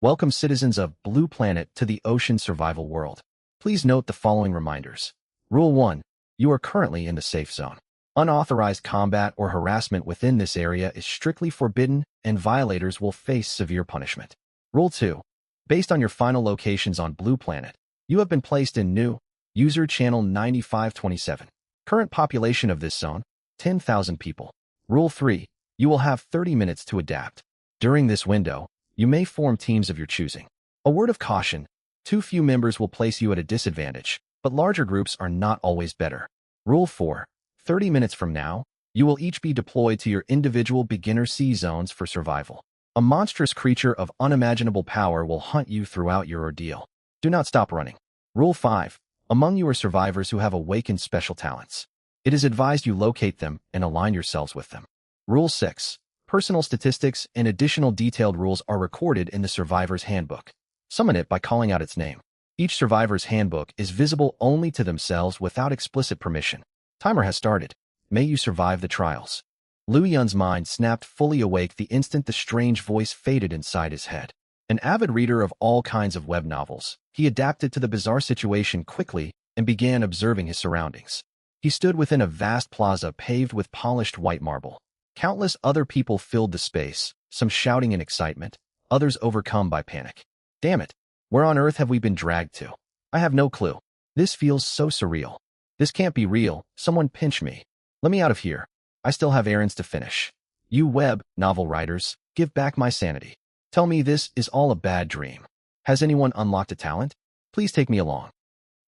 Welcome citizens of Blue Planet to the ocean survival world. Please note the following reminders. Rule 1. You are currently in the safe zone. Unauthorized combat or harassment within this area is strictly forbidden and violators will face severe punishment. Rule 2. Based on your final locations on Blue Planet, you have been placed in new user channel 9527. Current population of this zone, 10,000 people. Rule 3. You will have 30 minutes to adapt. During this window, you may form teams of your choosing. A word of caution, too few members will place you at a disadvantage, but larger groups are not always better. Rule 4. 30 minutes from now, you will each be deployed to your individual beginner sea zones for survival. A monstrous creature of unimaginable power will hunt you throughout your ordeal. Do not stop running. Rule 5. Among you are survivors who have awakened special talents. It is advised you locate them and align yourselves with them. Rule 6. Personal statistics and additional detailed rules are recorded in the Survivor's Handbook. Summon it by calling out its name. Each Survivor's Handbook is visible only to themselves without explicit permission. Timer has started. May you survive the trials. Lu Yun's mind snapped fully awake the instant the strange voice faded inside his head. An avid reader of all kinds of web novels, he adapted to the bizarre situation quickly and began observing his surroundings. He stood within a vast plaza paved with polished white marble. Countless other people filled the space, some shouting in excitement, others overcome by panic. Damn it! Where on earth have we been dragged to? I have no clue. This feels so surreal. This can't be real. Someone pinch me. Let me out of here. I still have errands to finish. You web novel writers, give back my sanity. Tell me this is all a bad dream. Has anyone unlocked a talent? Please take me along.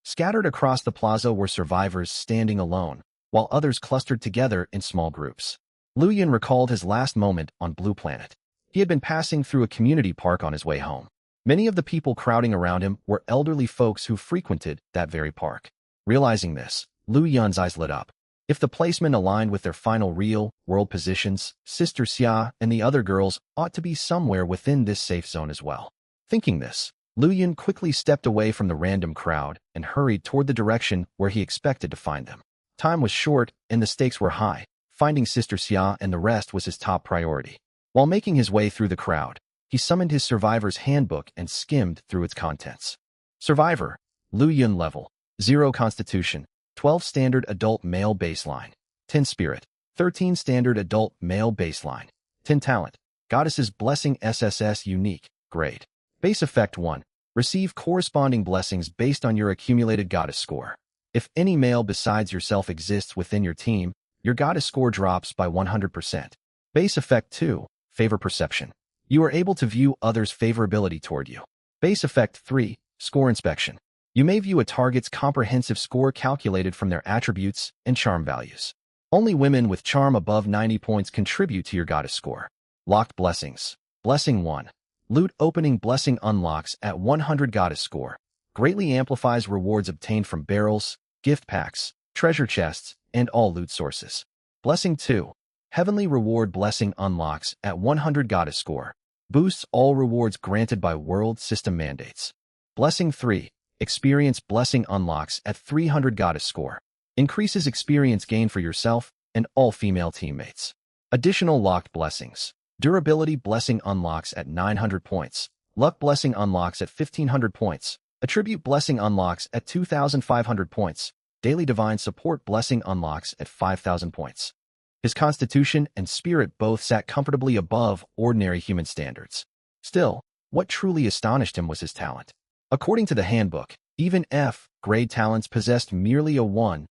Scattered across the plaza were survivors standing alone, while others clustered together in small groups. Lu Yun recalled his last moment on Blue Planet. He had been passing through a community park on his way home. Many of the people crowding around him were elderly folks who frequented that very park. Realizing this, Lu Yun's eyes lit up. If the placement aligned with their final real-world positions, Sister Xia and the other girls ought to be somewhere within this safe zone as well. Thinking this, Lu Yun quickly stepped away from the random crowd and hurried toward the direction where he expected to find them. Time was short and the stakes were high. Finding Sister Xia and the rest was his top priority. While making his way through the crowd, he summoned his Survivor's Handbook and skimmed through its contents. Survivor, Lu Yun level, 0 Constitution, 12 Standard Adult Male Baseline, 10 Spirit, 13 Standard Adult Male Baseline, 10 Talent, Goddess's Blessing SSS Unique, Grade. Base Effect 1. Receive corresponding blessings based on your accumulated Goddess score. If any male besides yourself exists within your team, your Goddess score drops by 100%. Base Effect 2. Favor Perception. You are able to view others' favorability toward you. Base Effect 3. Score Inspection. You may view a target's comprehensive score calculated from their attributes and charm values. Only women with charm above 90 points contribute to your Goddess score. Locked Blessings. Blessing 1. Loot Opening Blessing unlocks at 100 Goddess score. Greatly amplifies rewards obtained from barrels, gift packs, treasure chests, and all loot sources. Blessing 2. Heavenly Reward Blessing unlocks at 100 Goddess score. Boosts all rewards granted by world system mandates. Blessing 3. Experience Blessing unlocks at 300 Goddess score. Increases experience gain for yourself and all female teammates. Additional Locked Blessings. Durability Blessing unlocks at 900 points. Luck Blessing unlocks at 1500 points. Attribute Blessing unlocks at 2500 points. Daily Divine Support Blessing unlocks at 5,000 points. His constitution and spirit both sat comfortably above ordinary human standards. Still, what truly astonished him was his talent. According to the handbook, even F-grade talents possessed merely a 1%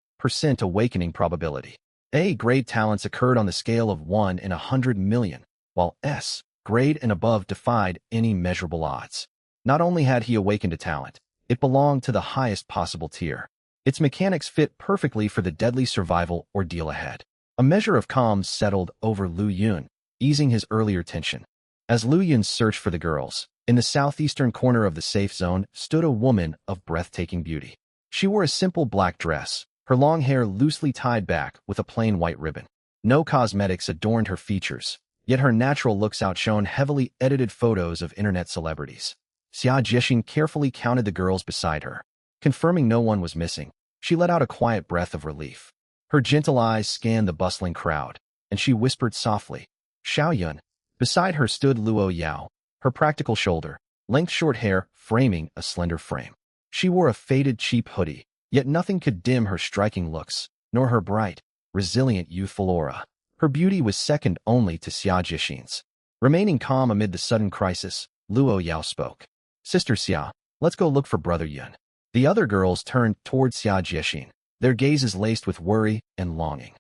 awakening probability. A-grade talents occurred on the scale of 1 in 100 million, while S-grade and above defied any measurable odds. Not only had he awakened a talent, it belonged to the highest possible tier. Its mechanics fit perfectly for the deadly survival ordeal ahead. A measure of calm settled over Lu Yun, easing his earlier tension. As Lu Yun searched for the girls, in the southeastern corner of the safe zone stood a woman of breathtaking beauty. She wore a simple black dress, her long hair loosely tied back with a plain white ribbon. No cosmetics adorned her features, yet her natural looks outshone heavily edited photos of internet celebrities. Xia Jixing carefully counted the girls beside her. Confirming no one was missing, she let out a quiet breath of relief. Her gentle eyes scanned the bustling crowd, and she whispered softly, "Xiao Yun." Beside her stood Luo Yao, her practical shoulder, length short hair framing a slender frame. She wore a faded cheap hoodie, yet nothing could dim her striking looks, nor her bright, resilient youthful aura. Her beauty was second only to Xia Jixin's. Remaining calm amid the sudden crisis, Luo Yao spoke. Sister Xia, let's go look for Brother Yun. The other girls turned toward Xia Jixin, their gazes laced with worry and longing.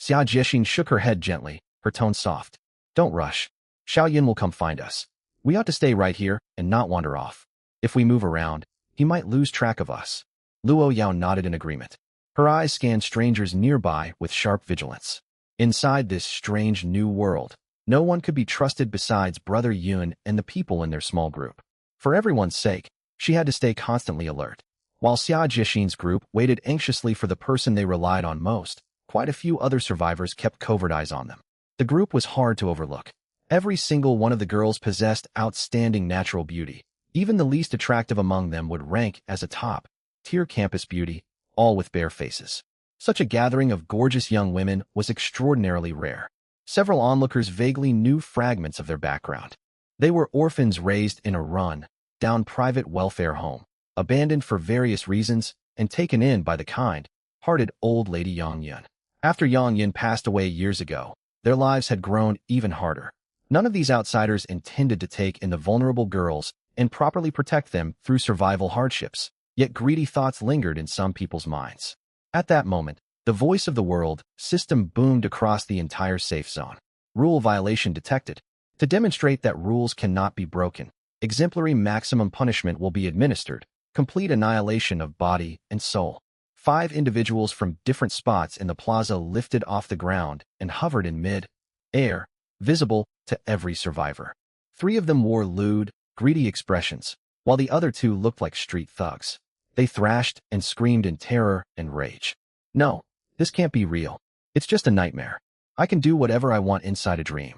Xia Jixin shook her head gently, her tone soft. Don't rush. Xiao Yun will come find us. We ought to stay right here and not wander off. If we move around, he might lose track of us. Luo Yao nodded in agreement. Her eyes scanned strangers nearby with sharp vigilance. Inside this strange new world, no one could be trusted besides Brother Yun and the people in their small group. For everyone's sake, she had to stay constantly alert. While Xia Jixin's group waited anxiously for the person they relied on most, quite a few other survivors kept covert eyes on them. The group was hard to overlook. Every single one of the girls possessed outstanding natural beauty. Even the least attractive among them would rank as a top-tier campus beauty, all with bare faces. Such a gathering of gorgeous young women was extraordinarily rare. Several onlookers vaguely knew fragments of their background. They were orphans raised in a run-down private welfare home, abandoned for various reasons, and taken in by the kind-hearted old lady Yang Yun. After Yang Yun passed away years ago, their lives had grown even harder. None of these outsiders intended to take in the vulnerable girls and properly protect them through survival hardships, yet greedy thoughts lingered in some people's minds. At that moment, the voice of the world system boomed across the entire safe zone. Rule violation detected. To demonstrate that rules cannot be broken, exemplary maximum punishment will be administered, complete annihilation of body and soul. 5 individuals from different spots in the plaza lifted off the ground and hovered in mid-air, visible to every survivor. 3 of them wore lewd, greedy expressions, while the other 2 looked like street thugs. They thrashed and screamed in terror and rage. No, this can't be real. It's just a nightmare. I can do whatever I want inside a dream.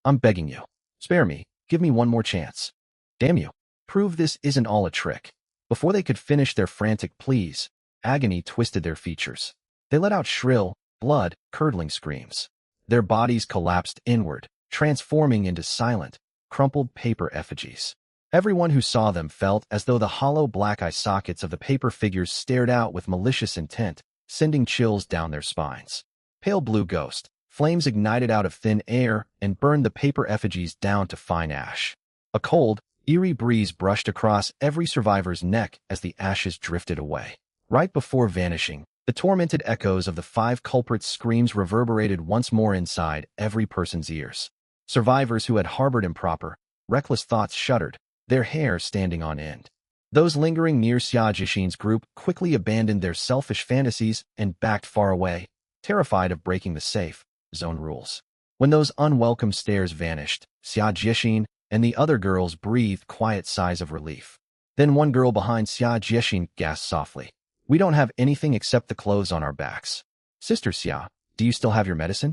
I'm begging you. Spare me. Give me one more chance. Damn you. Prove this isn't all a trick. Before they could finish their frantic pleas, agony twisted their features. They let out shrill, blood-curdling screams. Their bodies collapsed inward, transforming into silent, crumpled paper effigies. Everyone who saw them felt as though the hollow black eye sockets of the paper figures stared out with malicious intent, sending chills down their spines. Pale blue ghost, flames ignited out of thin air and burned the paper effigies down to fine ash. A cold, eerie breeze brushed across every survivor's neck as the ashes drifted away. Right before vanishing, the tormented echoes of the 5 culprits' screams reverberated once more inside every person's ears. Survivors who had harbored improper, reckless thoughts shuddered, their hair standing on end. Those lingering near Xia Jixin's group quickly abandoned their selfish fantasies and backed far away, terrified of breaking the safe zone rules. When those unwelcome stares vanished, Xia Jixin and the other girls breathed quiet sighs of relief. Then one girl behind Xia Jixin gasped softly. We don't have anything except the clothes on our backs. Sister Xia, do you still have your medicine?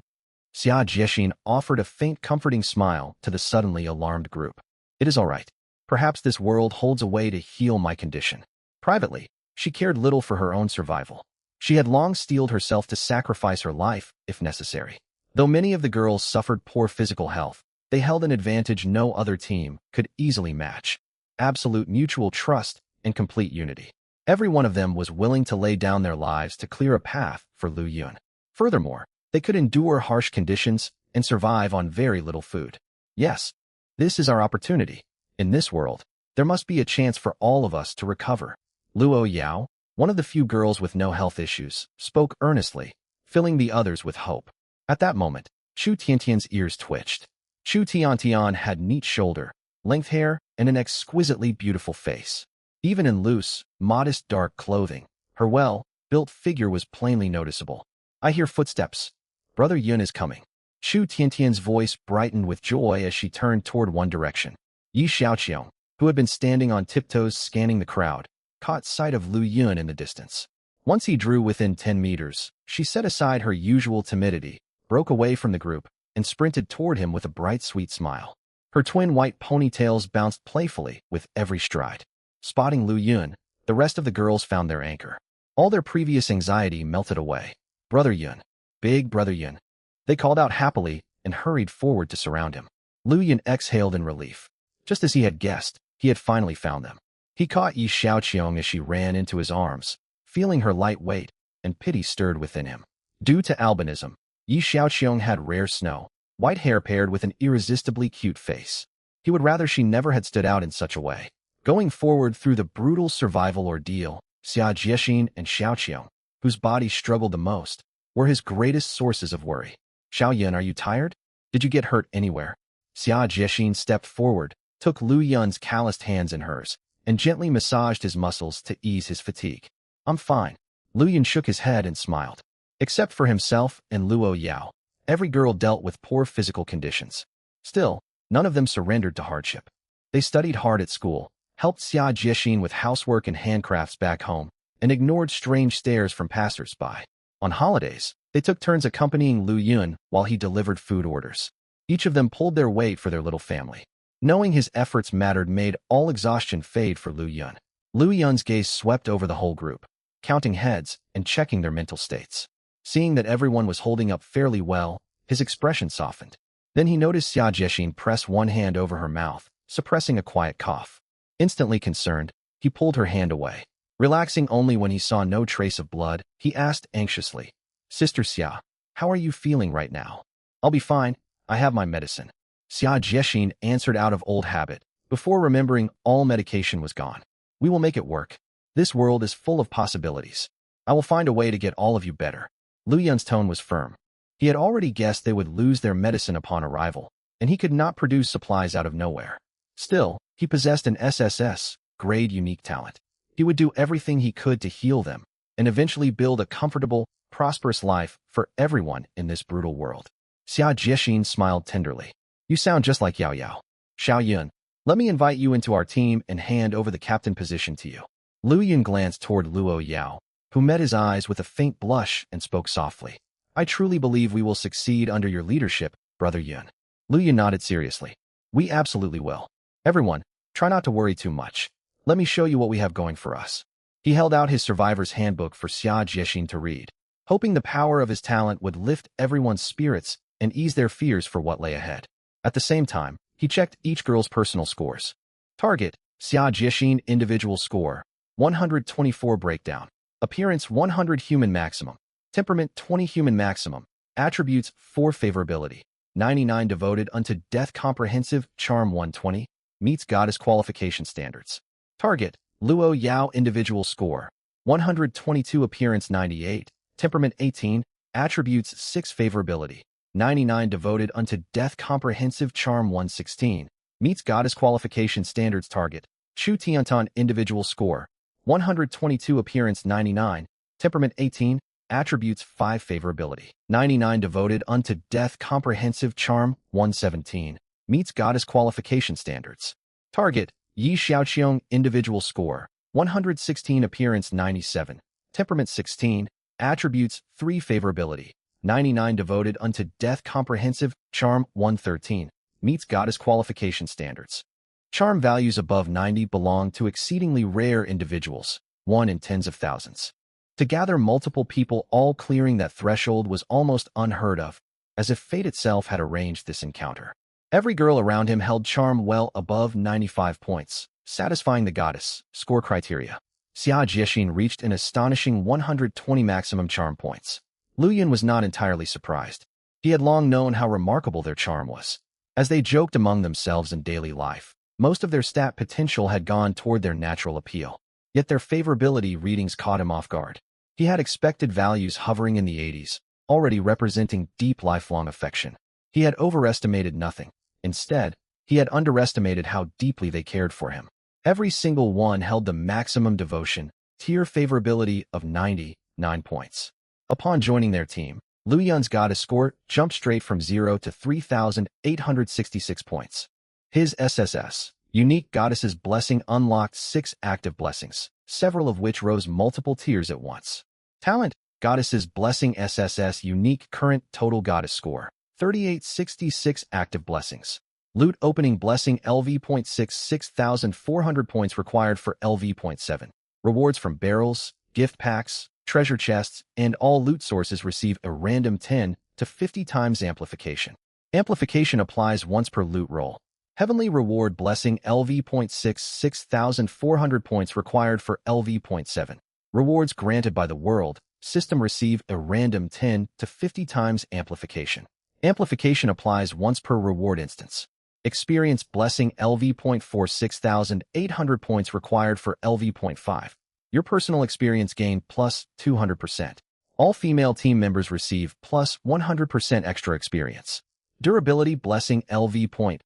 Xia Jixin offered a faint comforting smile to the suddenly alarmed group. It is all right. Perhaps this world holds a way to heal my condition. Privately, she cared little for her own survival. She had long steeled herself to sacrifice her life, if necessary. Though many of the girls suffered poor physical health, they held an advantage no other team could easily match. Absolute mutual trust and complete unity. Every one of them was willing to lay down their lives to clear a path for Lu Yun. Furthermore, they could endure harsh conditions and survive on very little food. Yes, this is our opportunity. In this world, there must be a chance for all of us to recover. Luo Yao, one of the few girls with no health issues, spoke earnestly, filling the others with hope. At that moment, Chu Tiantian's ears twitched. Chu Tiantian had neat shoulder-length hair and an exquisitely beautiful face. Even in loose, modest dark clothing, her well-built figure was plainly noticeable. I hear footsteps. Brother Yun is coming. Chu Tiantian's voice brightened with joy as she turned toward one direction. Yi Xiaoqiang, who had been standing on tiptoes scanning the crowd, caught sight of Lu Yun in the distance. Once he drew within 10 meters, she set aside her usual timidity, broke away from the group, and sprinted toward him with a bright, sweet smile. Her twin white ponytails bounced playfully with every stride. Spotting Lu Yun, the rest of the girls found their anchor. All their previous anxiety melted away. Brother Yun, big Brother Yun. They called out happily and hurried forward to surround him. Lu Yun exhaled in relief. Just as he had guessed, He had finally found them. He caught Yi Xiaoqiong as she ran into his arms, feeling her light weight, and pity stirred within him. Due to albinism, Yi Xiaoqiong had rare snow, white hair paired with an irresistibly cute face. He would rather she never had stood out in such a way. Going forward through the brutal survival ordeal, Xia Jiexin and Xiaoqiong, whose bodies struggled the most, were his greatest sources of worry. Xiaoyan, are you tired? Did you get hurt anywhere? Xia Jiexin stepped forward, took Lu Yun's calloused hands in hers, and gently massaged his muscles to ease his fatigue. I'm fine. Lu Yun shook his head and smiled. Except for himself and Luo Yao, every girl dealt with poor physical conditions. Still, none of them surrendered to hardship. They studied hard at school, helped Xia Jiexin with housework and handcrafts back home, and ignored strange stares from passers-by. On holidays, they took turns accompanying Lu Yun while he delivered food orders. Each of them pulled their weight for their little family. Knowing his efforts mattered made all exhaustion fade for Lu Yun. Lu Yun's gaze swept over the whole group, counting heads and checking their mental states. Seeing that everyone was holding up fairly well, his expression softened. Then he noticed Xia Jiexin press one hand over her mouth, suppressing a quiet cough. Instantly concerned, he pulled her hand away. Relaxing only when he saw no trace of blood, he asked anxiously, Sister Xia, how are you feeling right now? I'll be fine. I have my medicine. Xia Jiexin answered out of old habit, before remembering all medication was gone. We will make it work. This world is full of possibilities. I will find a way to get all of you better. Lu Yun's tone was firm. He had already guessed they would lose their medicine upon arrival, and he could not produce supplies out of nowhere. Still, he possessed an SSS, grade unique talent. He would do everything he could to heal them, and eventually build a comfortable, prosperous life for everyone in this brutal world. Xia Jiexin smiled tenderly. You sound just like Yao Yao. Xiao Yun, let me invite you into our team and hand over the captain position to you. Lu Yun glanced toward Luo Yao, who met his eyes with a faint blush and spoke softly. I truly believe we will succeed under your leadership, Brother Yun. Lu Yun nodded seriously. We absolutely will. Everyone, try not to worry too much. Let me show you what we have going for us. He held out his survivor's handbook for Xia Jiexin to read, hoping the power of his talent would lift everyone's spirits and ease their fears for what lay ahead. At the same time, he checked each girl's personal scores. Target, Xia Jiexin individual score, 124 breakdown. Appearance 100 human maximum. Temperament 20 human maximum. Attributes 4 favorability. 99 devoted unto death comprehensive charm 120. Meets goddess qualification standards. Target, Luo Yao individual score, 122 appearance 98. Temperament 18. Attributes 6 favorability. 99 devoted unto death comprehensive charm 116. Meets goddess qualification standards. Target, Chu Tiantan individual score, 122 appearance 99, temperament 18, attributes 5 favorability. 99 devoted unto death comprehensive charm 117. Meets goddess qualification standards. Target, Yi Xiaoqiong individual score, 116 appearance 97, temperament 16, attributes 3 favorability. 99 devoted unto death comprehensive charm 113. Meets goddess qualification standards. Charm values above 90 belong to exceedingly rare individuals, 1 in tens of thousands. To gather multiple people all clearing that threshold was almost unheard of, as if fate itself had arranged this encounter. Every girl around him held charm well above 95 points, satisfying the goddess score criteria. Xia Jiexin reached an astonishing 120 maximum charm points. Lu Yun was not entirely surprised. He had long known how remarkable their charm was. As they joked among themselves in daily life, most of their stat potential had gone toward their natural appeal. Yet their favorability readings caught him off guard. He had expected values hovering in the 80s, already representing deep lifelong affection. He had overestimated nothing. Instead, he had underestimated how deeply they cared for him. Every single one held the maximum devotion, tier favorability of 99 points. Upon joining their team, Lu Yun's goddess score jumped straight from 0 to 3,866 points. His SSS, unique goddess's blessing, unlocked 6 active blessings, several of which rose multiple tiers at once. Talent, goddess's blessing SSS unique current total goddess score, 3866 active blessings. Loot opening blessing LV.6 6,400 points required for LV.7. Rewards from barrels, gift packs, treasure chests, and all loot sources receive a random 10 to 50 times amplification. Amplification applies once per loot roll. Heavenly Reward Blessing LV.6 6,400 points required for LV.7. Rewards granted by the world system receive a random 10 to 50 times amplification. Amplification applies once per reward instance. Experience Blessing LV.4 6,800 points required for LV.5. Your personal experience gain plus 200%. All female team members receive plus 100% extra experience. Durability Blessing LV.3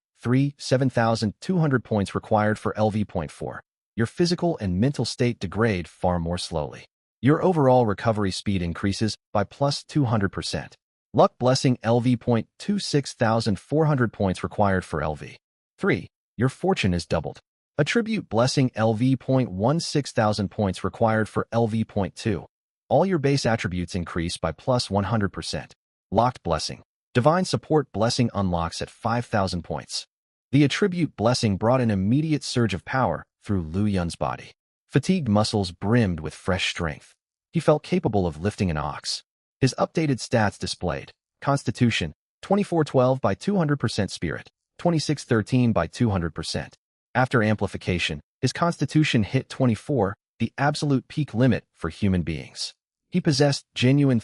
7,200 points required for LV.4. Your physical and mental state degrade far more slowly. Your overall recovery speed increases by plus 200%. Luck Blessing LV.2 6,400 points required for LV.3. Your fortune is doubled. Attribute Blessing LV.1 6,000 points required for LV.2. All your base attributes increase by plus 100%. Locked Blessing. Divine Support Blessing unlocks at 5,000 points. The attribute Blessing brought an immediate surge of power through Lu Yun's body. Fatigued muscles brimmed with fresh strength. He felt capable of lifting an ox. His updated stats displayed: Constitution, 2412 by 200%, Spirit, 2613 by 200%. After amplification, his Constitution hit 24, the absolute peak limit for human beings. He possessed genuine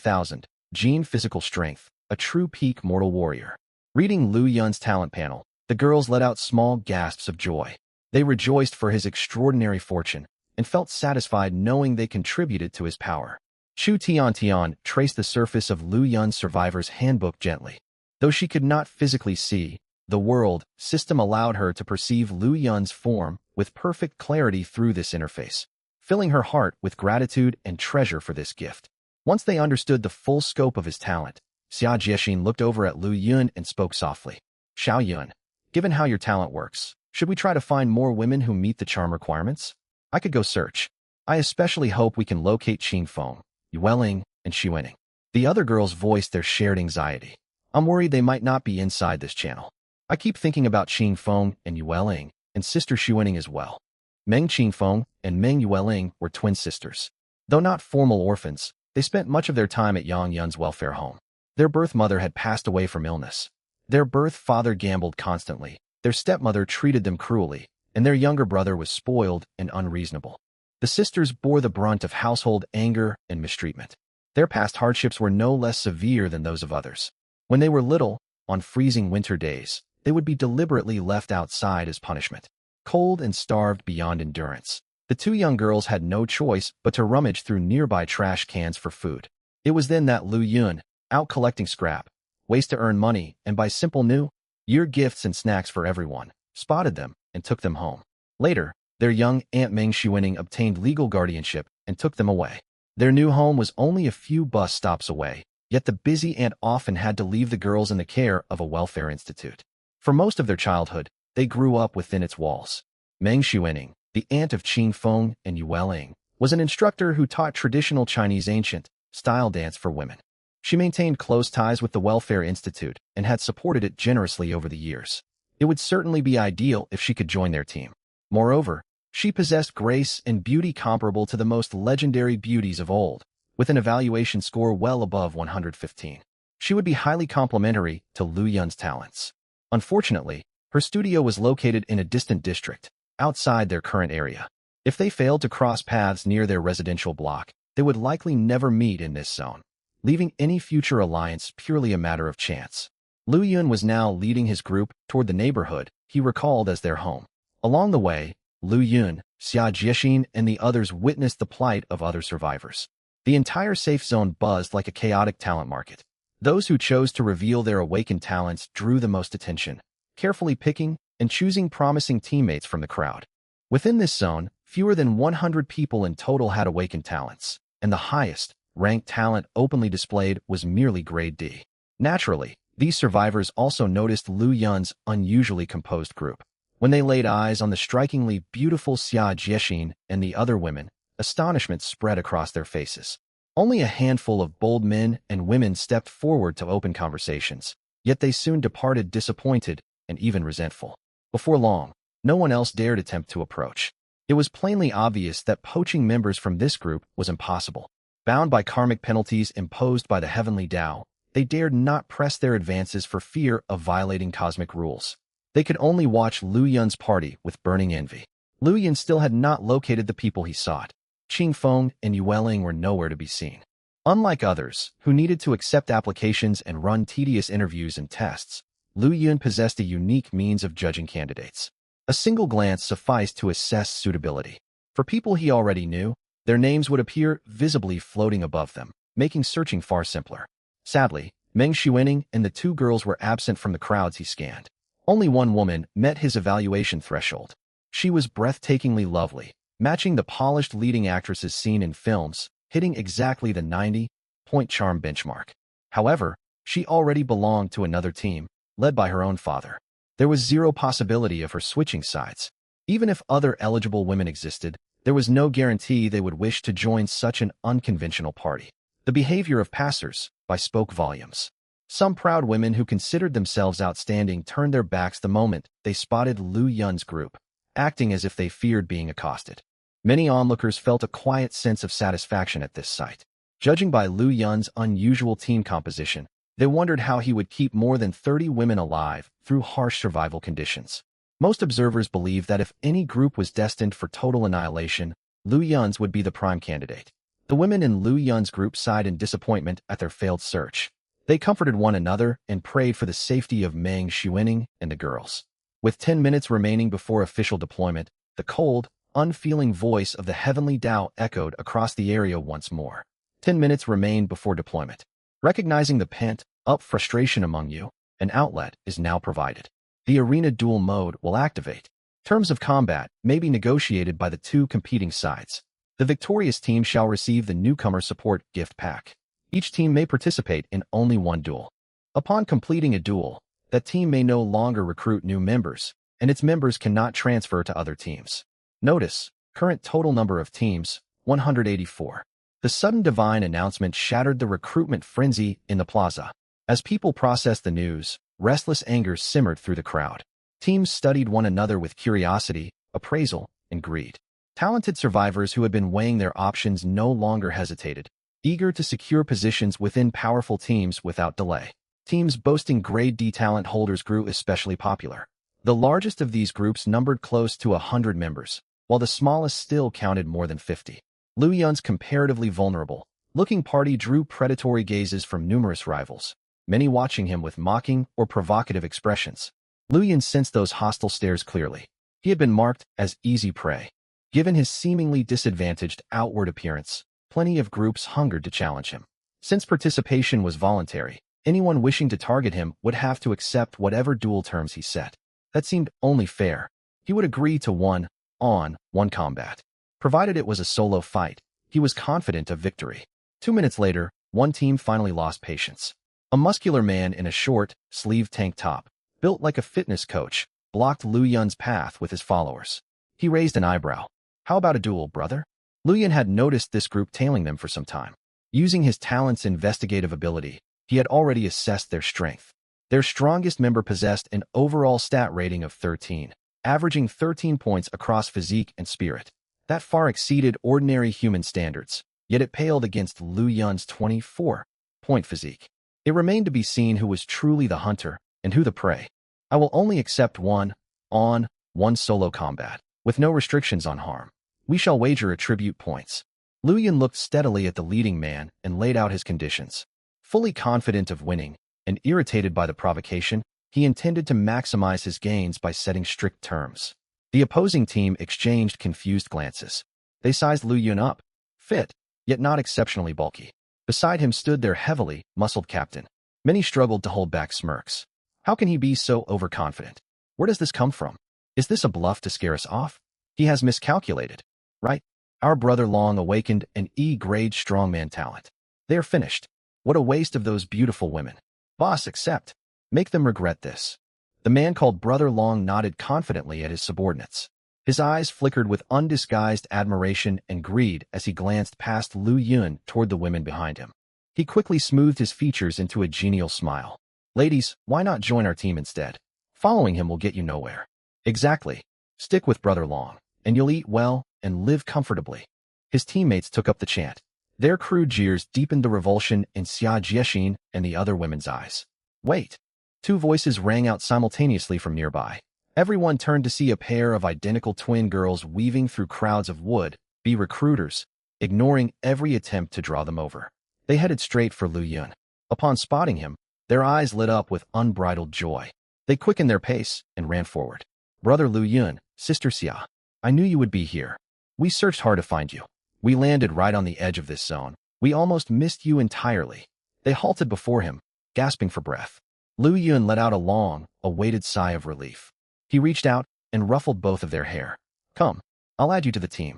gene physical strength, a true peak mortal warrior. Reading Lu Yun's talent panel, the girls let out small gasps of joy. They rejoiced for his extraordinary fortune and felt satisfied knowing they contributed to his power. Chu Tian traced the surface of Lu Yun's survivor's handbook gently. Though she could not physically see, the world system allowed her to perceive Lu Yun's form with perfect clarity through this interface, filling her heart with gratitude and treasure for this gift. Once they understood the full scope of his talent, Xia Jiexin looked over at Lu Yun and spoke softly. Xiao Yun, given how your talent works, should we try to find more women who meet the charm requirements? I could go search. I especially hope we can locate Qing Feng, Yueling, and Xuening. The other girls voiced their shared anxiety. I'm worried they might not be inside this channel. I keep thinking about Qing Feng and Yueling, and sister Xuening as well. Meng Qing Feng and Meng Yueling were twin sisters. Though not formal orphans, they spent much of their time at Yang Yun's welfare home. Their birth mother had passed away from illness. Their birth father gambled constantly, their stepmother treated them cruelly, and their younger brother was spoiled and unreasonable. The sisters bore the brunt of household anger and mistreatment. Their past hardships were no less severe than those of others. When they were little, on freezing winter days, they would be deliberately left outside as punishment. Cold and starved beyond endurance, the two young girls had no choice but to rummage through nearby trash cans for food. It was then that Lu Yun, out collecting scrap, waste to earn money, and buy simple new year gifts and snacks for everyone, spotted them and took them home. Later, their young Aunt Meng Xuening obtained legal guardianship and took them away. Their new home was only a few bus stops away, yet the busy aunt often had to leave the girls in the care of a welfare institute. For most of their childhood, they grew up within its walls. Meng Xuening, the aunt of Qing Feng and Yueling, was an instructor who taught traditional Chinese ancient style dance for women. She maintained close ties with the Welfare Institute and had supported it generously over the years. It would certainly be ideal if she could join their team. Moreover, she possessed grace and beauty comparable to the most legendary beauties of old, with an evaluation score well above 115. She would be highly complementary to Lu Yun's talents. Unfortunately, her studio was located in a distant district, outside their current area. If they failed to cross paths near their residential block, they would likely never meet in this zone, leaving any future alliance purely a matter of chance. Lu Yun was now leading his group toward the neighborhood he recalled as their home. Along the way, Lu Yun, Xia Jiexin, and the others witnessed the plight of other survivors. The entire safe zone buzzed like a chaotic talent market. Those who chose to reveal their awakened talents drew the most attention, carefully picking and choosing promising teammates from the crowd. Within this zone, fewer than 100 people in total had awakened talents, and the highest ranked talent openly displayed was merely grade D. Naturally, these survivors also noticed Lu Yun's unusually composed group. When they laid eyes on the strikingly beautiful Xia Jiexin and the other women, astonishment spread across their faces. Only a handful of bold men and women stepped forward to open conversations, yet they soon departed disappointed and even resentful. Before long, no one else dared attempt to approach. It was plainly obvious that poaching members from this group was impossible. Bound by karmic penalties imposed by the heavenly Tao, they dared not press their advances for fear of violating cosmic rules. They could only watch Lu Yun's party with burning envy. Lu Yun still had not located the people he sought. Qing Feng and Yueling were nowhere to be seen. Unlike others, who needed to accept applications and run tedious interviews and tests, Lu Yun possessed a unique means of judging candidates. A single glance sufficed to assess suitability. For people he already knew, their names would appear visibly floating above them, making searching far simpler. Sadly, Meng Xuening and the two girls were absent from the crowds he scanned. Only one woman met his evaluation threshold. She was breathtakingly lovely, matching the polished leading actresses seen in films, hitting exactly the 90-point charm benchmark. However, she already belonged to another team, led by her own father. There was zero possibility of her switching sides. Even if other eligible women existed, there was no guarantee they would wish to join such an unconventional party. The behavior of passers-by spoke volumes. Some proud women who considered themselves outstanding turned their backs the moment they spotted Lu Yun's group, acting as if they feared being accosted. Many onlookers felt a quiet sense of satisfaction at this sight. Judging by Lu Yun's unusual team composition, they wondered how he would keep more than 30 women alive through harsh survival conditions. Most observers believed that if any group was destined for total annihilation, Lu Yun's would be the prime candidate. The women in Lu Yun's group sighed in disappointment at their failed search. They comforted one another and prayed for the safety of Meng Xuening and the girls. With 10 minutes remaining before official deployment, the cold, unfeeling voice of the heavenly Tao echoed across the area once more. 10 minutes remained before deployment. Recognizing the pent-up frustration among you, an outlet is now provided. The arena duel mode will activate. Terms of combat may be negotiated by the two competing sides. The victorious team shall receive the newcomer support gift pack. Each team may participate in only one duel. Upon completing a duel, that team may no longer recruit new members, and its members cannot transfer to other teams. Notice, current total number of teams, 184. The sudden divine announcement shattered the recruitment frenzy in the plaza. As people processed the news, restless anger simmered through the crowd. Teams studied one another with curiosity, appraisal, and greed. Talented survivors who had been weighing their options no longer hesitated, eager to secure positions within powerful teams without delay. Teams boasting grade D talent holders grew especially popular. The largest of these groups numbered close to 100 members, while the smallest still counted more than 50. Lu Yun's comparatively vulnerable looking party drew predatory gazes from numerous rivals, many watching him with mocking or provocative expressions. Lu Yun sensed those hostile stares clearly. He had been marked as easy prey. Given his seemingly disadvantaged outward appearance, plenty of groups hungered to challenge him. Since participation was voluntary, anyone wishing to target him would have to accept whatever duel terms he set. That seemed only fair. He would agree to one-on-one combat. Provided it was a solo fight, he was confident of victory. 2 minutes later, one team finally lost patience. A muscular man in a short-sleeved tank top, built like a fitness coach, blocked Lu Yun's path with his followers. He raised an eyebrow. "How about a duel, brother?" Lu Yun had noticed this group tailing them for some time. Using his talent's investigative ability, he had already assessed their strength. Their strongest member possessed an overall stat rating of 13, averaging 13 points across physique and spirit. That far exceeded ordinary human standards, yet it paled against Lu Yun's 24-point physique. It remained to be seen who was truly the hunter and who the prey. "I will only accept one-on-one solo combat, with no restrictions on harm. We shall wager attribute points." Lu Yun looked steadily at the leading man and laid out his conditions. Fully confident of winning, and irritated by the provocation, he intended to maximize his gains by setting strict terms. The opposing team exchanged confused glances. They sized Lu Yun up. Fit, yet not exceptionally bulky. Beside him stood their heavily muscled captain. Many struggled to hold back smirks. How can he be so overconfident? Where does this come from? Is this a bluff to scare us off? He has miscalculated, right? Our brother long awakened an E-grade strongman talent. They are finished. What a waste of those beautiful women. Boss, accept. Make them regret this. The man called Brother Long nodded confidently at his subordinates. His eyes flickered with undisguised admiration and greed as he glanced past Lu Yun toward the women behind him. He quickly smoothed his features into a genial smile. "Ladies, why not join our team instead? Following him will get you nowhere." "Exactly. Stick with Brother Long, and you'll eat well and live comfortably." His teammates took up the chant. Their crude jeers deepened the revulsion in Xia Jiexin and the other women's eyes. "Wait. Two voices rang out simultaneously from nearby. Everyone turned to see a pair of identical twin girls weaving through crowds of would-be recruiters, ignoring every attempt to draw them over. They headed straight for Lu Yun. Upon spotting him, their eyes lit up with unbridled joy. They quickened their pace and ran forward. "Brother Lu Yun, Sister Xia, I knew you would be here. We searched hard to find you. We landed right on the edge of this zone. We almost missed you entirely." They halted before him, gasping for breath. Lu Yun let out a long, awaited sigh of relief. He reached out and ruffled both of their hair. "Come, I'll add you to the team."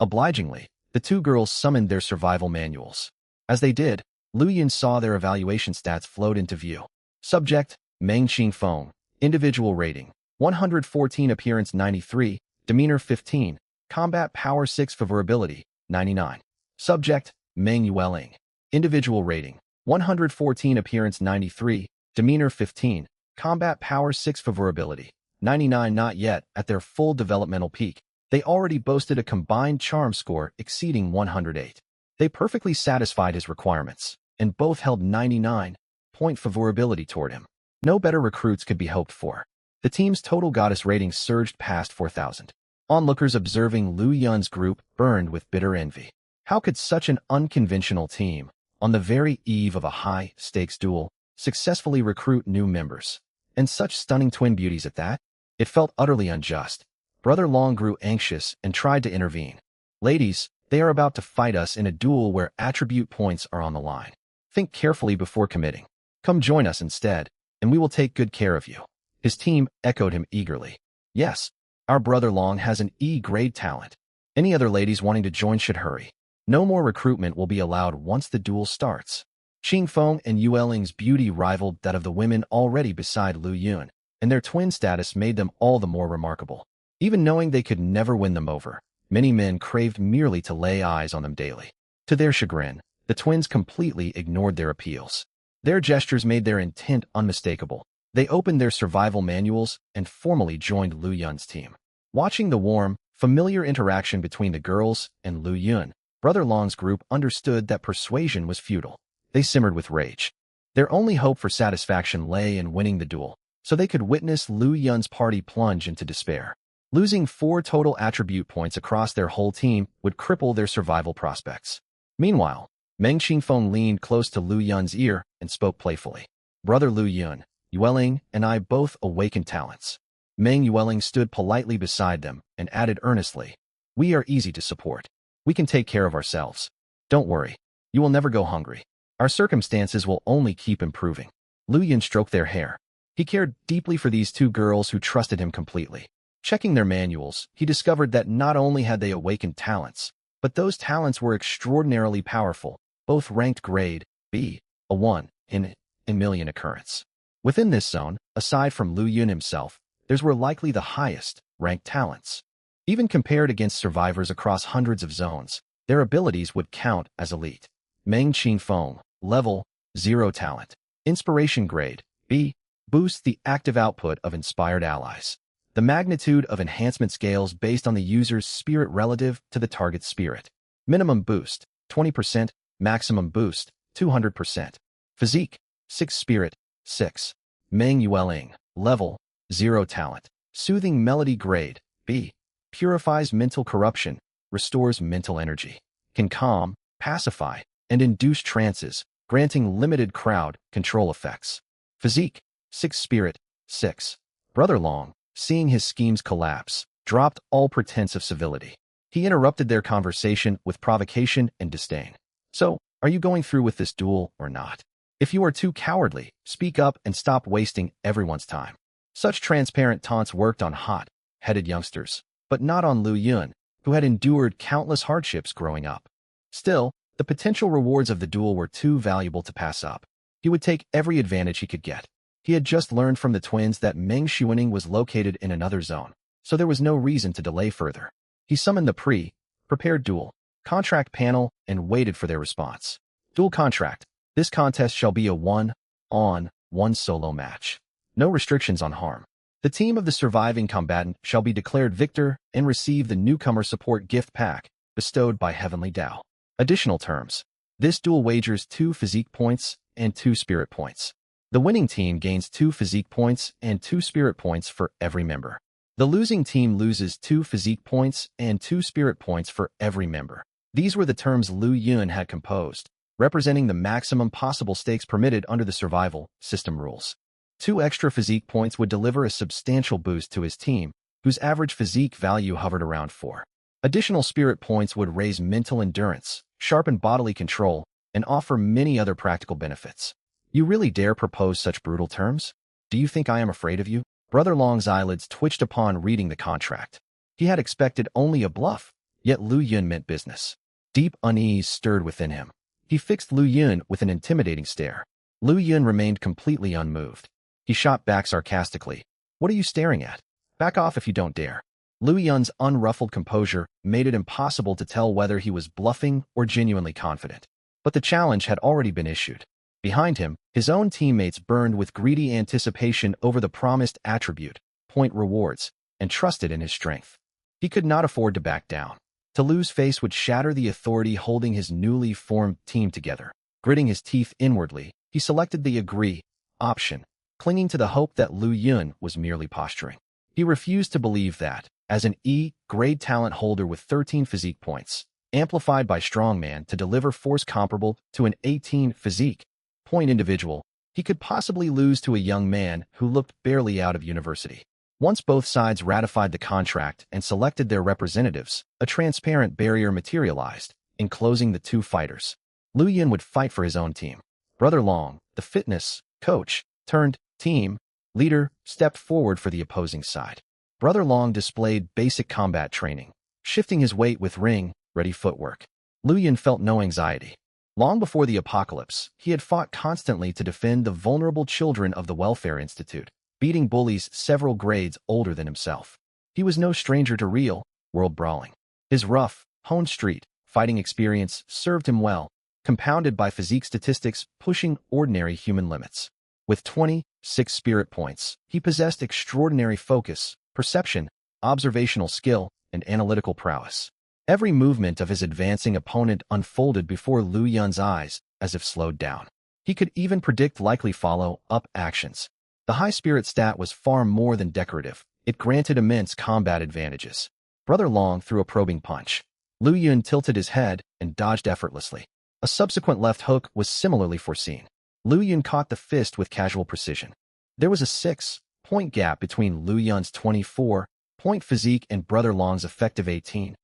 Obligingly, the two girls summoned their survival manuals. As they did, Lu Yun saw their evaluation stats float into view. Subject, Meng Xingfeng. Individual rating, 114. Appearance 93. Demeanor 15. Combat power 6. Favorability, 99. Subject, Meng Yueling. Individual rating, 114. Appearance 93. Demeanor 15. Combat power 6. Favorability, 99. Not yet at their full developmental peak. They already boasted a combined charm score exceeding 108. They perfectly satisfied his requirements, and both held 99-point favorability toward him. No better recruits could be hoped for. The team's total goddess rating surged past 4,000. Onlookers observing Lu Yun's group burned with bitter envy. How could such an unconventional team, on the very eve of a high-stakes duel, successfully recruit new members? And such stunning twin beauties at that? It felt utterly unjust. Brother Long grew anxious and tried to intervene. "Ladies, they are about to fight us in a duel where attribute points are on the line. Think carefully before committing. Come join us instead, and we will take good care of you." His team echoed him eagerly. "Yes, our brother Long has an E-grade talent. Any other ladies wanting to join should hurry. No more recruitment will be allowed once the duel starts." Xingfeng and Yueling's beauty rivaled that of the women already beside Lu Yun, and their twin status made them all the more remarkable. Even knowing they could never win them over, many men craved merely to lay eyes on them daily. To their chagrin, the twins completely ignored their appeals. Their gestures made their intent unmistakable. They opened their survival manuals and formally joined Lu Yun's team. Watching the warm, familiar interaction between the girls and Lu Yun, Brother Long's group understood that persuasion was futile. They simmered with rage. Their only hope for satisfaction lay in winning the duel, so they could witness Lu Yun's party plunge into despair. Losing 4 total attribute points across their whole team would cripple their survival prospects. Meanwhile, Meng Xingfeng leaned close to Lu Yun's ear and spoke playfully. "Brother Lu Yun, Yueling and I both awakened talents." Meng Yueling stood politely beside them and added earnestly, "We are easy to support. We can take care of ourselves. Don't worry, you will never go hungry. Our circumstances will only keep improving." Lu Yun stroked their hair. He cared deeply for these two girls who trusted him completely. Checking their manuals, he discovered that not only had they awakened talents, but those talents were extraordinarily powerful, both ranked grade B, a 1 in a million occurrence. Within this zone, aside from Lu Yun himself, theirs were likely the highest ranked talents. Even compared against survivors across hundreds of zones, their abilities would count as elite. Meng Xingfeng, level 0 talent. Inspiration grade B, boosts the active output of inspired allies. The magnitude of enhancement scales based on the user's spirit relative to the target's spirit. Minimum boost, 20%, maximum boost, 200%. Physique, 6 spirit, 6. Meng Yueling, level 0 talent. Soothing melody grade B, purifies mental corruption, restores mental energy. Can calm, pacify, and induce trances, granting limited crowd control effects. Physique, 6 spirit, 6. Brother Long, seeing his schemes collapse, dropped all pretense of civility. He interrupted their conversation with provocation and disdain. "So, are you going through with this duel or not? If you are too cowardly, speak up and stop wasting everyone's time." Such transparent taunts worked on hot-headed youngsters, but not on Lu Yun, who had endured countless hardships growing up. Still, the potential rewards of the duel were too valuable to pass up. He would take every advantage he could get. He had just learned from the twins that Meng Xuening was located in another zone, so there was no reason to delay further. He summoned the prepared duel contract panel and waited for their response. Duel contract. This contest shall be a 1-on-1 solo match. No restrictions on harm. The team of the surviving combatant shall be declared victor and receive the newcomer support gift pack bestowed by Heavenly Tao. Additional terms. This duel wagers 2 physique points and 2 spirit points. The winning team gains 2 physique points and 2 spirit points for every member. The losing team loses 2 physique points and 2 spirit points for every member. These were the terms Lu Yun had composed, representing the maximum possible stakes permitted under the survival system rules. 2 extra physique points would deliver a substantial boost to his team, whose average physique value hovered around 4. Additional spirit points would raise mental endurance, sharpen bodily control, and offer many other practical benefits. You really dare propose such brutal terms? Do you think I am afraid of you? Brother Long's eyelids twitched upon reading the contract. He had expected only a bluff, yet Lu Yun meant business. Deep unease stirred within him. He fixed Lu Yun with an intimidating stare. Lu Yun remained completely unmoved. He shot back sarcastically. What are you staring at? Back off if you don't dare. Lu Yun's unruffled composure made it impossible to tell whether he was bluffing or genuinely confident. But the challenge had already been issued. Behind him, his own teammates burned with greedy anticipation over the promised attribute, point rewards, and trusted in his strength. He could not afford to back down. To lose face would shatter the authority holding his newly formed team together. Gritting his teeth inwardly, he selected the agree option, clinging to the hope that Lu Yun was merely posturing. He refused to believe that, as an E-grade talent holder with 13 physique points, amplified by strongman to deliver force comparable to an 18 physique point individual, he could possibly lose to a young man who looked barely out of university. Once both sides ratified the contract and selected their representatives, a transparent barrier materialized, enclosing the 2 fighters. Lu Yun would fight for his own team. Brother Long, the fitness coach, turned team leader, stepped forward for the opposing side. Brother Long displayed basic combat training, shifting his weight with ring-ready footwork. Lu Yun felt no anxiety. Long before the apocalypse, he had fought constantly to defend the vulnerable children of the Welfare Institute, beating bullies several grades older than himself. He was no stranger to real-world brawling. His rough, honed street fighting experience served him well, compounded by physique statistics pushing ordinary human limits. With 26 spirit points, he possessed extraordinary focus, perception, observational skill, and analytical prowess. Every movement of his advancing opponent unfolded before Lu Yun's eyes, as if slowed down. He could even predict likely follow-up actions. The high spirit stat was far more than decorative. It granted immense combat advantages. Brother Long threw a probing punch. Lu Yun tilted his head and dodged effortlessly. A subsequent left hook was similarly foreseen. Lu Yun caught the fist with casual precision. There was a 6-point gap between Lu Yun's 24-point physique and Brother Long's effective 18-point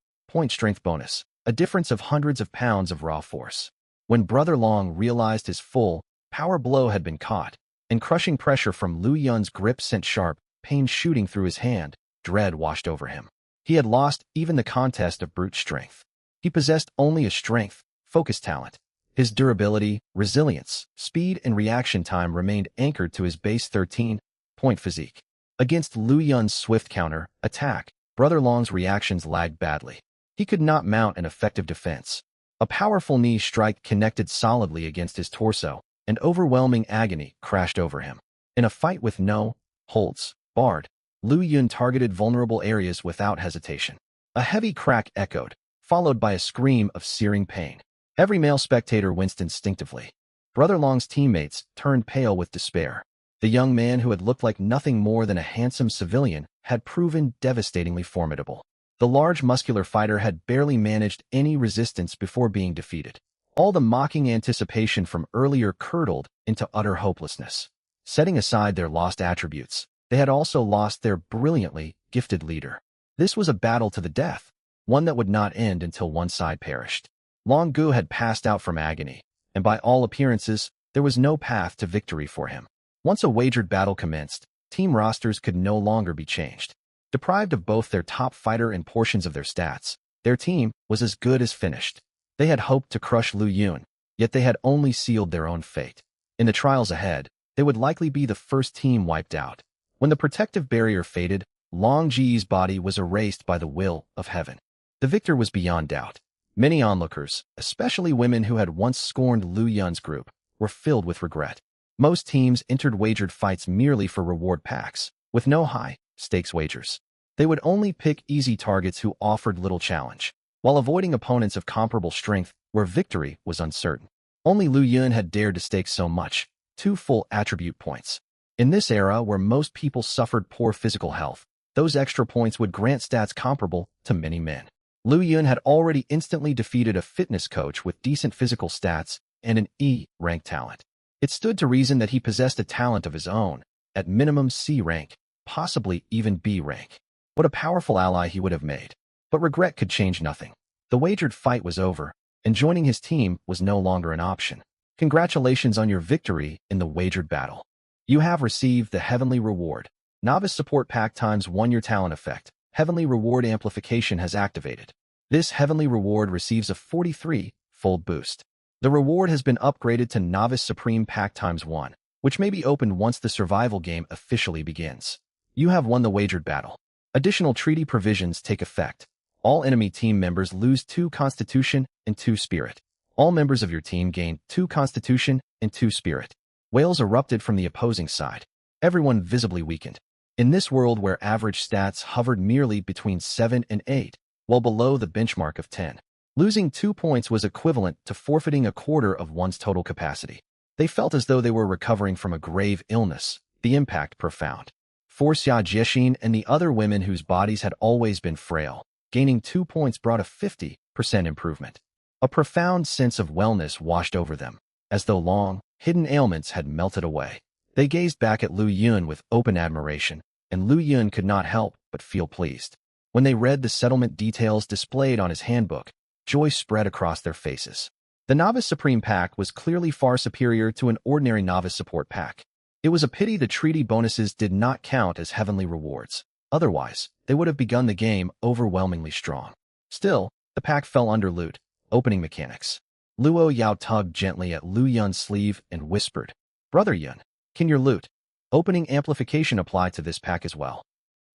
strength bonus, a difference of hundreds of pounds of raw force. When Brother Long realized his full power blow had been caught, and crushing pressure from Lu Yun's grip sent sharp pain shooting through his hand, dread washed over him. He had lost even the contest of brute strength. He possessed only a strength, focus talent. His durability, resilience, speed, and reaction time remained anchored to his base 13-point physique. Against Lu Yun's swift counter-attack, Brother Long's reactions lagged badly. He could not mount an effective defense. A powerful knee strike connected solidly against his torso, and overwhelming agony crashed over him. In a fight with no holds barred, Lu Yun targeted vulnerable areas without hesitation. A heavy crack echoed, followed by a scream of searing pain. Every male spectator winced instinctively. Brother Long's teammates turned pale with despair. The young man who had looked like nothing more than a handsome civilian had proven devastatingly formidable. The large muscular fighter had barely managed any resistance before being defeated. All the mocking anticipation from earlier curdled into utter hopelessness. Setting aside their lost attributes, they had also lost their brilliantly gifted leader. This was a battle to the death, one that would not end until one side perished. Long Gu had passed out from agony, and by all appearances, there was no path to victory for him. Once a wagered battle commenced, team rosters could no longer be changed. Deprived of both their top fighter and portions of their stats, their team was as good as finished. They had hoped to crush Lu Yun, yet they had only sealed their own fate. In the trials ahead, they would likely be the first team wiped out. When the protective barrier faded, Long Ji's body was erased by the will of heaven. The victor was beyond doubt. Many onlookers, especially women who had once scorned Lu Yun's group, were filled with regret. Most teams entered wagered fights merely for reward packs, with no high-stakes wagers. They would only pick easy targets who offered little challenge, while avoiding opponents of comparable strength where victory was uncertain. Only Lu Yun had dared to stake so much. 2 full attribute points. In this era where most people suffered poor physical health, those extra points would grant stats comparable to many men. Lu Yun had already instantly defeated a fitness coach with decent physical stats and an E-rank talent. It stood to reason that he possessed a talent of his own, at minimum C rank, possibly even B rank. What a powerful ally he would have made. But regret could change nothing. The wagered fight was over, and joining his team was no longer an option. Congratulations on your victory in the wagered battle. You have received the Heavenly Reward. Novice Support Pack times 1 your talent effect. Heavenly Reward Amplification has activated. This Heavenly Reward receives a 43-fold boost. The reward has been upgraded to Novice Supreme Pack times 1, which may be opened once the survival game officially begins. You have won the wagered battle. Additional treaty provisions take effect. All enemy team members lose 2 Constitution and 2 Spirit. All members of your team gain 2 Constitution and 2 Spirit. Whales erupted from the opposing side. Everyone visibly weakened. In this world where average stats hovered merely between 7 and 8, well below the benchmark of 10, losing 2 points was equivalent to forfeiting a quarter of one's total capacity. They felt as though they were recovering from a grave illness, the impact profound. For Xia Jiexin and the other women whose bodies had always been frail, gaining 2 points brought a 50% improvement. A profound sense of wellness washed over them, as though long, hidden ailments had melted away. They gazed back at Lu Yun with open admiration, and Lu Yun could not help but feel pleased. When they read the settlement details displayed on his handbook, joy spread across their faces. The Novice Supreme Pack was clearly far superior to an ordinary Novice Support Pack. It was a pity the treaty bonuses did not count as heavenly rewards. Otherwise, they would have begun the game overwhelmingly strong. Still, the pack fell under loot, opening mechanics. Luo Yao tugged gently at Lu Yun's sleeve and whispered, "Brother Yun, can your loot opening amplification apply to this pack as well?"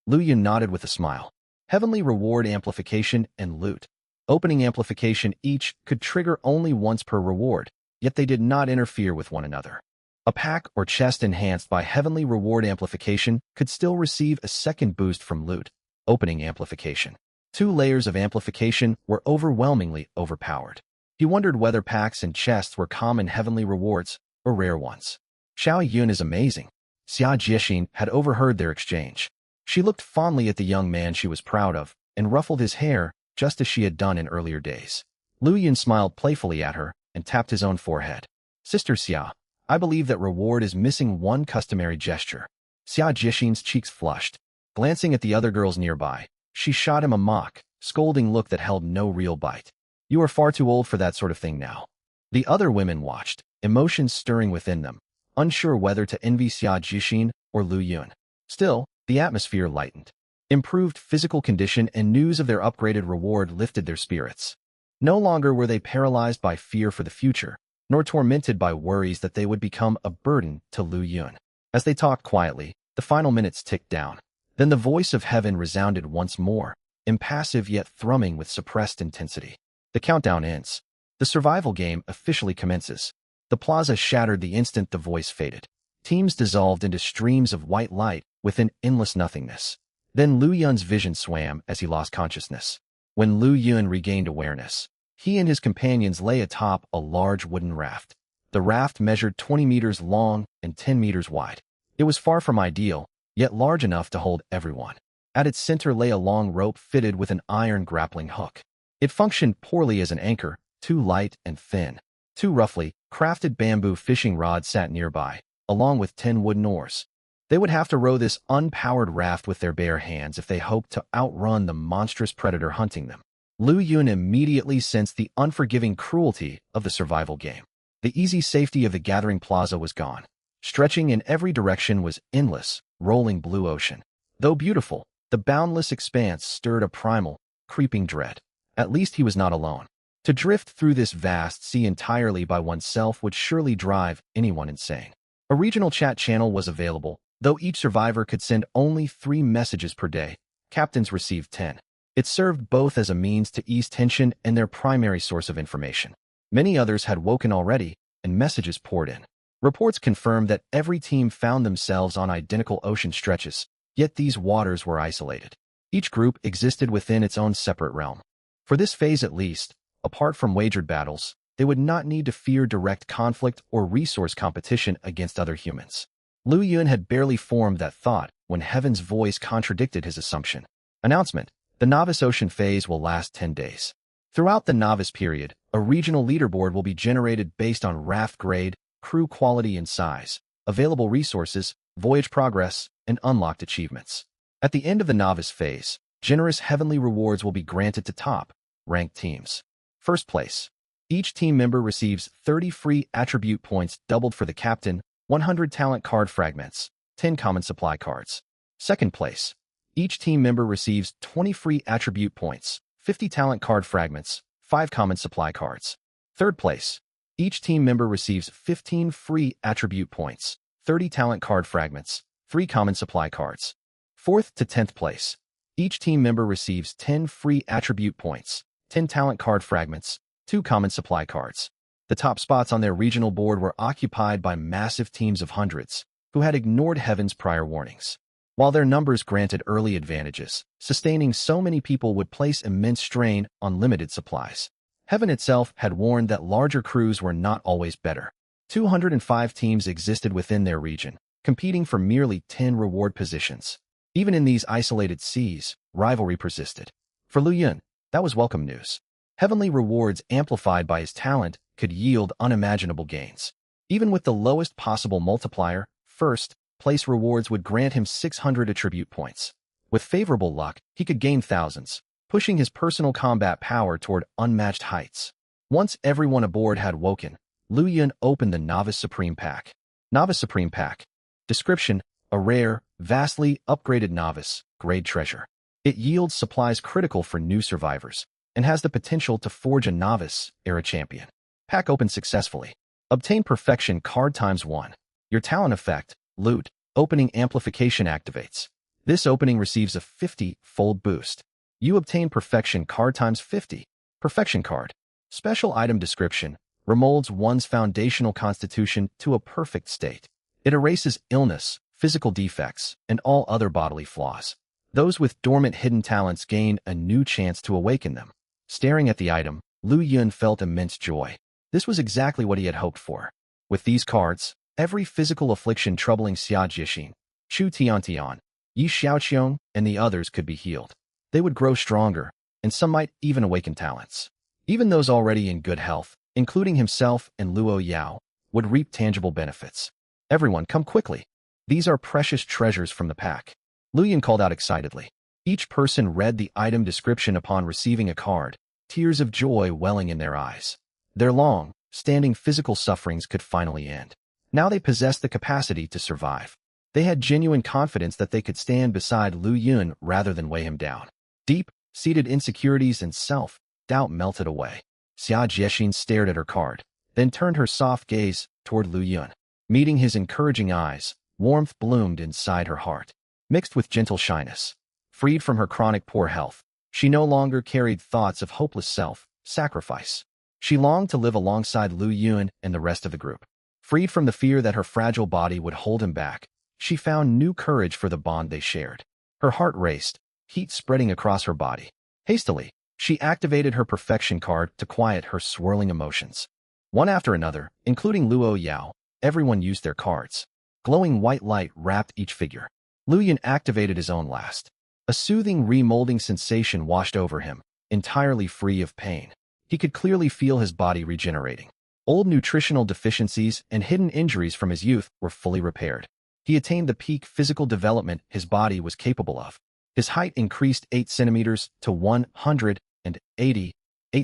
Lu Yun nodded with a smile. Heavenly Reward Amplification and Loot Opening Amplification each could trigger only once per reward, yet they did not interfere with one another. A pack or chest enhanced by Heavenly Reward Amplification could still receive a second boost from Loot Opening Amplification. 2 layers of amplification were overwhelmingly overpowered. He wondered whether packs and chests were common heavenly rewards or rare ones. Xiao Yun is amazing. Xia Jiexin had overheard their exchange. She looked fondly at the young man she was proud of and ruffled his hair just as she had done in earlier days. Lu Yun smiled playfully at her and tapped his own forehead. "Sister Xia, I believe that reward is missing one customary gesture." Xia Jiexin's cheeks flushed. Glancing at the other girls nearby, she shot him a mock, scolding look that held no real bite. "You are far too old for that sort of thing now." The other women watched, emotions stirring within them, unsure whether to envy Xia Jiexin or Lu Yun. Still, the atmosphere lightened. Improved physical condition and news of their upgraded reward lifted their spirits. No longer were they paralyzed by fear for the future, nor tormented by worries that they would become a burden to Lu Yun. As they talked quietly, the final minutes ticked down. Then the voice of heaven resounded once more, impassive yet thrumming with suppressed intensity. The countdown ends. The survival game officially commences. The plaza shattered the instant the voice faded. Teams dissolved into streams of white light within endless nothingness. Then Lu Yun's vision swam as he lost consciousness. When Lu Yun regained awareness, he and his companions lay atop a large wooden raft. The raft measured 20 meters long and 10 meters wide. It was far from ideal, yet large enough to hold everyone. At its center lay a long rope fitted with an iron grappling hook. It functioned poorly as an anchor, too light and thin. 2 roughly crafted bamboo fishing rods sat nearby, along with 10 wooden oars. They would have to row this unpowered raft with their bare hands if they hoped to outrun the monstrous predator hunting them. Lu Yun immediately sensed the unforgiving cruelty of the survival game. The easy safety of the gathering plaza was gone. Stretching in every direction was endless, rolling blue ocean. Though beautiful, the boundless expanse stirred a primal, creeping dread. At least he was not alone. To drift through this vast sea entirely by oneself would surely drive anyone insane. A regional chat channel was available, though each survivor could send only 3 messages per day. Captains received 10. It served both as a means to ease tension and their primary source of information. Many others had woken already, and messages poured in. Reports confirmed that every team found themselves on identical ocean stretches, yet these waters were isolated. Each group existed within its own separate realm. For this phase at least, apart from wagered battles, they would not need to fear direct conflict or resource competition against other humans. Lu Yun had barely formed that thought when Heaven's voice contradicted his assumption. Announcement: the Novice Ocean phase will last 10 days. Throughout the novice period, a regional leaderboard will be generated based on raft grade, crew quality and size, available resources, voyage progress, and unlocked achievements. At the end of the novice phase, generous heavenly rewards will be granted to top-ranked teams. First place. Each team member receives 30 free attribute points doubled for the captain, 100 talent card fragments, 10 common supply cards. Second place. Each team member receives 20 free attribute points, 50 talent card fragments, 5 common supply cards. Third place. Each team member receives 15 free attribute points, 30 talent card fragments, 3 common supply cards. Fourth to 10th place. Each team member receives 10 free attribute points, 10 talent card fragments, 2 common supply cards. The top spots on their regional board were occupied by massive teams of hundreds, who had ignored Heaven's prior warnings. While their numbers granted early advantages, sustaining so many people would place immense strain on limited supplies. Heaven itself had warned that larger crews were not always better. 205 teams existed within their region, competing for merely 10 reward positions. Even in these isolated seas, rivalry persisted. For Lu Yun, that was welcome news. Heavenly rewards amplified by his talent could yield unimaginable gains. Even with the lowest possible multiplier, first place rewards would grant him 600 attribute points. With favorable luck, he could gain thousands, pushing his personal combat power toward unmatched heights. Once everyone aboard had woken, Lu Yun opened the Novice Supreme Pack. Novice Supreme Pack. Description: a rare, vastly upgraded novice grade treasure. It yields supplies critical for new survivors and has the potential to forge a novice-era champion. Pack opened successfully. Obtain Perfection card ×1. Your talent effect, Loot, Opening Amplification activates. This opening receives a 50-fold boost. You obtain Perfection card ×50. Perfection card. Special item description: remolds one's foundational constitution to a perfect state. It erases illness, physical defects, and all other bodily flaws. Those with dormant hidden talents gain a new chance to awaken them. Staring at the item, Lu Yun felt immense joy. This was exactly what he had hoped for. With these cards, every physical affliction troubling Xia Jixin, Chu Tiantian, Yi Xiaoqiong, and the others could be healed. They would grow stronger, and some might even awaken talents. Even those already in good health, including himself and Luo Yao, would reap tangible benefits. Everyone, come quickly. These are precious treasures from the pack. Lu Yun called out excitedly. Each person read the item description upon receiving a card, tears of joy welling in their eyes. Their long-standing physical sufferings could finally end. Now they possessed the capacity to survive. They had genuine confidence that they could stand beside Lu Yun rather than weigh him down. Deep-seated insecurities and self-doubt melted away. Xia Jixin stared at her card, then turned her soft gaze toward Lu Yun. Meeting his encouraging eyes, warmth bloomed inside her heart, mixed with gentle shyness. Freed from her chronic poor health, she no longer carried thoughts of hopeless self-sacrifice. She longed to live alongside Lu Yun and the rest of the group. Freed from the fear that her fragile body would hold him back, she found new courage for the bond they shared. Her heart raced, heat spreading across her body. Hastily, she activated her perfection card to quiet her swirling emotions. One after another, including Luo Yao, everyone used their cards. Glowing white light wrapped each figure. Lu Yun activated his own last. A soothing remolding sensation washed over him, entirely free of pain. He could clearly feel his body regenerating. Old nutritional deficiencies and hidden injuries from his youth were fully repaired. He attained the peak physical development his body was capable of. His height increased 8 centimeters to 188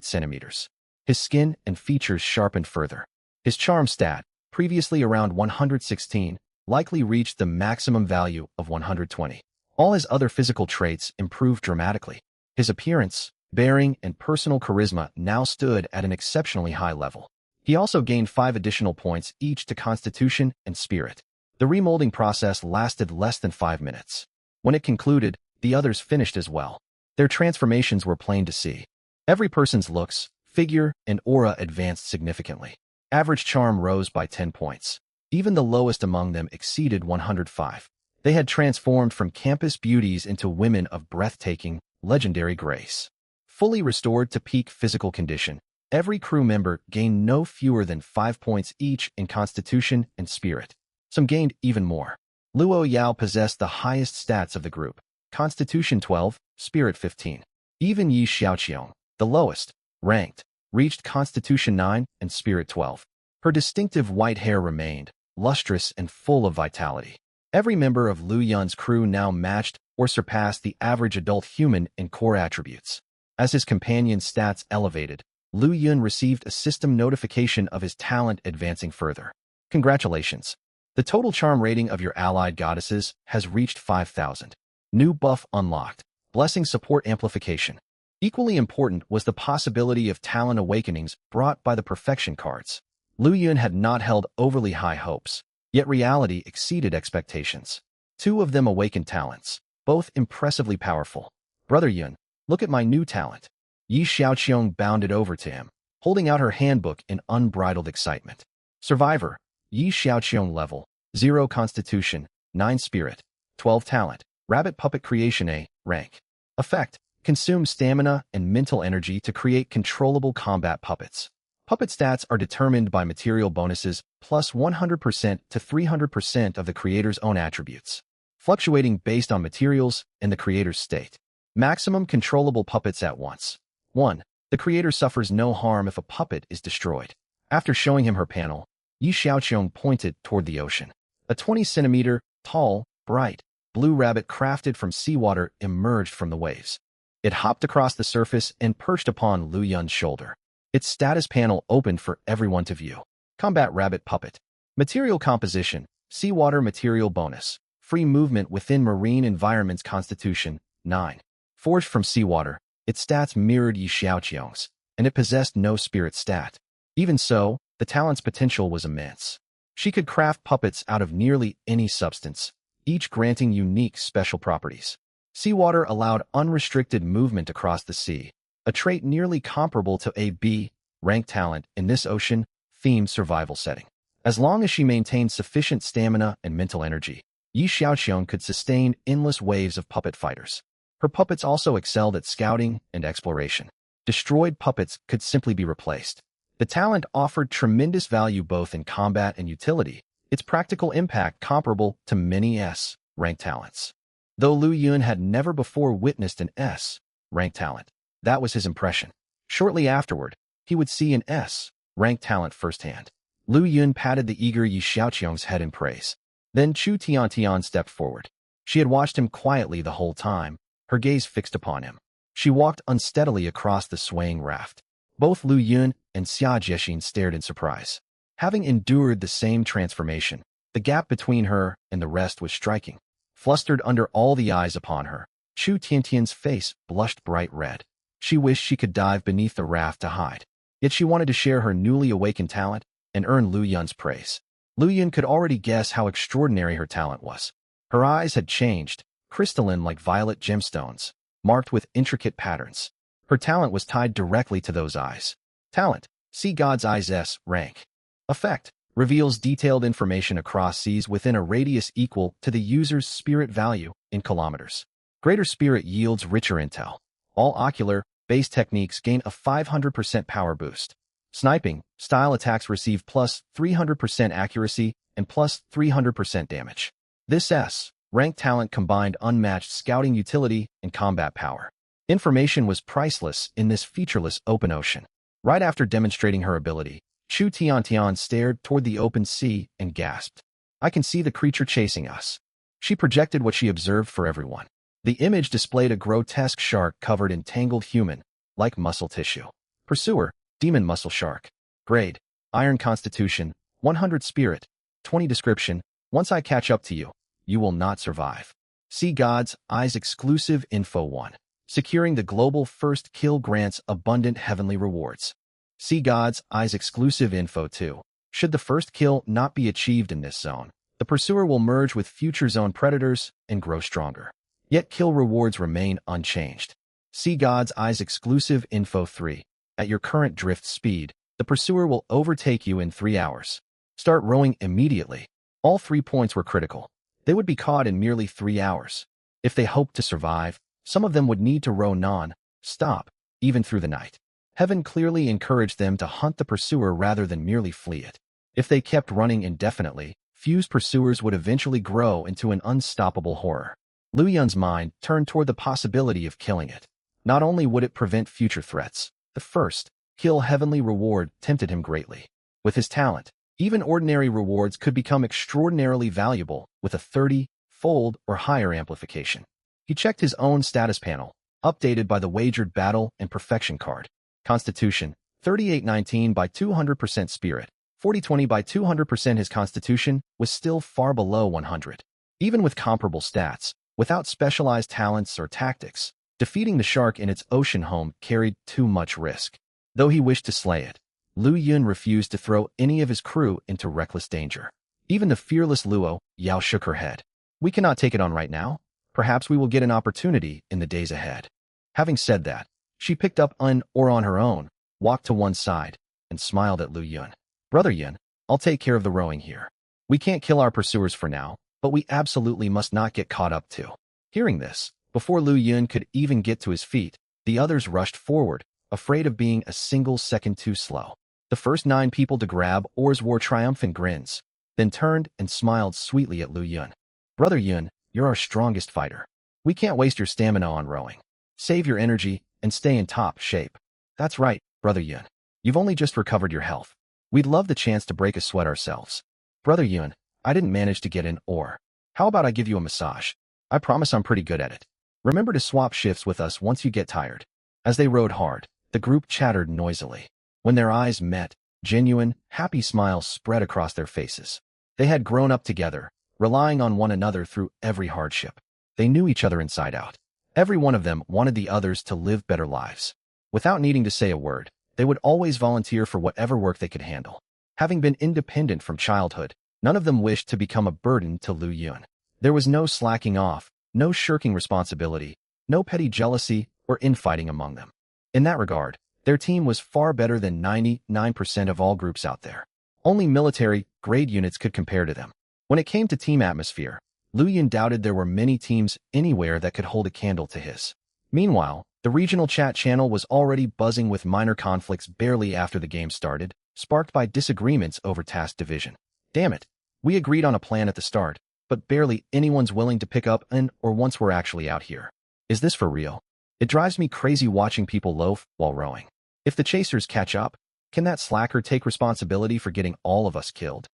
centimeters. His skin and features sharpened further. His charm stat, previously around 116, likely reached the maximum value of 120. All his other physical traits improved dramatically. His appearance, bearing, and personal charisma now stood at an exceptionally high level. He also gained 5 additional points each to Constitution and Spirit. The remolding process lasted less than 5 minutes. When it concluded, the others finished as well. Their transformations were plain to see. Every person's looks, figure, and aura advanced significantly. Average charm rose by 10 points. Even the lowest among them exceeded 105. They had transformed from campus beauties into women of breathtaking, legendary grace. Fully restored to peak physical condition, Every crew member gained no fewer than 5 points each in Constitution and Spirit. Some gained even more. Luo Yao possessed the highest stats of the group. Constitution 12, Spirit 15. Even Yi Xiaoqiong, the lowest, ranked, reached Constitution 9 and Spirit 12. Her distinctive white hair remained, lustrous and full of vitality. Every member of Lu Yun's crew now matched or surpassed the average adult human in core attributes. As his companion's stats elevated, Lu Yun received a system notification of his talent advancing further. Congratulations! The total charm rating of your allied goddesses has reached 5,000. New buff unlocked. Blessing support amplification. Equally important was the possibility of talent awakenings brought by the perfection cards. Lu Yun had not held overly high hopes, yet reality exceeded expectations. 2 of them awakened talents, both impressively powerful. Brother Yun, look at my new talent. Yi Xiaoqiong bounded over to him, holding out her handbook in unbridled excitement. Survivor, Yi Xiaoqiong level, 0 Constitution, 9 Spirit, 12 Talent, Rabbit Puppet Creation A, rank. Effect, consume stamina and mental energy to create controllable combat puppets. Puppet stats are determined by material bonuses plus 100% to 300% of the creator's own attributes, fluctuating based on materials and the creator's state. Maximum controllable puppets at once. 1. The creator suffers no harm if a puppet is destroyed. After showing him her panel, Yi Xiaoqiong pointed toward the ocean. A 20-centimeter, tall, bright, blue rabbit crafted from seawater emerged from the waves. It hopped across the surface and perched upon Lu Yun's shoulder. Its status panel opened for everyone to view. Combat Rabbit Puppet. Material composition, seawater material bonus. Free movement within marine environments. Constitution, 9. Forged from seawater, its stats mirrored Yi Xiaoqiong's, and it possessed no spirit stat. Even so, the talent's potential was immense. She could craft puppets out of nearly any substance, each granting unique special properties. Seawater allowed unrestricted movement across the sea, a trait nearly comparable to a B-rank talent in this ocean-themed survival setting. As long as she maintained sufficient stamina and mental energy, Yi Xiaoqiong could sustain endless waves of puppet fighters. Her puppets also excelled at scouting and exploration. Destroyed puppets could simply be replaced. The talent offered tremendous value both in combat and utility, its practical impact comparable to many S-rank talents. Though Lu Yun had never before witnessed an S-rank talent, that was his impression. Shortly afterward, he would see an S-rank talent firsthand. Lu Yun patted the eager Yi Xiaoqiong's head in praise. Then Chu Tiantian stepped forward. She had watched him quietly the whole time, her gaze fixed upon him. She walked unsteadily across the swaying raft. Both Lu Yun and Xia Jiexin stared in surprise. Having endured the same transformation, the gap between her and the rest was striking. Flustered under all the eyes upon her, Chu Tiantian's face blushed bright red. She wished she could dive beneath the raft to hide. Yet she wanted to share her newly awakened talent and earn Lu Yun's praise. Lu Yun could already guess how extraordinary her talent was. Her eyes had changed, crystalline like violet gemstones, marked with intricate patterns. Her talent was tied directly to those eyes. Talent, see God's Eyes S rank. Effect, reveals detailed information across seas within a radius equal to the user's spirit value in kilometers. Greater spirit yields richer intel. All ocular, base techniques gain a 500% power boost. Sniping, style attacks receive plus 300% accuracy and plus 300% damage. This S-rank talent combined unmatched scouting utility and combat power. Information was priceless in this featureless open ocean. Right after demonstrating her ability, Chu Tiantian stared toward the open sea and gasped. I can see the creature chasing us. She projected what she observed for everyone. The image displayed a grotesque shark covered in tangled human-like muscle tissue. Pursuer, demon muscle shark. Grade, iron constitution, 100 spirit, 20 description. Once I catch up to you, you will not survive. See God's Eyes exclusive info 1. Securing the global first kill grants abundant heavenly rewards. See God's Eyes exclusive info 2. Should the first kill not be achieved in this zone, the pursuer will merge with future zone predators and grow stronger. Yet kill rewards remain unchanged. See God's Eyes exclusive info 3. At your current drift speed, the pursuer will overtake you in 3 hours. Start rowing immediately. All 3 points were critical. They would be caught in merely 3 hours. If they hoped to survive, some of them would need to row non-stop, even through the night. Heaven clearly encouraged them to hunt the pursuer rather than merely flee it. If they kept running indefinitely, Few's pursuers would eventually grow into an unstoppable horror. Lu Yun's mind turned toward the possibility of killing it. Not only would it prevent future threats, the first, kill heavenly reward tempted him greatly. With his talent, even ordinary rewards could become extraordinarily valuable with a 30-fold or higher amplification. He checked his own status panel, updated by the wagered battle and perfection card. Constitution, 3819 by 200% spirit, 4020 by 200%. His constitution was still far below 100. Even with comparable stats, without specialized talents or tactics, defeating the shark in its ocean home carried too much risk. Though he wished to slay it, Lu Yun refused to throw any of his crew into reckless danger. Even the fearless Luo, Yao shook her head. We cannot take it on right now. Perhaps we will get an opportunity in the days ahead. Having said that, she picked up on her own, walked to one side, and smiled at Lu Yun. Brother Yun, I'll take care of the rowing here. We can't kill our pursuers for now, but we absolutely must not get caught up too. Hearing this, before Lu Yun could even get to his feet, the others rushed forward, afraid of being a single second too slow. The first 9 people to grab oars wore triumphant grins, then turned and smiled sweetly at Lu Yun. Brother Yun, you're our strongest fighter. We can't waste your stamina on rowing. Save your energy and stay in top shape. That's right, Brother Yun. You've only just recovered your health. We'd love the chance to break a sweat ourselves. Brother Yun, I didn't manage to get an oar. How about I give you a massage? I promise I'm pretty good at it. Remember to swap shifts with us once you get tired. As they rowed hard, the group chattered noisily. When their eyes met, genuine, happy smiles spread across their faces. They had grown up together, relying on one another through every hardship. They knew each other inside out. Every one of them wanted the others to live better lives. Without needing to say a word, they would always volunteer for whatever work they could handle. Having been independent from childhood, none of them wished to become a burden to Lu Yun. There was no slacking off, no shirking responsibility, no petty jealousy or infighting among them. In that regard, their team was far better than 99% of all groups out there. Only military-grade units could compare to them. When it came to team atmosphere, Lu Yun doubted there were many teams anywhere that could hold a candle to his. Meanwhile, the regional chat channel was already buzzing with minor conflicts barely after the game started, sparked by disagreements over task division. Damn it, we agreed on a plan at the start, but barely anyone's willing to pick up or once we're actually out here. Is this for real? It drives me crazy watching people loaf while rowing. If the chasers catch up, can that slacker take responsibility for getting all of us killed?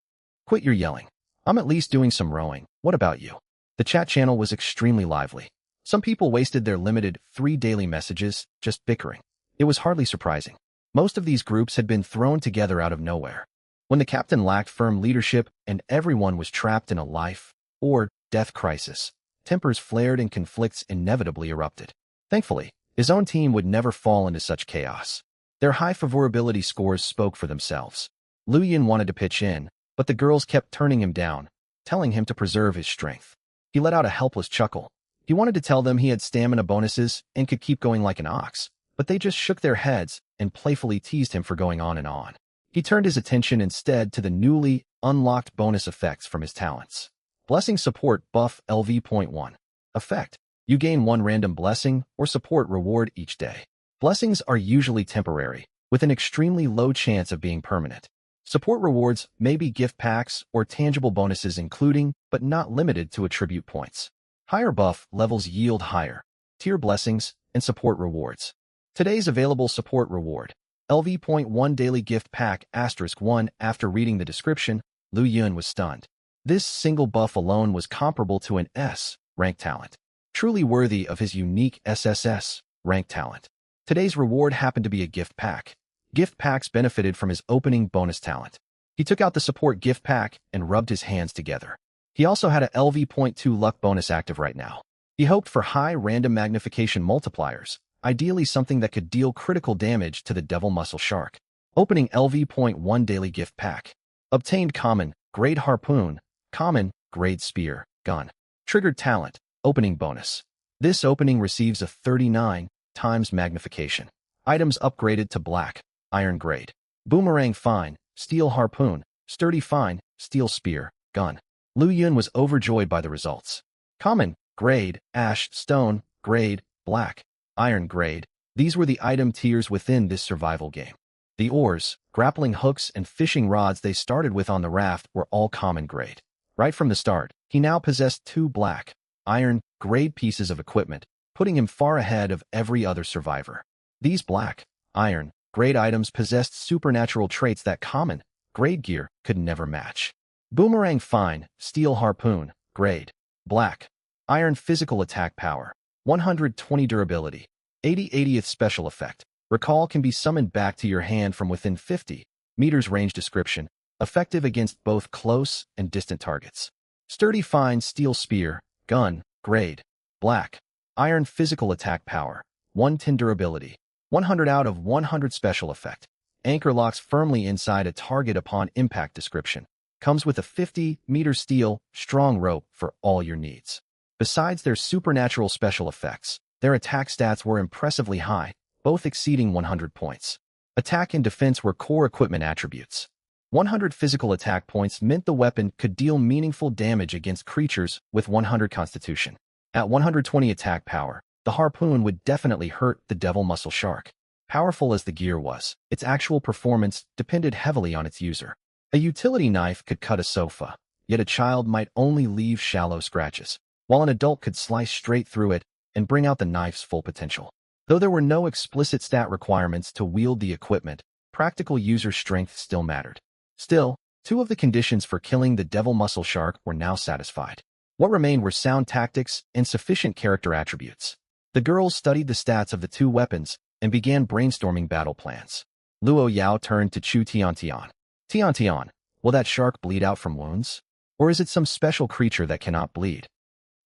Quit your yelling. I'm at least doing some rowing. What about you? The chat channel was extremely lively. Some people wasted their limited 3 daily messages just bickering. It was hardly surprising. Most of these groups had been thrown together out of nowhere. When the captain lacked firm leadership and everyone was trapped in a life or death crisis, tempers flared and conflicts inevitably erupted. Thankfully, his own team would never fall into such chaos. Their high favorability scores spoke for themselves. Lu Yun wanted to pitch in, but the girls kept turning him down, telling him to preserve his strength. He let out a helpless chuckle. He wanted to tell them he had stamina bonuses and could keep going like an ox, but they just shook their heads and playfully teased him for going on and on. He turned his attention instead to the newly unlocked bonus effects from his talents. Blessing Support Buff LV.1. Effect: you gain 1 random blessing or support reward each day. Blessings are usually temporary, with an extremely low chance of being permanent. Support rewards may be gift packs or tangible bonuses including, but not limited to attribute points. Higher buff levels yield higher tier blessings and support rewards. Today's available support reward, LV.1 Daily Gift Pack *1. After reading the description, Lu Yun was stunned. This single buff alone was comparable to an S rank talent, truly worthy of his unique SSS rank talent. Today's reward happened to be a gift pack. Gift packs benefited from his opening bonus talent. He took out the support gift pack and rubbed his hands together. He also had a LV.2 luck bonus active right now. He hoped for high random magnification multipliers, ideally something that could deal critical damage to the devil muscle shark. Opening LV.1 Daily Gift Pack. Obtained common, grade harpoon, common, grade spear, gun. Triggered talent, opening bonus. This opening receives a 39 times magnification. Items upgraded to black, iron grade. Boomerang fine, steel harpoon, sturdy fine, steel spear, gun. Lu Yun was overjoyed by the results. Common, grade, ash, stone, grade, black, iron grade, These were the item tiers within this survival game. The oars, grappling hooks, and fishing rods they started with on the raft were all common grade. Right from the start, he now possessed 2 black, iron, grade pieces of equipment, putting him far ahead of every other survivor. These black, iron, grade items possessed supernatural traits that common, grade gear could never match. Boomerang Fine, Steel Harpoon, grade, black, iron physical attack power, 120 durability, 80/80th special effect. Recall can be summoned back to your hand from within 50 meters range description, effective against both close and distant targets. Sturdy Fine Steel Spear, gun, grade, black, iron physical attack power, 110 durability, 100 out of 100 special effect. Anchor locks firmly inside a target upon impact description. Comes with a 50-meter steel, strong rope for all your needs. Besides their supernatural special effects, their attack stats were impressively high, both exceeding 100 points. Attack and defense were core equipment attributes. 100 physical attack points meant the weapon could deal meaningful damage against creatures with 100 constitution. At 120 attack power, the harpoon would definitely hurt the devil muscle shark. Powerful as the gear was, its actual performance depended heavily on its user. A utility knife could cut a sofa, yet a child might only leave shallow scratches, while an adult could slice straight through it and bring out the knife's full potential. Though there were no explicit stat requirements to wield the equipment, practical user strength still mattered. Still, 2 of the conditions for killing the devil muscle shark were now satisfied. What remained were sound tactics and sufficient character attributes. The girls studied the stats of the 2 weapons and began brainstorming battle plans. Luo Yao turned to Chu Tiantian. Tiantian, will that shark bleed out from wounds? Or is it some special creature that cannot bleed?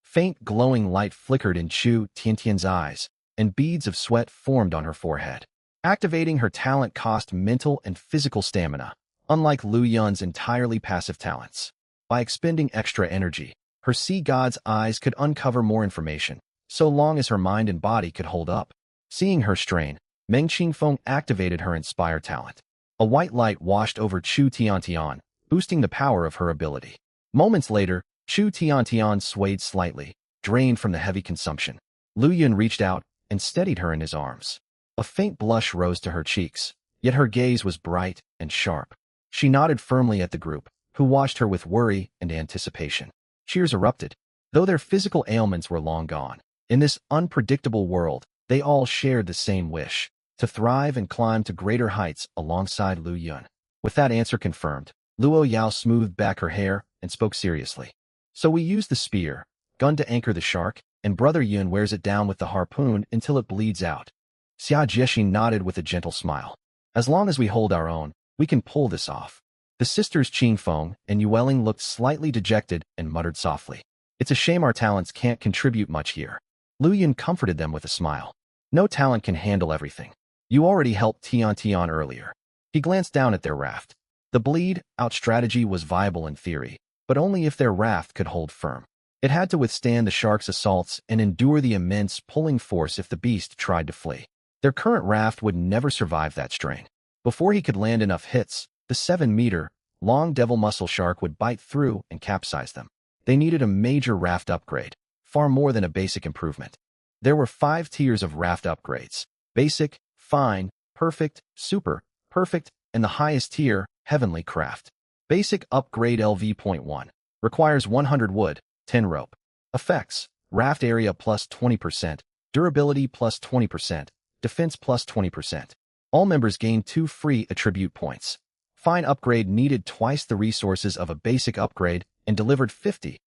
Faint glowing light flickered in Chu Tiantian's eyes, and beads of sweat formed on her forehead. Activating her talent cost mental and physical stamina, unlike Lu Yun's entirely passive talents. By expending extra energy, her sea god's eyes could uncover more information, so long as her mind and body could hold up. Seeing her strain, Meng Qingfeng activated her Inspire talent. A white light washed over Chu Tiantian, boosting the power of her ability. Moments later, Chu Tiantian swayed slightly, drained from the heavy consumption. Lu Yun reached out and steadied her in his arms. A faint blush rose to her cheeks, yet her gaze was bright and sharp. She nodded firmly at the group, who watched her with worry and anticipation. Cheers erupted. Though their physical ailments were long gone, in this unpredictable world, they all shared the same wish, to thrive and climb to greater heights alongside Lu Yun. With that answer confirmed, Luo Yao smoothed back her hair and spoke seriously. So we use the spear, gun to anchor the shark, and Brother Yun wears it down with the harpoon until it bleeds out. Xia Jiexin nodded with a gentle smile. As long as we hold our own, we can pull this off. The sisters Qingfeng and Yueling looked slightly dejected and muttered softly. It's a shame our talents can't contribute much here. Lu Yun comforted them with a smile. No talent can handle everything. You already helped Tian earlier. He glanced down at their raft. The bleed-out strategy was viable in theory, but only if their raft could hold firm. It had to withstand the shark's assaults and endure the immense pulling force if the beast tried to flee. Their current raft would never survive that strain. Before he could land enough hits, the 7-meter-long devil muscle shark would bite through and capsize them. They needed a major raft upgrade, far more than a basic improvement. There were 5 tiers of raft upgrades: basic, fine, perfect, super, perfect, and the highest tier, heavenly craft. Basic upgrade LV.1 requires 100 wood, 10 rope. Effects: raft area plus 20%, durability plus 20%, defense plus 20%. All members gain 2 free attribute points. Fine upgrade needed twice the resources of a basic upgrade and delivered 50%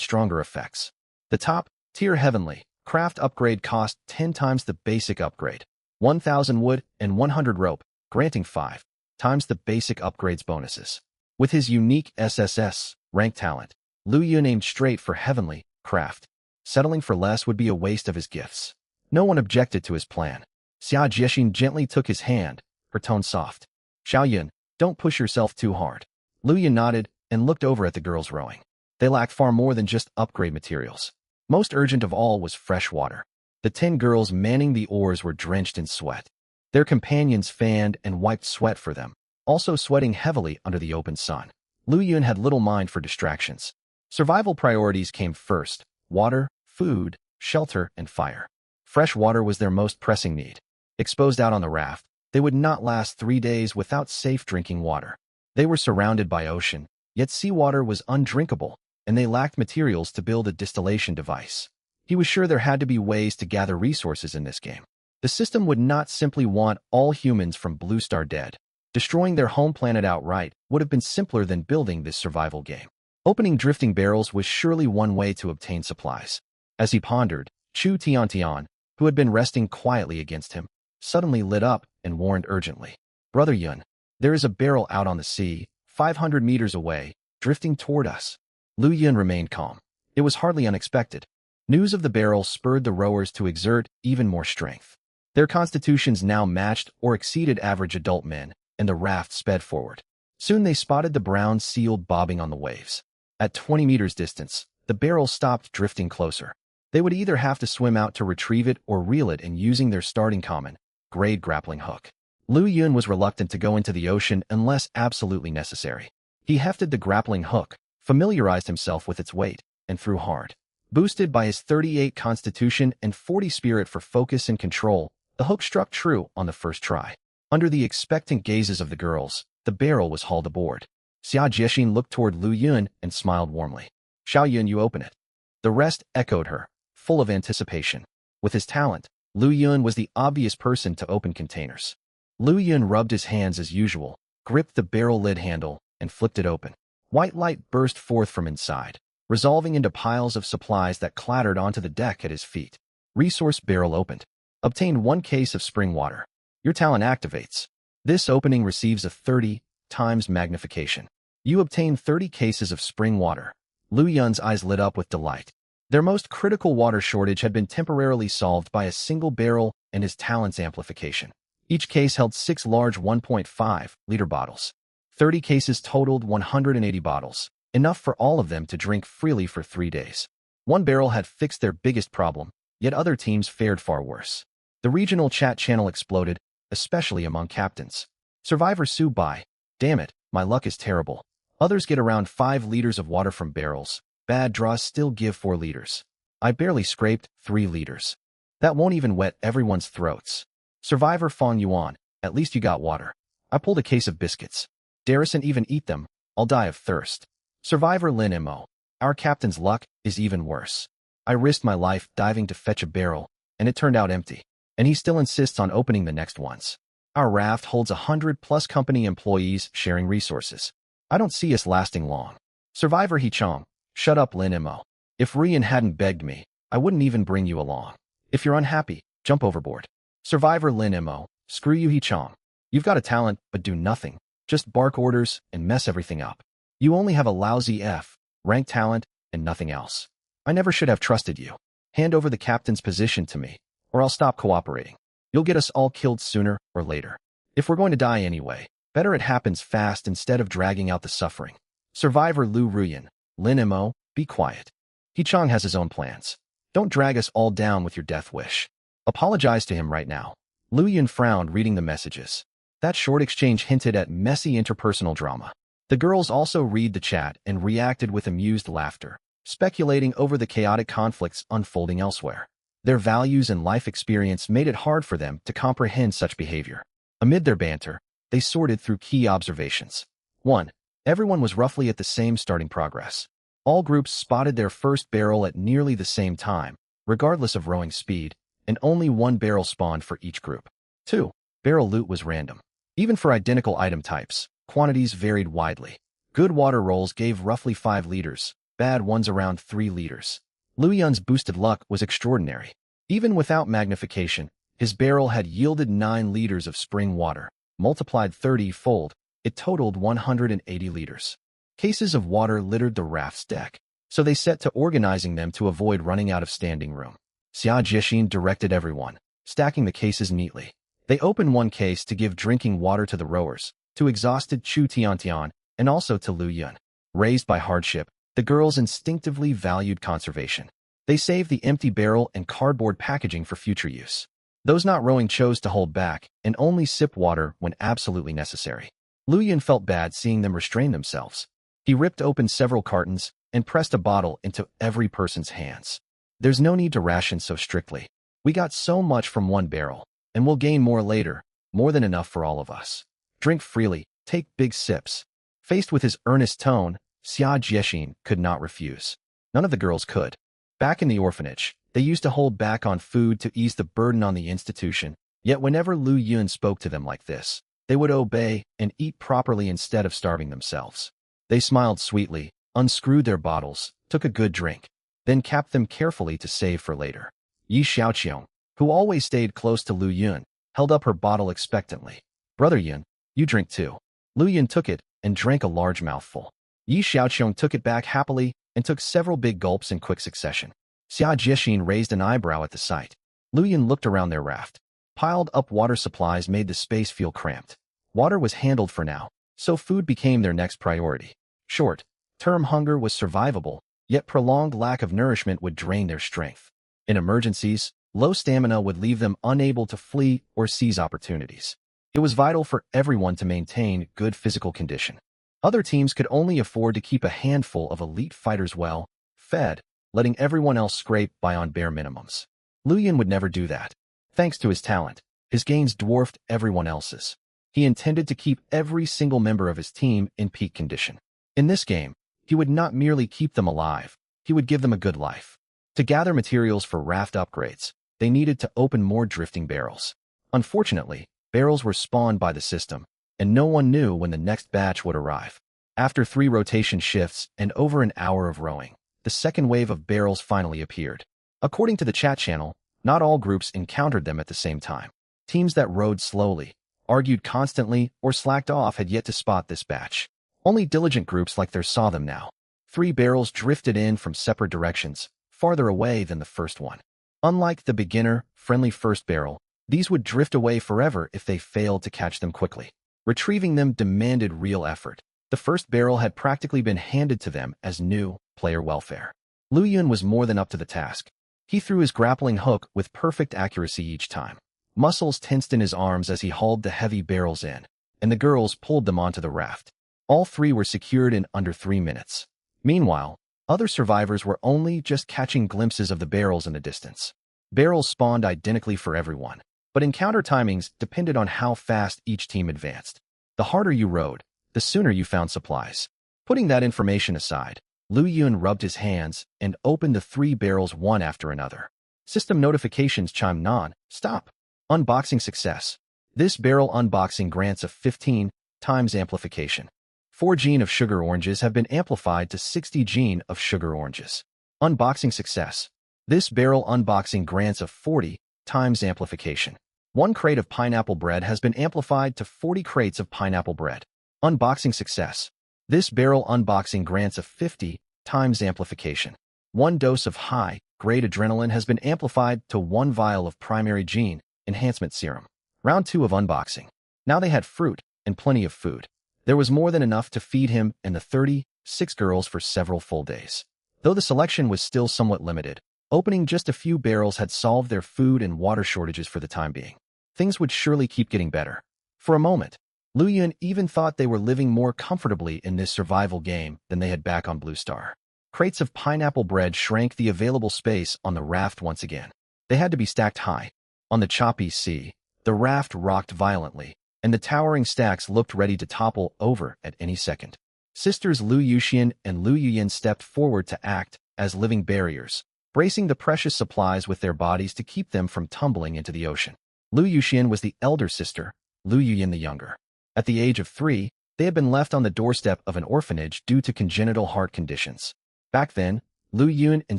stronger effects. The top tier heavenly craft upgrade cost 10 times the basic upgrade, 1,000 wood and 100 rope, granting 5 times the basic upgrade's bonuses. With his unique SSS rank talent, Lu Yun aimed straight for heavenly craft. Settling for less would be a waste of his gifts. No one objected to his plan. Xia Jiexin gently took his hand, her tone soft. Xiaoyun, don't push yourself too hard. Lu Yun nodded and looked over at the girls rowing. They lacked far more than just upgrade materials. Most urgent of all was fresh water. The 10 girls manning the oars were drenched in sweat. Their companions fanned and wiped sweat for them, also sweating heavily under the open sun. Lu Yun had little mind for distractions. Survival priorities came first: water, food, shelter, and fire. Fresh water was their most pressing need. Exposed out on the raft, they would not last 3 days without safe drinking water. They were surrounded by ocean, yet seawater was undrinkable, and they lacked materials to build a distillation device. He was sure there had to be ways to gather resources in this game. The system would not simply want all humans from Blue Star dead. Destroying their home planet outright would have been simpler than building this survival game. Opening drifting barrels was surely one way to obtain supplies. As he pondered, Chu Tiantian, who had been resting quietly against him, suddenly lit up and warned urgently. Brother Yun, there is a barrel out on the sea, 500 meters away, drifting toward us. Lu Yun remained calm. It was hardly unexpected. News of the barrel spurred the rowers to exert even more strength. Their constitutions now matched or exceeded average adult men, and the raft sped forward. Soon they spotted the brown seal bobbing on the waves. At 20 meters distance, the barrel stopped drifting closer. They would either have to swim out to retrieve it or reel it in using their starting common, grade grappling hook. Lu Yun was reluctant to go into the ocean unless absolutely necessary. He hefted the grappling hook, familiarized himself with its weight, and threw hard. Boosted by his 38 constitution and 40 spirit for focus and control, the hook struck true on the first try. Under the expectant gazes of the girls, the barrel was hauled aboard. Xia Jiexin looked toward Lu Yun and smiled warmly. Xiao Yun, you open it. The rest echoed her, full of anticipation. With his talent, Lu Yun was the obvious person to open containers. Lu Yun rubbed his hands as usual, gripped the barrel lid handle, and flipped it open. White light burst forth from inside, resolving into piles of supplies that clattered onto the deck at his feet. Resource barrel opened. Obtain 1 case of spring water. Your talent activates. This opening receives a 30 times magnification. You obtain 30 cases of spring water. Lu Yun's eyes lit up with delight. Their most critical water shortage had been temporarily solved by a single barrel and his talent's amplification. Each case held 6 large 1.5-liter bottles. 30 cases totaled 180 bottles, enough for all of them to drink freely for 3 days. One barrel had fixed their biggest problem, yet other teams fared far worse. The regional chat channel exploded, especially among captains. Survivor Su Bai. Damn it, my luck is terrible. Others get around 5 liters of water from barrels. Bad draws still give 4 liters. I barely scraped 3 liters. That won't even wet everyone's throats. Survivor Fong Yuan, at least you got water. I pulled a case of biscuits. Darrison even eat them, I'll die of thirst. Survivor Lin Mo. Our captain's luck is even worse. I risked my life diving to fetch a barrel, and it turned out empty. And he still insists on opening the next ones. Our raft holds 100+ company employees sharing resources. I don't see us lasting long. Survivor He Chong. Shut up, Lin Mo. If Rian hadn't begged me, I wouldn't even bring you along. If you're unhappy, jump overboard. Survivor Lin Mo. Screw you, He Chong. You've got a talent, but do nothing. Just bark orders and mess everything up. You only have a lousy F, rank talent, and nothing else. I never should have trusted you. Hand over the captain's position to me, or I'll stop cooperating. You'll get us all killed sooner or later. If we're going to die anyway, better it happens fast instead of dragging out the suffering. Survivor Lu Ruyan. Lin Mo, be quiet. He Chong has his own plans. Don't drag us all down with your death wish. Apologize to him right now. Lu Yun frowned reading the messages. That short exchange hinted at messy interpersonal drama. The girls also read the chat and reacted with amused laughter, speculating over the chaotic conflicts unfolding elsewhere. Their values and life experience made it hard for them to comprehend such behavior. Amid their banter, they sorted through key observations. 1. Everyone was roughly at the same starting progress. All groups spotted their first barrel at nearly the same time, regardless of rowing speed, and only 1 barrel spawned for each group. 2. Barrel loot was random. Even for identical item types, quantities varied widely. Good water rolls gave roughly 5 liters, bad ones around 3 liters. Lu Yun's boosted luck was extraordinary. Even without magnification, his barrel had yielded 9 liters of spring water. Multiplied 30-fold, it totaled 180 liters. Cases of water littered the raft's deck, so they set to organizing them to avoid running out of standing room. Xia Jiexin directed everyone, stacking the cases neatly. They opened 1 case to give drinking water to the rowers, to exhausted Chu Tiantian, and also to Lu Yun. Raised by hardship, the girls instinctively valued conservation. They saved the empty barrel and cardboard packaging for future use. Those not rowing chose to hold back and only sip water when absolutely necessary. Lu Yun felt bad seeing them restrain themselves. He ripped open several cartons and pressed a bottle into every person's hands. There's no need to ration so strictly. We got so much from 1 barrel. and we'll gain more later, more than enough for all of us. Drink freely, take big sips. Faced with his earnest tone, Xia Jiexin could not refuse. None of the girls could. Back in the orphanage, they used to hold back on food to ease the burden on the institution, yet whenever Lu Yun spoke to them like this, they would obey and eat properly instead of starving themselves. They smiled sweetly, unscrewed their bottles, took a good drink, then capped them carefully to save for later. Yi Xiaoqiong, who always stayed close to Lu Yun, held up her bottle expectantly. Brother Yun, you drink too. Lu Yun took it and drank a large mouthful. Yi Xiaoqiong took it back happily and took several big gulps in quick succession. Xia Jiexin raised an eyebrow at the sight. Lu Yun looked around their raft. Piled up water supplies made the space feel cramped. Water was handled for now, so food became their next priority. Short-term hunger was survivable, yet prolonged lack of nourishment would drain their strength. In emergencies, low stamina would leave them unable to flee or seize opportunities. It was vital for everyone to maintain good physical condition. Other teams could only afford to keep a handful of elite fighters well fed, letting everyone else scrape by on bare minimums. Lu Yun would never do that. Thanks to his talent, his gains dwarfed everyone else's. He intended to keep every single member of his team in peak condition. In this game, he would not merely keep them alive, he would give them a good life. To gather materials for raft upgrades, they needed to open more drifting barrels. Unfortunately, barrels were spawned by the system, and no one knew when the next batch would arrive. After 3 rotation shifts and over an hour of rowing, the second wave of barrels finally appeared. According to the chat channel, not all groups encountered them at the same time. Teams that rowed slowly, argued constantly, or slacked off had yet to spot this batch. Only diligent groups like theirs saw them now. 3 barrels drifted in from separate directions, farther away than the first one. Unlike the beginner, friendly first barrel, these would drift away forever if they failed to catch them quickly. Retrieving them demanded real effort. The first barrel had practically been handed to them as new player welfare. Lu Yun was more than up to the task. He threw his grappling hook with perfect accuracy each time. Muscles tensed in his arms as he hauled the heavy barrels in, and the girls pulled them onto the raft. All 3 were secured in under 3 minutes. Meanwhile, other survivors were only just catching glimpses of the barrels in the distance. Barrels spawned identically for everyone, but encounter timings depended on how fast each team advanced. The harder you rowed, the sooner you found supplies. Putting that information aside, Lu Yun rubbed his hands and opened the 3 barrels one after another. System notifications chimed non-stop. Unboxing success. This barrel unboxing grants a 15 times amplification. 4 gene of sugar oranges have been amplified to 60 gene of sugar oranges. Unboxing success. This barrel unboxing grants a 40 times amplification. 1 crate of pineapple bread has been amplified to 40 crates of pineapple bread. Unboxing success. This barrel unboxing grants a 50 times amplification. 1 dose of high-grade adrenaline has been amplified to 1 vial of primary gene enhancement serum. Round 2 of unboxing. Now they had fruit and plenty of food. There was more than enough to feed him and the 36 girls for several full days. Though the selection was still somewhat limited, opening just a few barrels had solved their food and water shortages for the time being. Things would surely keep getting better. For a moment, Lu Yun even thought they were living more comfortably in this survival game than they had back on Blue Star. Crates of pineapple bread shrank the available space on the raft once again. They had to be stacked high. On the choppy sea, the raft rocked violently, and the towering stacks looked ready to topple over at any second. Sisters Lu Yuxian and Lu Yuyin stepped forward to act as living barriers, bracing the precious supplies with their bodies to keep them from tumbling into the ocean. Lu Yuxian was the elder sister, Lu Yuyin the younger. At the age of 3, they had been left on the doorstep of an orphanage due to congenital heart conditions. Back then, Lu Yun and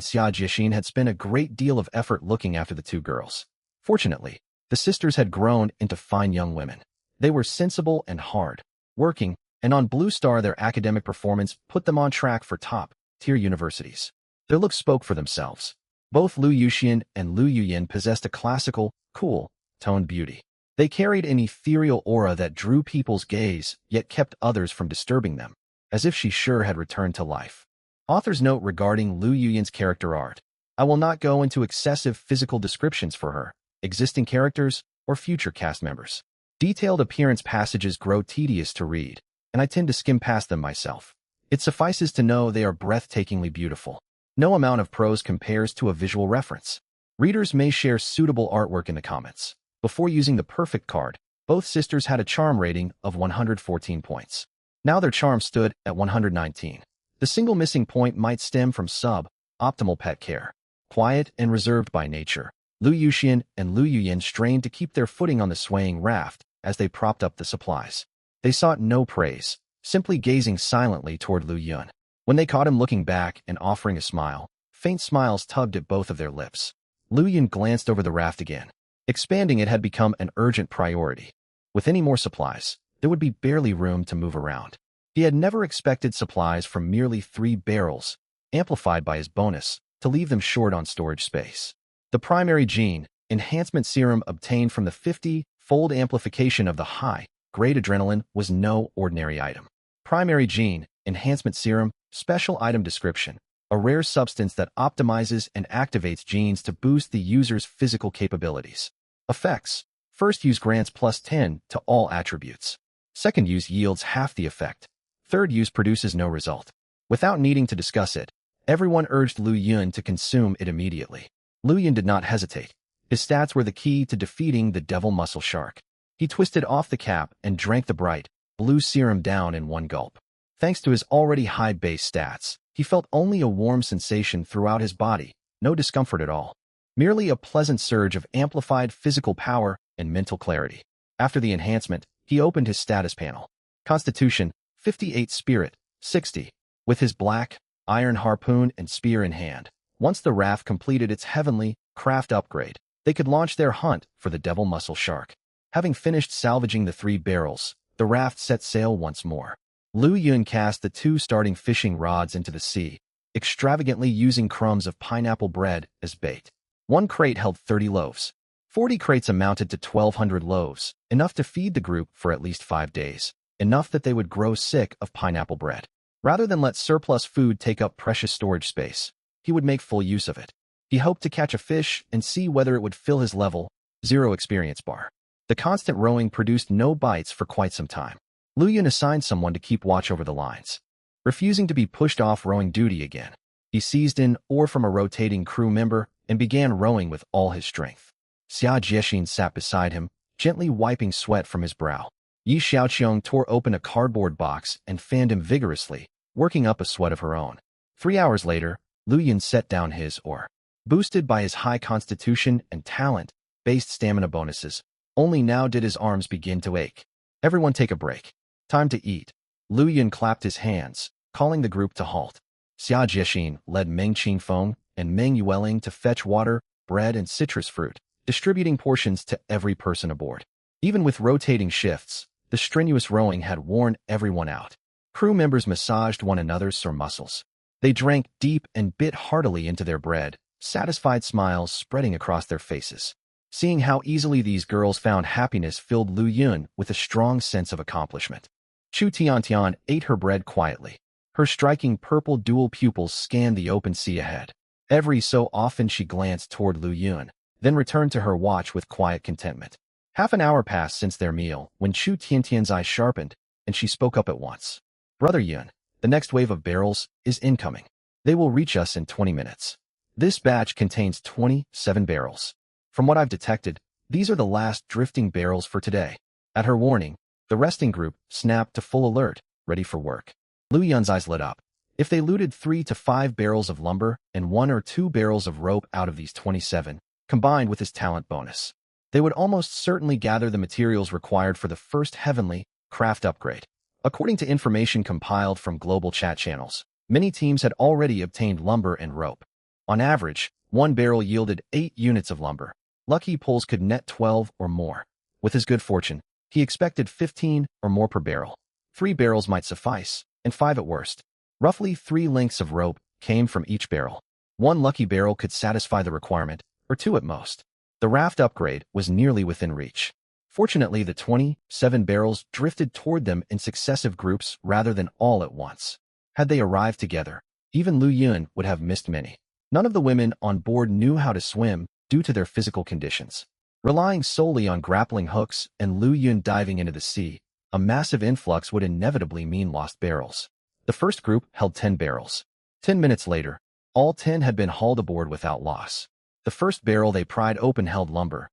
Xia Jiexin had spent a great deal of effort looking after the 2 girls. Fortunately, the sisters had grown into fine young women. They were sensible and hard working, and on Blue Star their academic performance put them on track for top-tier universities. Their looks spoke for themselves. Both Lu Yuxian and Lu Yuyin possessed a classical, cool-toned beauty. They carried an ethereal aura that drew people's gaze, yet kept others from disturbing them, as if she sure had returned to life. Author's note regarding Lu Yuyin's character art. I will not go into excessive physical descriptions for her, existing characters, or future cast members. Detailed appearance passages grow tedious to read, and I tend to skim past them myself. It suffices to know they are breathtakingly beautiful. No amount of prose compares to a visual reference. Readers may share suitable artwork in the comments. Before using the perfect card, both sisters had a charm rating of 114 points. Now their charm stood at 119. The single missing point might stem from sub-optimal pet care. Quiet and reserved by nature, Lu Yuxian and Lu Yuyin strained to keep their footing on the swaying raft as they propped up the supplies. They sought no praise, simply gazing silently toward Lu Yun. When they caught him looking back and offering a smile, faint smiles tugged at both of their lips. Lu Yun glanced over the raft again. Expanding it had become an urgent priority. With any more supplies, there would be barely room to move around. He had never expected supplies from merely 3 barrels, amplified by his bonus, to leave them short on storage space. The primary gene, enhancement serum obtained from the 50-fold amplification of the high-grade adrenaline, was no ordinary item. Primary gene, enhancement serum, special item description, a rare substance that optimizes and activates genes to boost the user's physical capabilities. Effects: first use grants +10 to all attributes. Second use yields half the effect. Third use produces no result. Without needing to discuss it, everyone urged Lu Yun to consume it immediately. Lu Yun did not hesitate. His stats were the key to defeating the devil muscle shark. He twisted off the cap and drank the bright, blue serum down in one gulp. Thanks to his already high base stats, he felt only a warm sensation throughout his body, no discomfort at all. Merely a pleasant surge of amplified physical power and mental clarity. After the enhancement, he opened his status panel. Constitution, 58, Spirit, 60. With his black, iron harpoon and spear in hand, once the raft completed its heavenly craft upgrade, they could launch their hunt for the devil muscle shark. Having finished salvaging the 3 barrels, the raft set sail once more. Lu Yun cast the 2 starting fishing rods into the sea, extravagantly using crumbs of pineapple bread as bait. 1 crate held 30 loaves. 40 crates amounted to 1,200 loaves, enough to feed the group for at least 5 days, enough that they would grow sick of pineapple bread. Rather than let surplus food take up precious storage space, he would make full use of it. He hoped to catch a fish and see whether it would fill his level 0 experience bar. The constant rowing produced no bites for quite some time. Lu Yun assigned someone to keep watch over the lines. Refusing to be pushed off rowing duty again, he seized an oar from a rotating crew member and began rowing with all his strength. Xia Jiexin sat beside him, gently wiping sweat from his brow. Yi Xiaoqiong tore open a cardboard box and fanned him vigorously, working up a sweat of her own. 3 hours later, Lu Yun set down his oar. Boosted by his high constitution and talent-based stamina bonuses, only now did his arms begin to ache. Everyone take a break. Time to eat. Lu Yun clapped his hands, calling the group to halt. Xia Jiexin led Meng Qingfeng and Meng Yueling to fetch water, bread, and citrus fruit, distributing portions to every person aboard. Even with rotating shifts, the strenuous rowing had worn everyone out. Crew members massaged one another's sore muscles. They drank deep and bit heartily into their bread, satisfied smiles spreading across their faces. Seeing how easily these girls found happiness filled Lu Yun with a strong sense of accomplishment. Chu Tiantian ate her bread quietly. Her striking purple dual pupils scanned the open sea ahead. Every so often she glanced toward Lu Yun, then returned to her watch with quiet contentment. Half an hour passed since their meal when Chu Tiantian's eyes sharpened, and she spoke up at once. Brother Yun, the next wave of barrels is incoming. They will reach us in 20 minutes. This batch contains 27 barrels. From what I've detected, these are the last drifting barrels for today. At her warning, the resting group snapped to full alert, ready for work. Lu Yun's eyes lit up. If they looted 3 to 5 barrels of lumber and 1 or 2 barrels of rope out of these 27, combined with his talent bonus, they would almost certainly gather the materials required for the first heavenly craft upgrade. According to information compiled from global chat channels, many teams had already obtained lumber and rope. On average, 1 barrel yielded 8 units of lumber. Lucky pulls could net 12 or more. With his good fortune, he expected 15 or more per barrel. 3 barrels might suffice, and 5 at worst. Roughly 3 lengths of rope came from each barrel. 1 lucky barrel could satisfy the requirement, or 2 at most. The raft upgrade was nearly within reach. Fortunately, the 27 barrels drifted toward them in successive groups rather than all at once. Had they arrived together, even Lu Yun would have missed many. None of the women on board knew how to swim due to their physical conditions. Relying solely on grappling hooks and Lu Yun diving into the sea, a massive influx would inevitably mean lost barrels. The first group held 10 barrels. 10 minutes later, all 10 had been hauled aboard without loss. The first barrel they pried open held lumber.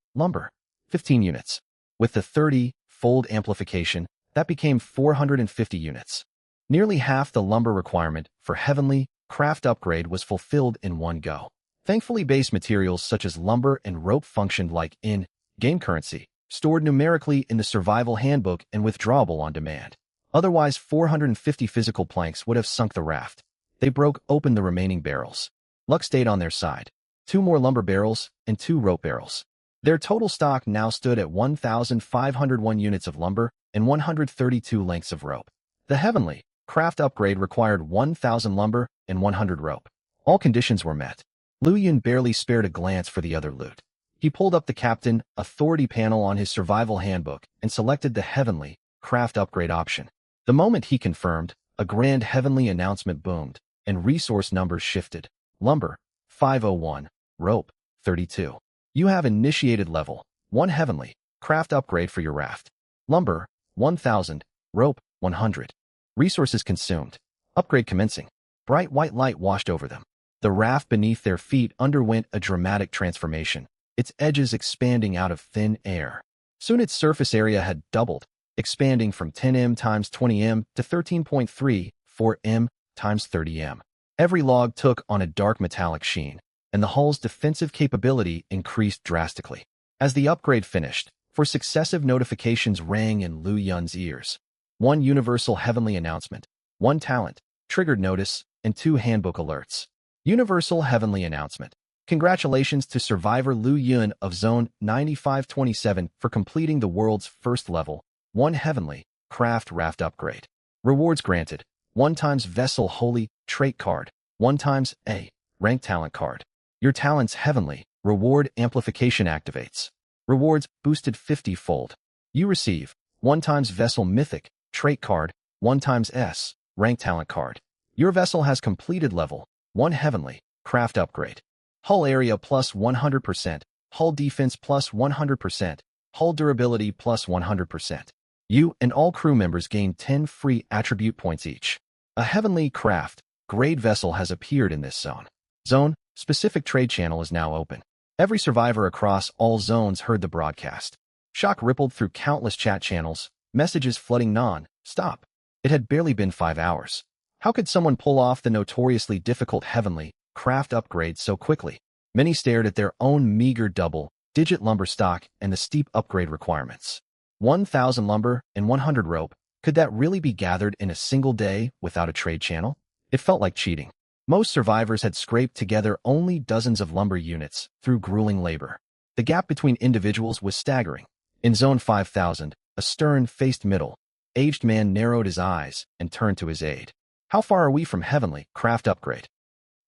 15 units. With the 30-fold amplification, that became 450 units. Nearly half the lumber requirement for Heavenly Craft upgrade was fulfilled in one go. Thankfully, base materials such as lumber and rope functioned like in-game currency, stored numerically in the survival handbook and withdrawable on demand. Otherwise, 450 physical planks would have sunk the raft. They broke open the remaining barrels. Luck stayed on their side. 2 more lumber barrels and 2 rope barrels. Their total stock now stood at 1,501 units of lumber and 132 lengths of rope. The Heavenly Craft upgrade required 1,000 lumber and 100 rope. All conditions were met. Lu Yun barely spared a glance for the other loot. He pulled up the Captain Authority panel on his survival handbook and selected the Heavenly Craft upgrade option. The moment he confirmed, a grand Heavenly announcement boomed, and resource numbers shifted. Lumber, 501. Rope, 32. You have initiated level 1 Heavenly Craft upgrade for your raft. Lumber, 1,000. Rope, 100. Resources consumed. Upgrade commencing. Bright white light washed over them. The raft beneath their feet underwent a dramatic transformation, its edges expanding out of thin air. Soon its surface area had doubled, expanding from 10m times 20m to 13.34 m times 30m. Every log took on a dark metallic sheen, and the hull's defensive capability increased drastically. As the upgrade finished, for successive notifications rang in Lu Yun's ears. 1 universal Heavenly announcement, 1 talent, triggered notice, and 2 handbook alerts. Universal Heavenly announcement. Congratulations to survivor Lu Yun of Zone 9527 for completing the world's first level 1 Heavenly Craft raft upgrade. Rewards granted. 1 times Vessel Holy Trait card. 1 times A Rank Talent card. Your talent's Heavenly Reward Amplification activates. Rewards boosted 50-fold. You receive 1 times Vessel Mythic Trait card. 1 times S Rank Talent card. Your vessel has completed level 1 Heavenly Craft upgrade. Hull area plus 100%. Hull defense plus 100%. Hull durability plus 100%. You and all crew members gain 10 free attribute points each. A Heavenly Craft grade vessel has appeared in this zone. Zone specific trade channel is now open. Every survivor across all zones heard the broadcast. Shock rippled through countless chat channels, messages flooding non-stop. It had barely been 5 hours. How could someone pull off the notoriously difficult Heavenly Craft upgrade so quickly? Many stared at their own meager double-digit lumber stock and the steep upgrade requirements. 1,000 lumber and 100 rope. Could that really be gathered in a single day without a trade channel? It felt like cheating. Most survivors had scraped together only dozens of lumber units through grueling labor. The gap between individuals was staggering. In Zone 5000, a stern-faced middle-aged man narrowed his eyes and turned to his aide. How far are we from Heavenly Craft upgrade?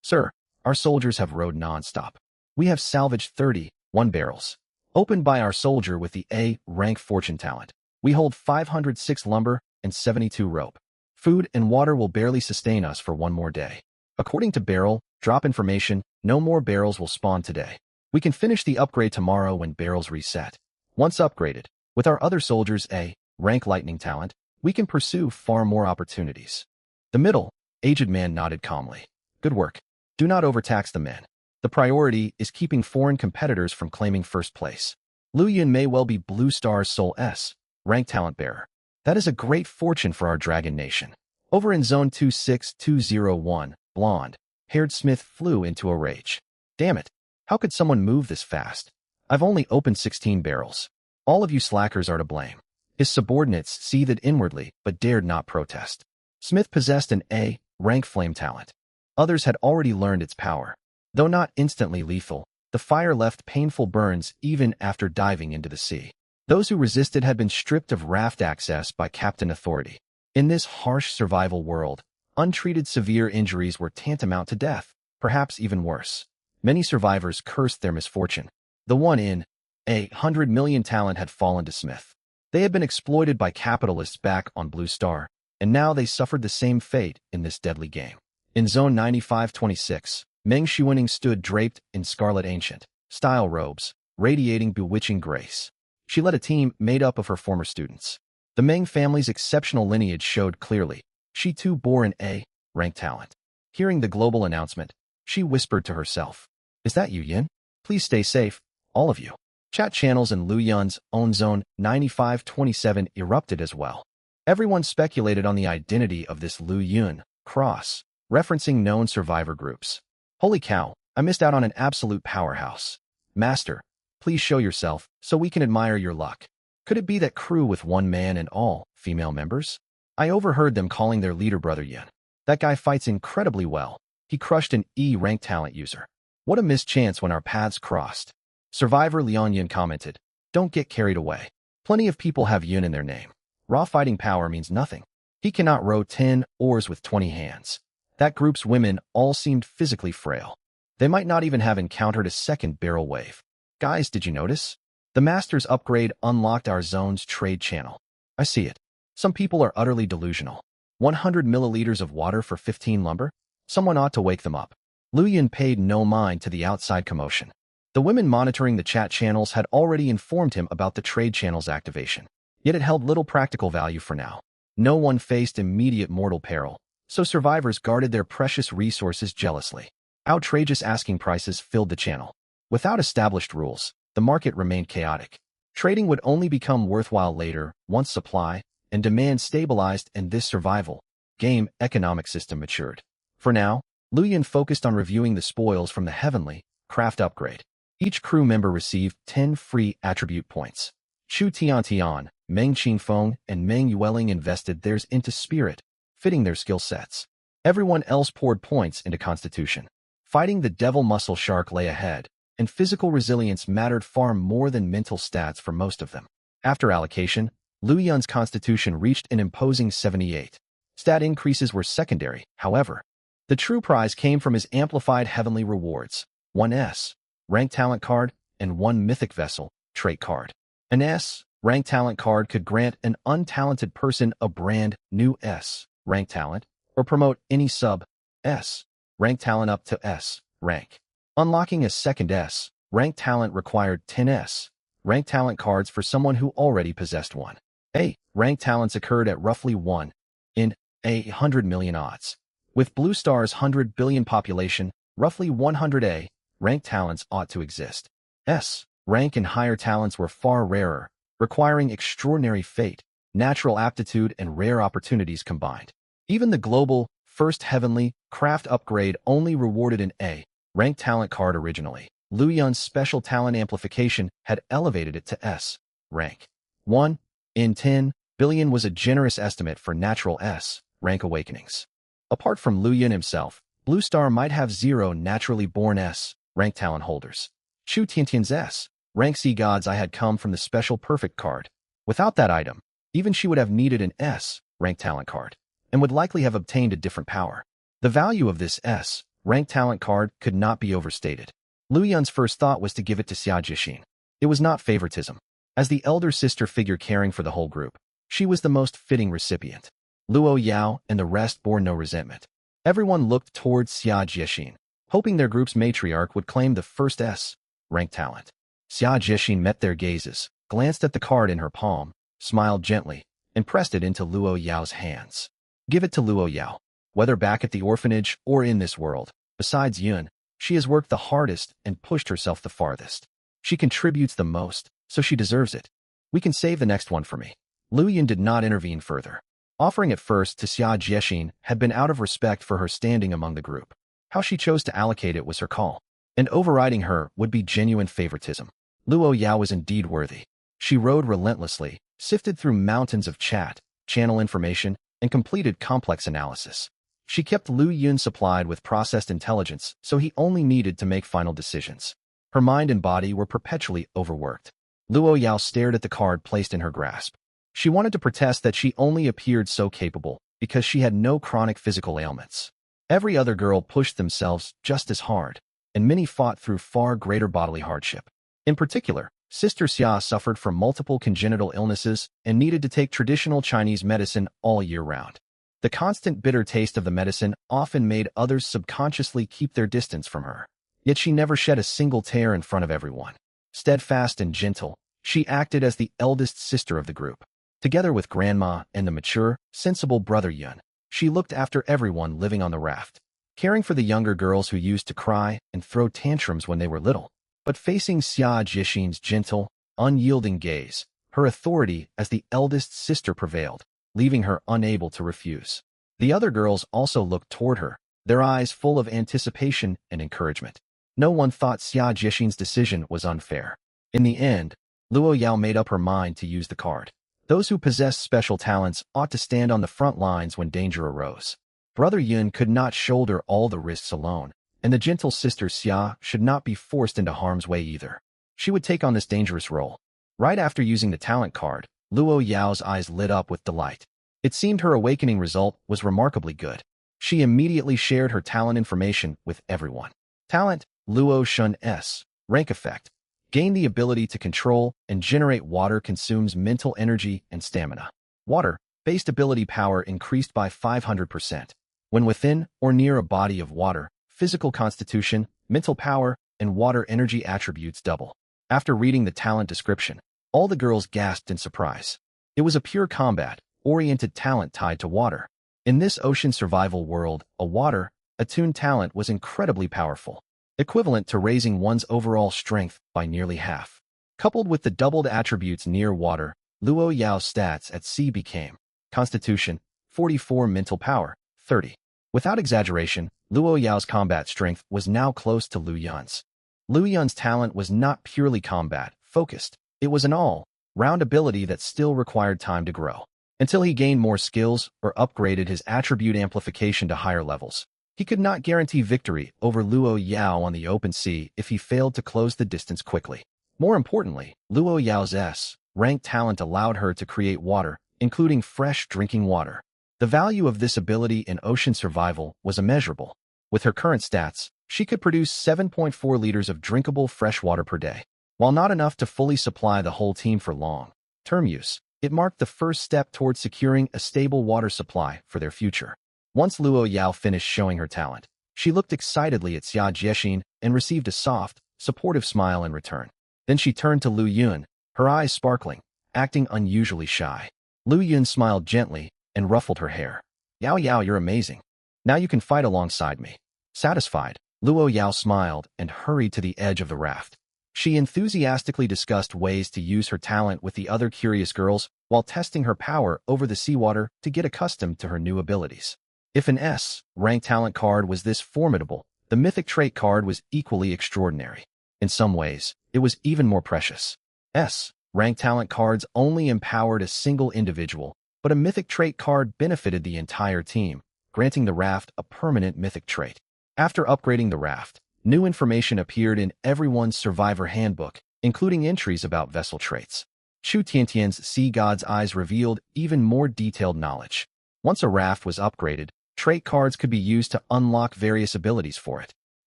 Sir, our soldiers have rowed non-stop. We have salvaged 31 barrels. Opened by our soldier with the A-rank fortune talent. We hold 506 lumber and 72 rope. Food and water will barely sustain us for 1 more day. According to barrel drop information, no more barrels will spawn today. We can finish the upgrade tomorrow when barrels reset. Once upgraded, with our other soldiers' A-rank lightning talent, we can pursue far more opportunities. The middle-aged man nodded calmly. Good work. Do not overtax the men. The priority is keeping foreign competitors from claiming first place. Lu Yun may well be Blue Star's sole S-rank talent bearer. That is a great fortune for our Dragon Nation. Over in Zone 26201, blonde-haired Smith flew into a rage. Damn it. How could someone move this fast? I've only opened 16 barrels. All of you slackers are to blame. His subordinates seethed inwardly but dared not protest. Smith possessed an A-rank flame talent. Others had already learned its power. Though not instantly lethal, the fire left painful burns even after diving into the sea. Those who resisted had been stripped of raft access by Captain Authority. In this harsh survival world, untreated severe injuries were tantamount to death, perhaps even worse. Many survivors cursed their misfortune. The one in A-100 million talent had fallen to Smith. They had been exploited by capitalists back on Blue Star, and now they suffered the same fate in this deadly game. In Zone 9526, Meng Xuaning stood draped in scarlet ancient-style robes, radiating bewitching grace. She led a team made up of her former students. The Meng family's exceptional lineage showed clearly. She too bore an A-rank talent. Hearing the global announcement, she whispered to herself, "Is that you, Yin? Please stay safe, all of you." Chat channels in Lu Yun's own zone 9527 erupted as well. Everyone speculated on the identity of this Lu Yun cross, referencing known survivor groups. Holy cow, I missed out on an absolute powerhouse. Master, please show yourself so we can admire your luck. Could it be that crew with one man and all female members? I overheard them calling their leader Brother Yun. That guy fights incredibly well. He crushed an E-rank talent user. What a missed chance when our paths crossed. Survivor Leon Yun commented, don't get carried away. Plenty of people have Yun in their name. Raw fighting power means nothing. He cannot row 10 oars with 20 hands. That group's women all seemed physically frail. They might not even have encountered a second barrel wave. Guys, did you notice? The Master's upgrade unlocked our zone's trade channel. I see it. Some people are utterly delusional. 100 milliliters of water for 15 lumber? Someone ought to wake them up. Lu Yun paid no mind to the outside commotion. The women monitoring the chat channels had already informed him about the trade channel's activation. Yet it held little practical value for now. No one faced immediate mortal peril, so survivors guarded their precious resources jealously. Outrageous asking prices filled the channel. Without established rules, the market remained chaotic. Trading would only become worthwhile later, once supply and demand stabilized and this survival game economic system matured. For now, Lu Yun focused on reviewing the spoils from the Heavenly Craft upgrade. Each crew member received 10 free attribute points. Chu Tiantian, Meng Qingfeng, and Meng Yueling invested theirs into Spirit, fitting their skill sets. Everyone else poured points into Constitution. Fighting the Devil Muscle Shark lay ahead, and physical resilience mattered far more than mental stats for most of them. After allocation, Lu Yun's Constitution reached an imposing 78. Stat increases were secondary, however. The true prize came from his amplified heavenly rewards, 1 S rank talent card, and 1 mythic vessel trait card. An S rank talent card could grant an untalented person a brand new S rank talent, or promote any sub S rank talent up to S rank. Unlocking a second S rank talent required 10 S rank talent cards for someone who already possessed one. A rank talents occurred at roughly 1 in 100 million odds. With Blue Star's 100 billion population, roughly 100 A rank talents ought to exist. S rank and higher talents were far rarer, requiring extraordinary fate, natural aptitude, and rare opportunities combined. Even the global first Heavenly Craft upgrade only rewarded an A rank talent card originally. Lu Yun's special talent amplification had elevated it to S rank. 1 in 10 billion was a generous estimate for natural S rank awakenings. Apart from Lu Yun himself, Blue Star might have 0 naturally born S rank talent holders. Chu Tiantian's S rank sea gods I had come from the special perfect card. Without that item, even she would have needed an S rank talent card, and would likely have obtained a different power. The value of this S rank talent card could not be overstated. Lu Yun's first thought was to give it to Xia Jixin. It was not favoritism. As the elder sister figure caring for the whole group, she was the most fitting recipient. Luo Yao and the rest bore no resentment. Everyone looked towards Xia Jixin, hoping their group's matriarch would claim the first S rank talent. Xia Jixin met their gazes, glanced at the card in her palm, smiled gently, and pressed it into Luo Yao's hands. Give it to Luo Yao. Whether back at the orphanage or in this world, besides Yun, she has worked the hardest and pushed herself the farthest. She contributes the most, so she deserves it. We can save the next one for me. Lu Yun did not intervene further. Offering it first to Xia Jixin had been out of respect for her standing among the group. How she chose to allocate it was her call, and overriding her would be genuine favoritism. Luo Yao was indeed worthy. She rode relentlessly, sifted through mountains of chat, channel information, and completed complex analysis. She kept Lu Yun supplied with processed intelligence, so he only needed to make final decisions. Her mind and body were perpetually overworked. Luo Yao stared at the card placed in her grasp. She wanted to protest that she only appeared so capable because she had no chronic physical ailments. Every other girl pushed themselves just as hard, and many fought through far greater bodily hardship. In particular, Sister Xia suffered from multiple congenital illnesses and needed to take traditional Chinese medicine all year round. The constant bitter taste of the medicine often made others subconsciously keep their distance from her. Yet she never shed a single tear in front of everyone. Steadfast and gentle, she acted as the eldest sister of the group. Together with Grandma and the mature, sensible brother Yun, she looked after everyone living on the raft, caring for the younger girls who used to cry and throw tantrums when they were little. But facing Xia Jixin's gentle, unyielding gaze, her authority as the eldest sister prevailed, leaving her unable to refuse. The other girls also looked toward her, their eyes full of anticipation and encouragement. No one thought Xia Jixin's decision was unfair. In the end, Luo Yao made up her mind to use the card. Those who possessed special talents ought to stand on the front lines when danger arose. Brother Yun could not shoulder all the risks alone, and the gentle sister Xia should not be forced into harm's way either. She would take on this dangerous role. Right after using the talent card, Luo Yao's eyes lit up with delight. It seemed her awakening result was remarkably good. She immediately shared her talent information with everyone. Talent, Luo Shun S. Rank effect. Gain the ability to control and generate water consumes mental energy and stamina. Water-based ability power increased by 500%. When within or near a body of water, physical constitution, mental power, and water energy attributes double. After reading the talent description, all the girls gasped in surprise. It was a pure combat-oriented talent tied to water. In this ocean survival world, a water-attuned talent was incredibly powerful, equivalent to raising one's overall strength by nearly half. Coupled with the doubled attributes near water, Luo Yao's stats at sea became Constitution, 44, Mental Power, 30. Without exaggeration, Luo Yao's combat strength was now close to Lu Yun's. Lu Yun's talent was not purely combat-focused. It was an all-round ability that still required time to grow. Until he gained more skills or upgraded his attribute amplification to higher levels, he could not guarantee victory over Luo Yao on the open sea if he failed to close the distance quickly. More importantly, Luo Yao's S-rank talent allowed her to create water, including fresh drinking water. The value of this ability in ocean survival was immeasurable. With her current stats, she could produce 7.4 liters of drinkable fresh water per day. While not enough to fully supply the whole team for long-term use, it marked the first step towards securing a stable water supply for their future. Once Luo Yao finished showing her talent, she looked excitedly at Xia Jixin and received a soft, supportive smile in return. Then she turned to Lu Yun, her eyes sparkling, acting unusually shy. Lu Yun smiled gently and ruffled her hair. "Yao Yao, you're amazing. Now you can fight alongside me." Satisfied, Luo Yao smiled and hurried to the edge of the raft. She enthusiastically discussed ways to use her talent with the other curious girls while testing her power over the seawater to get accustomed to her new abilities. If an S-rank talent card was this formidable, the mythic trait card was equally extraordinary. In some ways, it was even more precious. S-rank talent cards only empowered a single individual, but a mythic trait card benefited the entire team, granting the raft a permanent mythic trait. After upgrading the raft, new information appeared in everyone's survivor handbook, including entries about vessel traits. Chu Tiantian's Sea God's eyes revealed even more detailed knowledge. Once a raft was upgraded, trait cards could be used to unlock various abilities for it.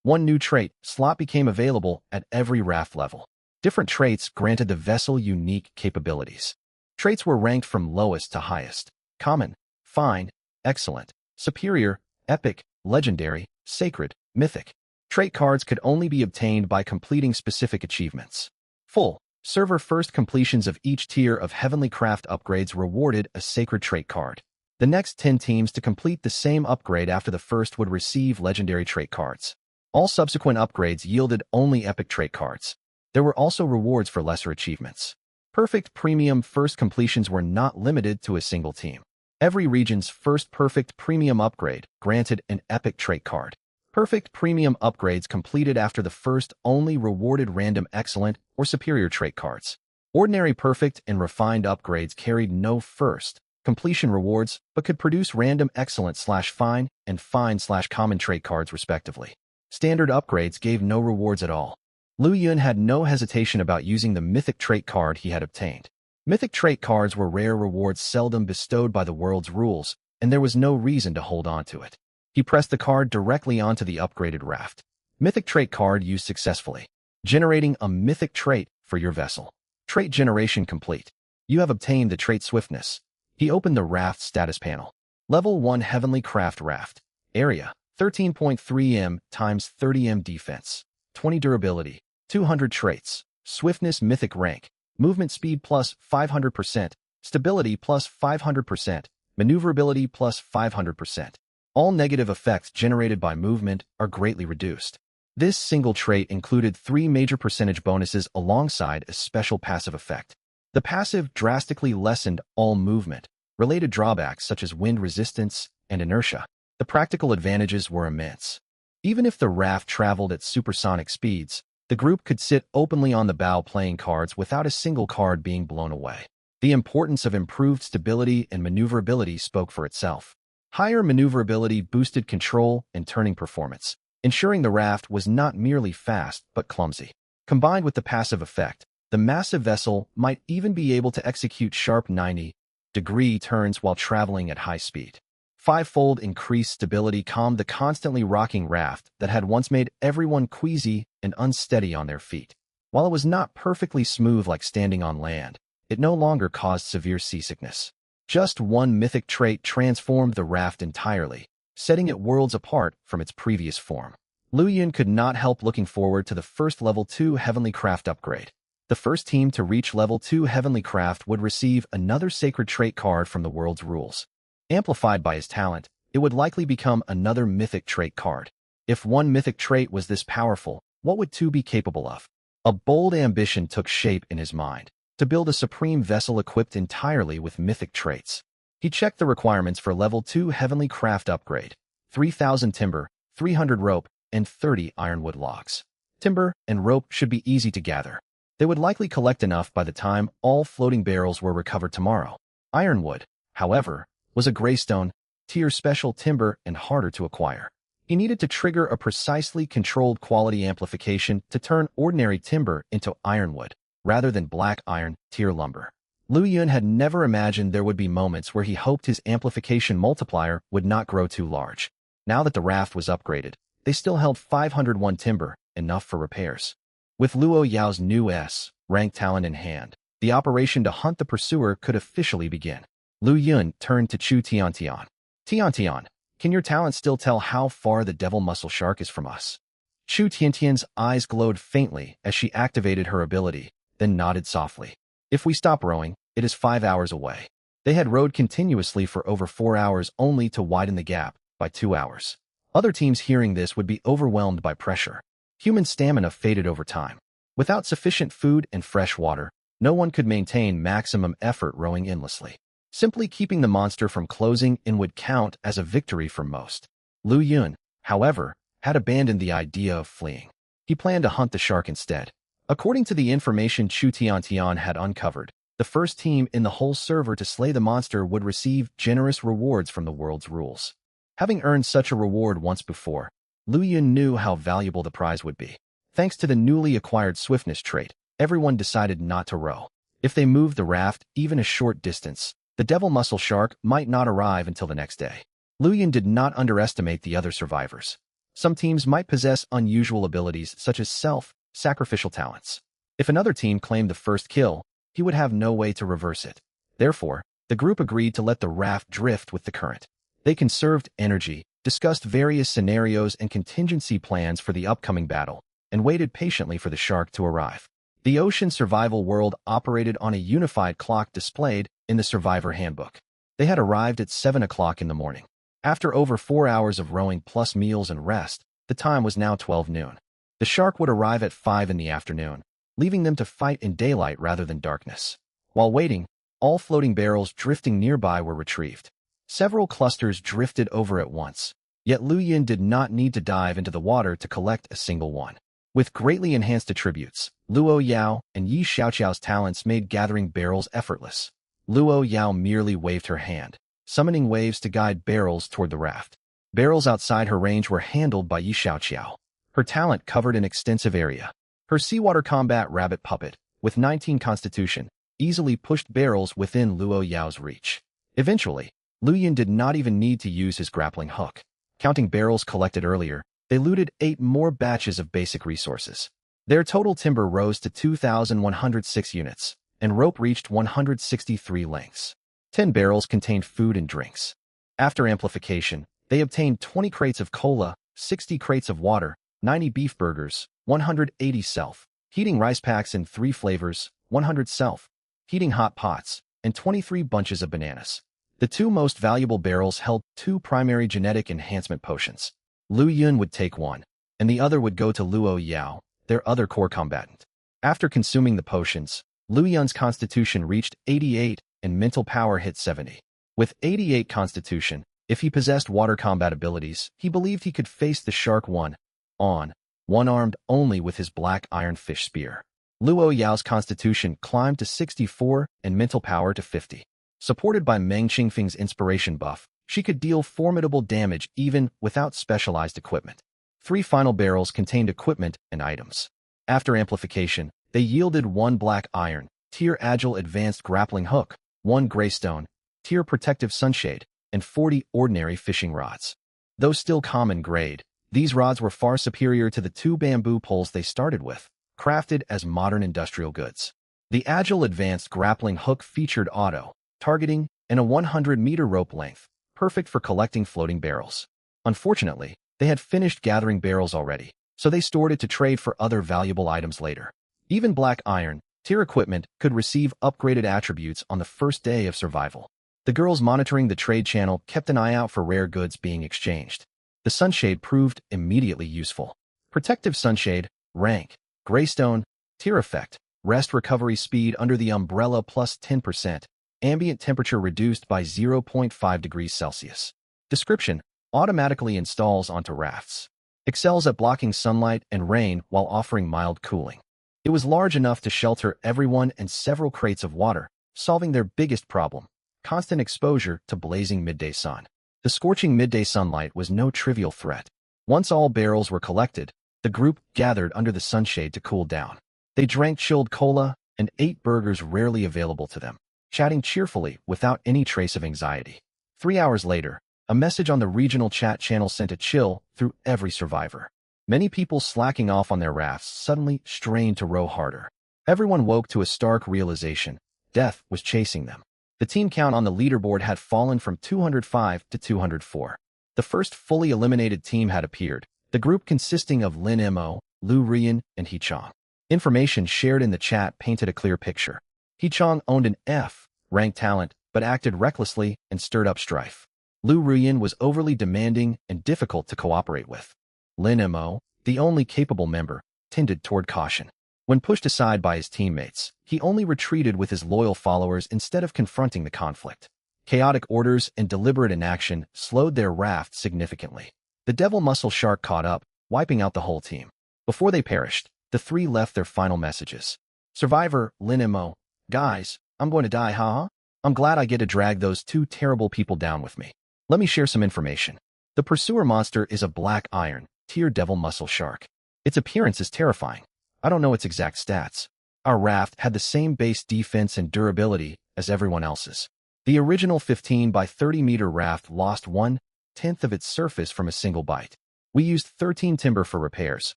One new trait slot became available at every raft level. Different traits granted the vessel unique capabilities. Traits were ranked from lowest to highest: common, fine, excellent, superior, epic, legendary, sacred, mythic. Trait cards could only be obtained by completing specific achievements. Full server first completions of each tier of Heavenly Craft upgrades rewarded a sacred trait card. The next 10 teams to complete the same upgrade after the first would receive legendary trait cards. All subsequent upgrades yielded only epic trait cards. There were also rewards for lesser achievements. Perfect Premium first completions were not limited to a single team. Every region's first Perfect Premium upgrade granted an epic trait card. Perfect Premium upgrades completed after the first only rewarded random excellent or superior trait cards. Ordinary Perfect and Refined upgrades carried no first completion rewards, but could produce random excellent/fine and fine/common trait cards respectively. Standard upgrades gave no rewards at all. Lu Yun had no hesitation about using the mythic trait card he had obtained. Mythic trait cards were rare rewards seldom bestowed by the world's rules, and there was no reason to hold on to it. He pressed the card directly onto the upgraded raft. Mythic trait card used successfully. Generating a mythic trait for your vessel. Trait generation complete. You have obtained the trait Swiftness. He opened the raft status panel. Level 1 Heavenly Craft Raft. Area: 13.3 m times 30 m defense. 20 durability. 200 traits. Swiftness mythic rank. Movement speed plus 500%. Stability plus 500%. Maneuverability plus 500%. All negative effects generated by movement are greatly reduced. This single trait included 3 major percentage bonuses alongside a special passive effect. The passive drastically lessened all movement-related drawbacks such as wind resistance and inertia. The practical advantages were immense. Even if the raft traveled at supersonic speeds, the group could sit openly on the bow playing cards without a single card being blown away. The importance of improved stability and maneuverability spoke for itself. Higher maneuverability boosted control and turning performance, ensuring the raft was not merely fast but clumsy. Combined with the passive effect, the massive vessel might even be able to execute sharp 90-degree turns while traveling at high speed. Five-fold increased stability calmed the constantly rocking raft that had once made everyone queasy and unsteady on their feet. While it was not perfectly smooth like standing on land, it no longer caused severe seasickness. Just one mythic trait transformed the raft entirely, setting it worlds apart from its previous form. Lu Yun could not help looking forward to the first Level 2 Heavenly Craft upgrade. The first team to reach Level 2 Heavenly Craft would receive another sacred trait card from the world's rules. Amplified by his talent, it would likely become another mythic trait card. If one mythic trait was this powerful, what would two be capable of? A bold ambition took shape in his mind, to build a supreme vessel equipped entirely with mythic traits. He checked the requirements for Level 2 Heavenly Craft upgrade: 3,000 timber, 300 rope, and 30 ironwood logs. Timber and rope should be easy to gather. They would likely collect enough by the time all floating barrels were recovered tomorrow. Ironwood, however, was a greystone, tier special timber and harder to acquire. He needed to trigger a precisely controlled quality amplification to turn ordinary timber into ironwood, rather than black iron tier lumber. Lu Yun had never imagined there would be moments where he hoped his amplification multiplier would not grow too large. Now that the raft was upgraded, they still held 501 timber, enough for repairs. With Luo Yao's new S-rank talent in hand, the operation to hunt the pursuer could officially begin. Lu Yun turned to Chu Tiantian. Tiantian, can your talent still tell how far the devil muscle shark is from us? Chu Tiantian's eyes glowed faintly as she activated her ability, then nodded softly. If we stop rowing, it is 5 hours away. They had rowed continuously for over 4 hours only to widen the gap by 2 hours. Other teams hearing this would be overwhelmed by pressure. Human stamina faded over time. Without sufficient food and fresh water, no one could maintain maximum effort rowing endlessly. Simply keeping the monster from closing in would count as a victory for most. Lu Yun, however, had abandoned the idea of fleeing. He planned to hunt the shark instead. According to the information Chu Tiantian had uncovered, the first team in the whole server to slay the monster would receive generous rewards from the world's rules. Having earned such a reward once before, Lu Yun knew how valuable the prize would be. Thanks to the newly acquired swiftness trait, everyone decided not to row. If they moved the raft even a short distance, the devil muscle shark might not arrive until the next day. Lu Yun did not underestimate the other survivors. Some teams might possess unusual abilities such as self-sacrificial talents. If another team claimed the first kill, he would have no way to reverse it. Therefore, the group agreed to let the raft drift with the current. They conserved energy, discussed various scenarios and contingency plans for the upcoming battle, and waited patiently for the shark to arrive. The ocean survival world operated on a unified clock displayed in the Survivor Handbook. They had arrived at 7 o'clock in the morning. After over 4 hours of rowing plus meals and rest, the time was now 12 noon. The shark would arrive at 5 in the afternoon, leaving them to fight in daylight rather than darkness. While waiting, all floating barrels drifting nearby were retrieved. Several clusters drifted over at once, yet Lu Yun did not need to dive into the water to collect a single one. With greatly enhanced attributes, Luo Yao and Yi Xiaoqiao's talents made gathering barrels effortless. Luo Yao merely waved her hand, summoning waves to guide barrels toward the raft. Barrels outside her range were handled by Yi Xiaoqiao. Her talent covered an extensive area. Her seawater combat rabbit puppet, with 19 constitution, easily pushed barrels within Luo Yao's reach. Eventually, Lu Yun did not even need to use his grappling hook. Counting barrels collected earlier, they looted 8 more batches of basic resources. Their total timber rose to 2,106 units, and rope reached 163 lengths. 10 barrels contained food and drinks. After amplification, they obtained 20 crates of cola, 60 crates of water, 90 beef burgers, 180 self-heating rice packs in 3 flavors, 100 self-heating hot pots, and 23 bunches of bananas. The 2 most valuable barrels held 2 primary genetic enhancement potions. Lu Yun would take one. and the other would go to Luo Yao, their other core combatant. After consuming the potions, Lu Yun's constitution reached 88 and mental power hit 70. With 88 constitution, if he possessed water combat abilities, he believed he could face the shark one-armed only with his black iron fish spear. Luo Yao's constitution climbed to 64 and mental power to 50. Supported by Meng Qingfeng's inspiration buff, she could deal formidable damage even without specialized equipment. 3 final barrels contained equipment and items. After amplification, they yielded 1 black iron, tier agile advanced grappling hook, 1 greystone, tier protective sunshade, and 40 ordinary fishing rods. Though still common grade, these rods were far superior to the 2 bamboo poles they started with, crafted as modern industrial goods. The agile advanced grappling hook featured auto targeting and a 100-meter rope length, perfect for collecting floating barrels. Unfortunately, they had finished gathering barrels already, so they stored it to trade for other valuable items later. Even black iron, tier equipment could receive upgraded attributes on the first day of survival. The girls monitoring the trade channel kept an eye out for rare goods being exchanged. The sunshade proved immediately useful. Protective sunshade, rank, greystone, tier effect, rest recovery speed under the umbrella plus 10%, ambient temperature reduced by 0.5 degrees Celsius. Description: automatically installs onto rafts. Excels at blocking sunlight and rain while offering mild cooling. It was large enough to shelter everyone and several crates of water, solving their biggest problem: constant exposure to blazing midday sun. The scorching midday sunlight was no trivial threat. Once all barrels were collected, the group gathered under the sunshade to cool down. They drank chilled cola and ate burgers rarely available to them, chatting cheerfully without any trace of anxiety. 3 hours later, a message on the regional chat channel sent a chill through every survivor. Many people slacking off on their rafts suddenly strained to row harder. Everyone woke to a stark realization: death was chasing them. The team count on the leaderboard had fallen from 205 to 204. The first fully eliminated team had appeared, the group consisting of Lin Mo, Lu Rian, and He Chong. Information shared in the chat painted a clear picture. He Chong owned an F-rank talent, but acted recklessly and stirred up strife. Lu Rian was overly demanding and difficult to cooperate with. Lin Mo, the only capable member, tended toward caution. When pushed aside by his teammates, he only retreated with his loyal followers instead of confronting the conflict. Chaotic orders and deliberate inaction slowed their raft significantly. The devil muscle shark caught up, wiping out the whole team. Before they perished, the 3 left their final messages. Survivor, Lin Mo: guys, I'm going to die, haha. I'm glad I get to drag those 2 terrible people down with me. Let me share some information. The pursuer monster is a black iron, tier devil muscle shark. Its appearance is terrifying. I don't know its exact stats. Our raft had the same base defense and durability as everyone else's. The original 15 by 30 meter raft lost 1/10 of its surface from a single bite. We used 13 timber for repairs,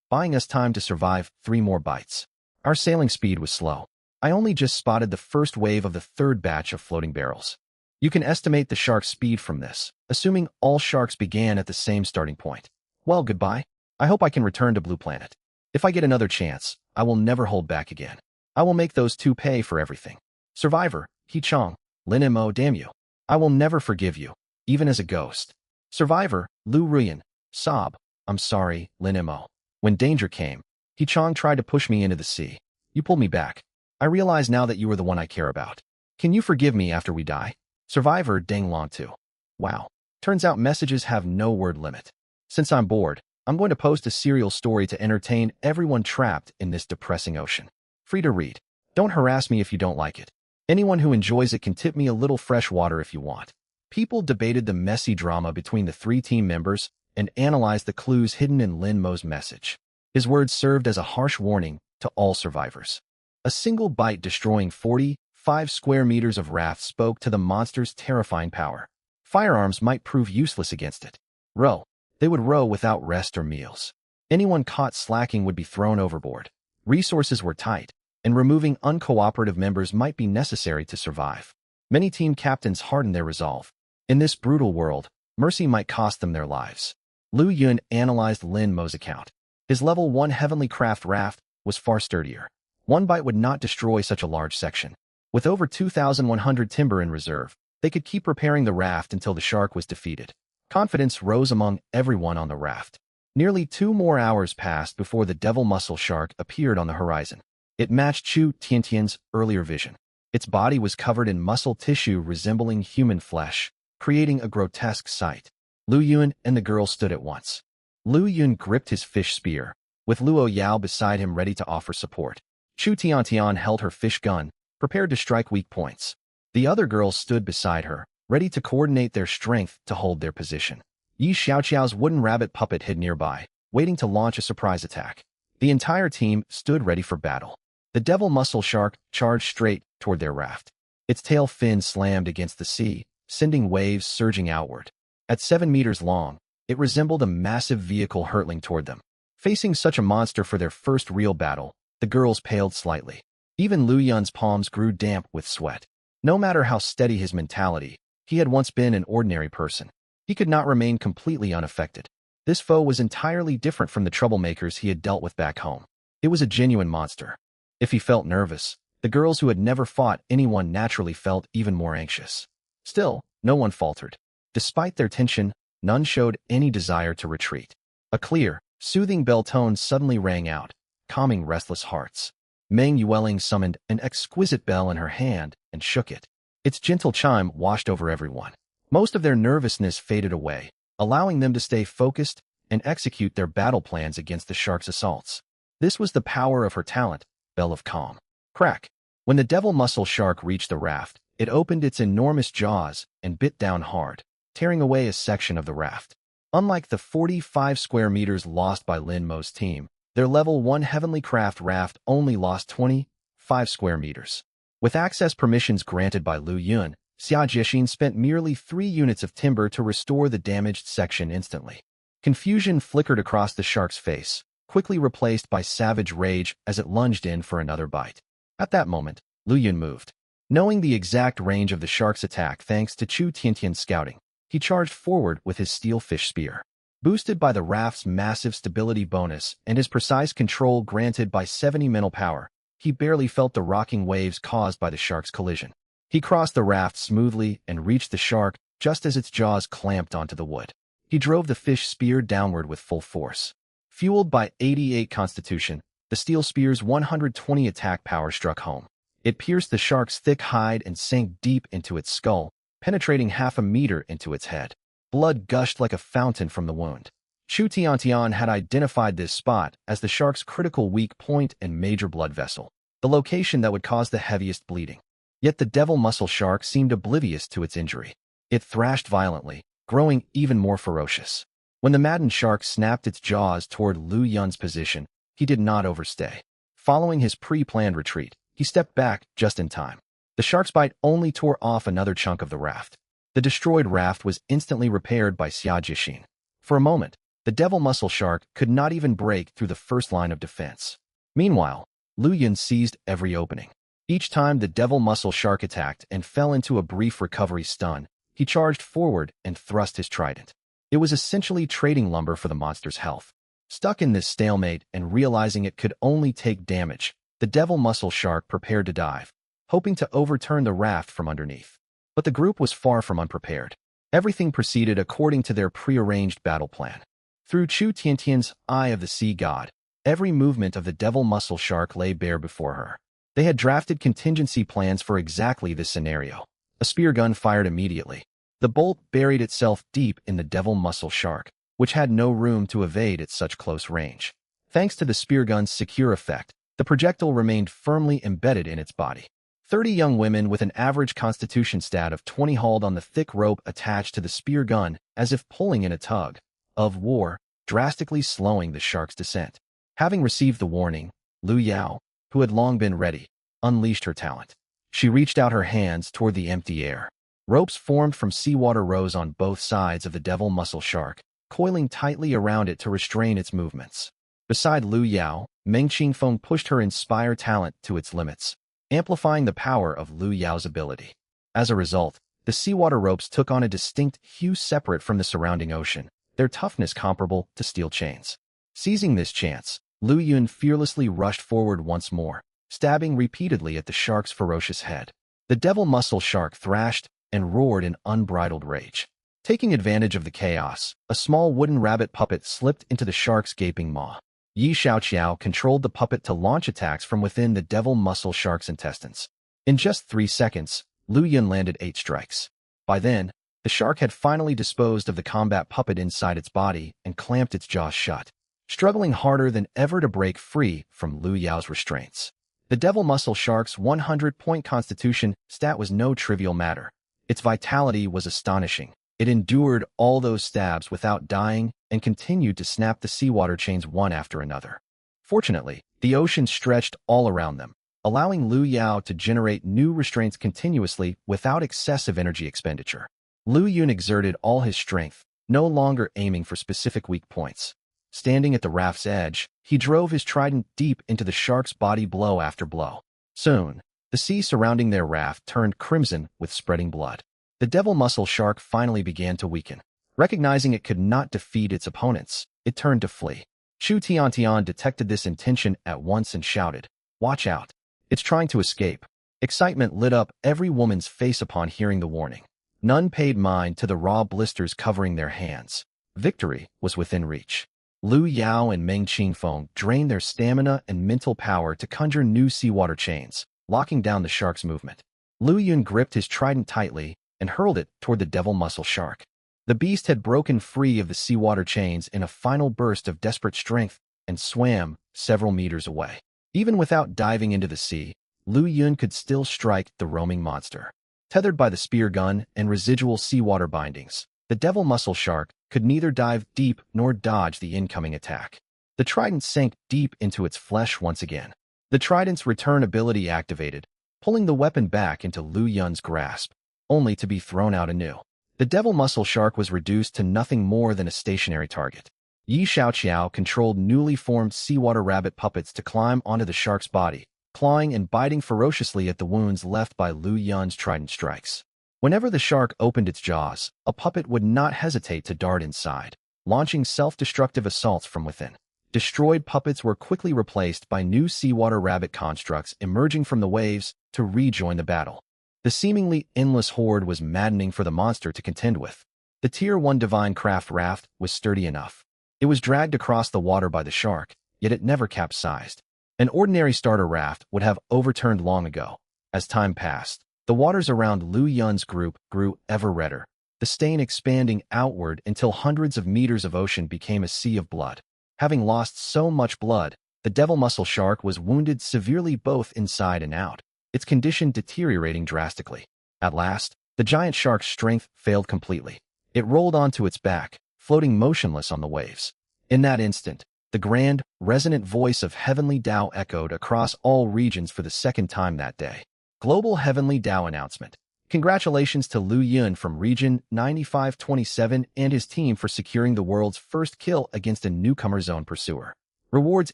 buying us time to survive 3 more bites. Our sailing speed was slow. I only just spotted the first wave of the 3rd batch of floating barrels. You can estimate the shark's speed from this, assuming all sharks began at the same starting point. Well, goodbye. I hope I can return to Blue Planet. If I get another chance, I will never hold back again. I will make those 2 pay for everything. Survivor, He Chong, Lin Mo: damn you. I will never forgive you, even as a ghost. Survivor, Lu Ruyan: sob, I'm sorry, Lin Mo. When danger came, He Chong tried to push me into the sea. You pulled me back. I realize now that you are the one I care about. Can you forgive me after we die? Survivor, Deng Long too. Wow. Turns out messages have no word limit. Since I'm bored, I'm going to post a serial story to entertain everyone trapped in this depressing ocean. Free to read. Don't harass me if you don't like it. Anyone who enjoys it can tip me a little fresh water if you want. People debated the messy drama between the 3 team members and analyzed the clues hidden in Lin Mo's message. His words served as a harsh warning to all survivors. A single bite destroying 45 square meters of raft spoke to the monster's terrifying power. Firearms might prove useless against it. Row. They would row without rest or meals. Anyone caught slacking would be thrown overboard. Resources were tight, and removing uncooperative members might be necessary to survive. Many team captains hardened their resolve. In this brutal world, mercy might cost them their lives. Lu Yun analyzed Lin Mo's account. His level 1 Heavenly Craft raft was far sturdier. 1 bite would not destroy such a large section. With over 2,100 timber in reserve, they could keep repairing the raft until the shark was defeated. Confidence rose among everyone on the raft. Nearly 2 more hours passed before the devil mussel shark appeared on the horizon. It matched Chu Tiantian's earlier vision. Its body was covered in muscle tissue resembling human flesh, creating a grotesque sight. Lu Yun and the girl stood at once. Lu Yun gripped his fish spear, with Luo Yao beside him ready to offer support. Chu Tiantian held her fish gun, prepared to strike weak points. The other girls stood beside her, ready to coordinate their strength to hold their position. Yi Xiaoqiao's wooden rabbit puppet hid nearby, waiting to launch a surprise attack. The entire team stood ready for battle. The devil mussel shark charged straight toward their raft. Its tail fin slammed against the sea, sending waves surging outward. At 7 meters long, it resembled a massive vehicle hurtling toward them. Facing such a monster for their first real battle, the girls paled slightly. Even Lu Yun's palms grew damp with sweat. No matter how steady his mentality, he had once been an ordinary person. He could not remain completely unaffected. This foe was entirely different from the troublemakers he had dealt with back home. It was a genuine monster. If he felt nervous, the girls who had never fought anyone naturally felt even more anxious. Still, no one faltered. Despite their tension, none showed any desire to retreat. A clear, soothing bell tone suddenly rang out, calming restless hearts. Meng Yueling summoned an exquisite bell in her hand and shook it. Its gentle chime washed over everyone. Most of their nervousness faded away, allowing them to stay focused and execute their battle plans against the shark's assaults. This was the power of her talent, Bell of Calm. Crack! When the devil mussel shark reached the raft, it opened its enormous jaws and bit down hard, tearing away a section of the raft. Unlike the 45 square meters lost by Lin Mo's team, their level 1 Heavenly Craft raft only lost 25 square meters. With access permissions granted by Lu Yun, Xia Jixin spent merely 3 units of timber to restore the damaged section instantly. Confusion flickered across the shark's face, quickly replaced by savage rage as it lunged in for another bite. At that moment, Lu Yun moved. Knowing the exact range of the shark's attack thanks to Chu Tiantian's scouting, he charged forward with his steel fish spear. Boosted by the raft's massive stability bonus and his precise control granted by 70 mental power, he barely felt the rocking waves caused by the shark's collision. He crossed the raft smoothly and reached the shark just as its jaws clamped onto the wood. He drove the fish spear downward with full force. Fueled by 88 constitution, the steel spear's 120 attack power struck home. It pierced the shark's thick hide and sank deep into its skull, penetrating half a meter into its head. Blood gushed like a fountain from the wound. Chu Tiantian had identified this spot as the shark's critical weak point and major blood vessel, the location that would cause the heaviest bleeding. Yet the devil mussel shark seemed oblivious to its injury. It thrashed violently, growing even more ferocious. When the maddened shark snapped its jaws toward Lu Yun's position, he did not overstay. Following his pre-planned retreat, he stepped back just in time. The shark's bite only tore off another chunk of the raft. The destroyed raft was instantly repaired by Xia Jixin. For a moment, the devil mussel shark could not even break through the first line of defense. Meanwhile, Lu Yun seized every opening. Each time the devil mussel shark attacked and fell into a brief recovery stun, he charged forward and thrust his trident. It was essentially trading lumber for the monster's health. Stuck in this stalemate and realizing it could only take damage, the devil mussel shark prepared to dive, hoping to overturn the raft from underneath. But the group was far from unprepared. Everything proceeded according to their prearranged battle plan. Through Chu Tiantian's Eye of the Sea God, every movement of the devil mussel shark lay bare before her. They had drafted contingency plans for exactly this scenario. A spear gun fired immediately. The bolt buried itself deep in the devil mussel shark, which had no room to evade at such close range. Thanks to the spear gun's secure effect, the projectile remained firmly embedded in its body. 30 young women with an average constitution stat of 20 hauled on the thick rope attached to the spear gun as if pulling in a tug of war, drastically slowing the shark's descent. Having received the warning, Lu Yao, who had long been ready, unleashed her talent. She reached out her hands toward the empty air. Ropes formed from seawater rose on both sides of the devil mussel shark, coiling tightly around it to restrain its movements. Beside Lu Yao, Meng Qingfeng pushed her inspire talent to its limits, amplifying the power of Lu Yao's ability. As a result, the seawater ropes took on a distinct hue separate from the surrounding ocean, their toughness comparable to steel chains. Seizing this chance, Lu Yun fearlessly rushed forward once more, stabbing repeatedly at the shark's ferocious head. The devil mussel shark thrashed and roared in unbridled rage. Taking advantage of the chaos, a small wooden rabbit puppet slipped into the shark's gaping maw. Yi Xiaoqiao controlled the puppet to launch attacks from within the devil muscle shark's intestines. In just 3 seconds, Lu Yun landed 8 strikes. By then, the shark had finally disposed of the combat puppet inside its body and clamped its jaws shut, struggling harder than ever to break free from Lu Yao's restraints. The devil muscle shark's 100-point constitution stat was no trivial matter. Its vitality was astonishing. It endured all those stabs without dying and continued to snap the seawater chains one after another. Fortunately, the ocean stretched all around them, allowing Lu Yao to generate new restraints continuously without excessive energy expenditure. Lu Yun exerted all his strength, no longer aiming for specific weak points. Standing at the raft's edge, he drove his trident deep into the shark's body blow after blow. Soon, the sea surrounding their raft turned crimson with spreading blood. The devil muscle shark finally began to weaken. Recognizing it could not defeat its opponents, it turned to flee. Chu Tiantian detected this intention at once and shouted, "Watch out! It's trying to escape." Excitement lit up every woman's face upon hearing the warning. None paid mind to the raw blisters covering their hands. Victory was within reach. Lu Yao and Meng Qingfeng drained their stamina and mental power to conjure new seawater chains, locking down the shark's movement. Lu Yun gripped his trident tightly and hurled it toward the devil muscle shark. The beast had broken free of the seawater chains in a final burst of desperate strength and swam several meters away. Even without diving into the sea, Lu Yun could still strike the roaming monster. Tethered by the spear gun and residual seawater bindings, the devil muscle shark could neither dive deep nor dodge the incoming attack. The trident sank deep into its flesh once again. The trident's return ability activated, pulling the weapon back into Lu Yun's grasp, only to be thrown out anew. The devil muscle shark was reduced to nothing more than a stationary target. Yi Xiaoqiao controlled newly formed seawater rabbit puppets to climb onto the shark's body, clawing and biting ferociously at the wounds left by Lu Yun's trident strikes. Whenever the shark opened its jaws, a puppet would not hesitate to dart inside, launching self-destructive assaults from within. Destroyed puppets were quickly replaced by new seawater rabbit constructs emerging from the waves to rejoin the battle. The seemingly endless horde was maddening for the monster to contend with. The Tier 1 Divine Craft Raft was sturdy enough. It was dragged across the water by the shark, yet it never capsized. An ordinary starter raft would have overturned long ago. As time passed, the waters around Lu Yun's group grew ever redder, the stain expanding outward until hundreds of meters of ocean became a sea of blood. Having lost so much blood, the devil muscle shark was wounded severely both inside and out, its condition deteriorating drastically. At last, the giant shark's strength failed completely. It rolled onto its back, floating motionless on the waves. In that instant, the grand, resonant voice of Heavenly Tao echoed across all regions for the second time that day. Global Heavenly Tao announcement. Congratulations to Lu Yun from Region 9527 and his team for securing the world's first kill against a newcomer zone pursuer. Rewards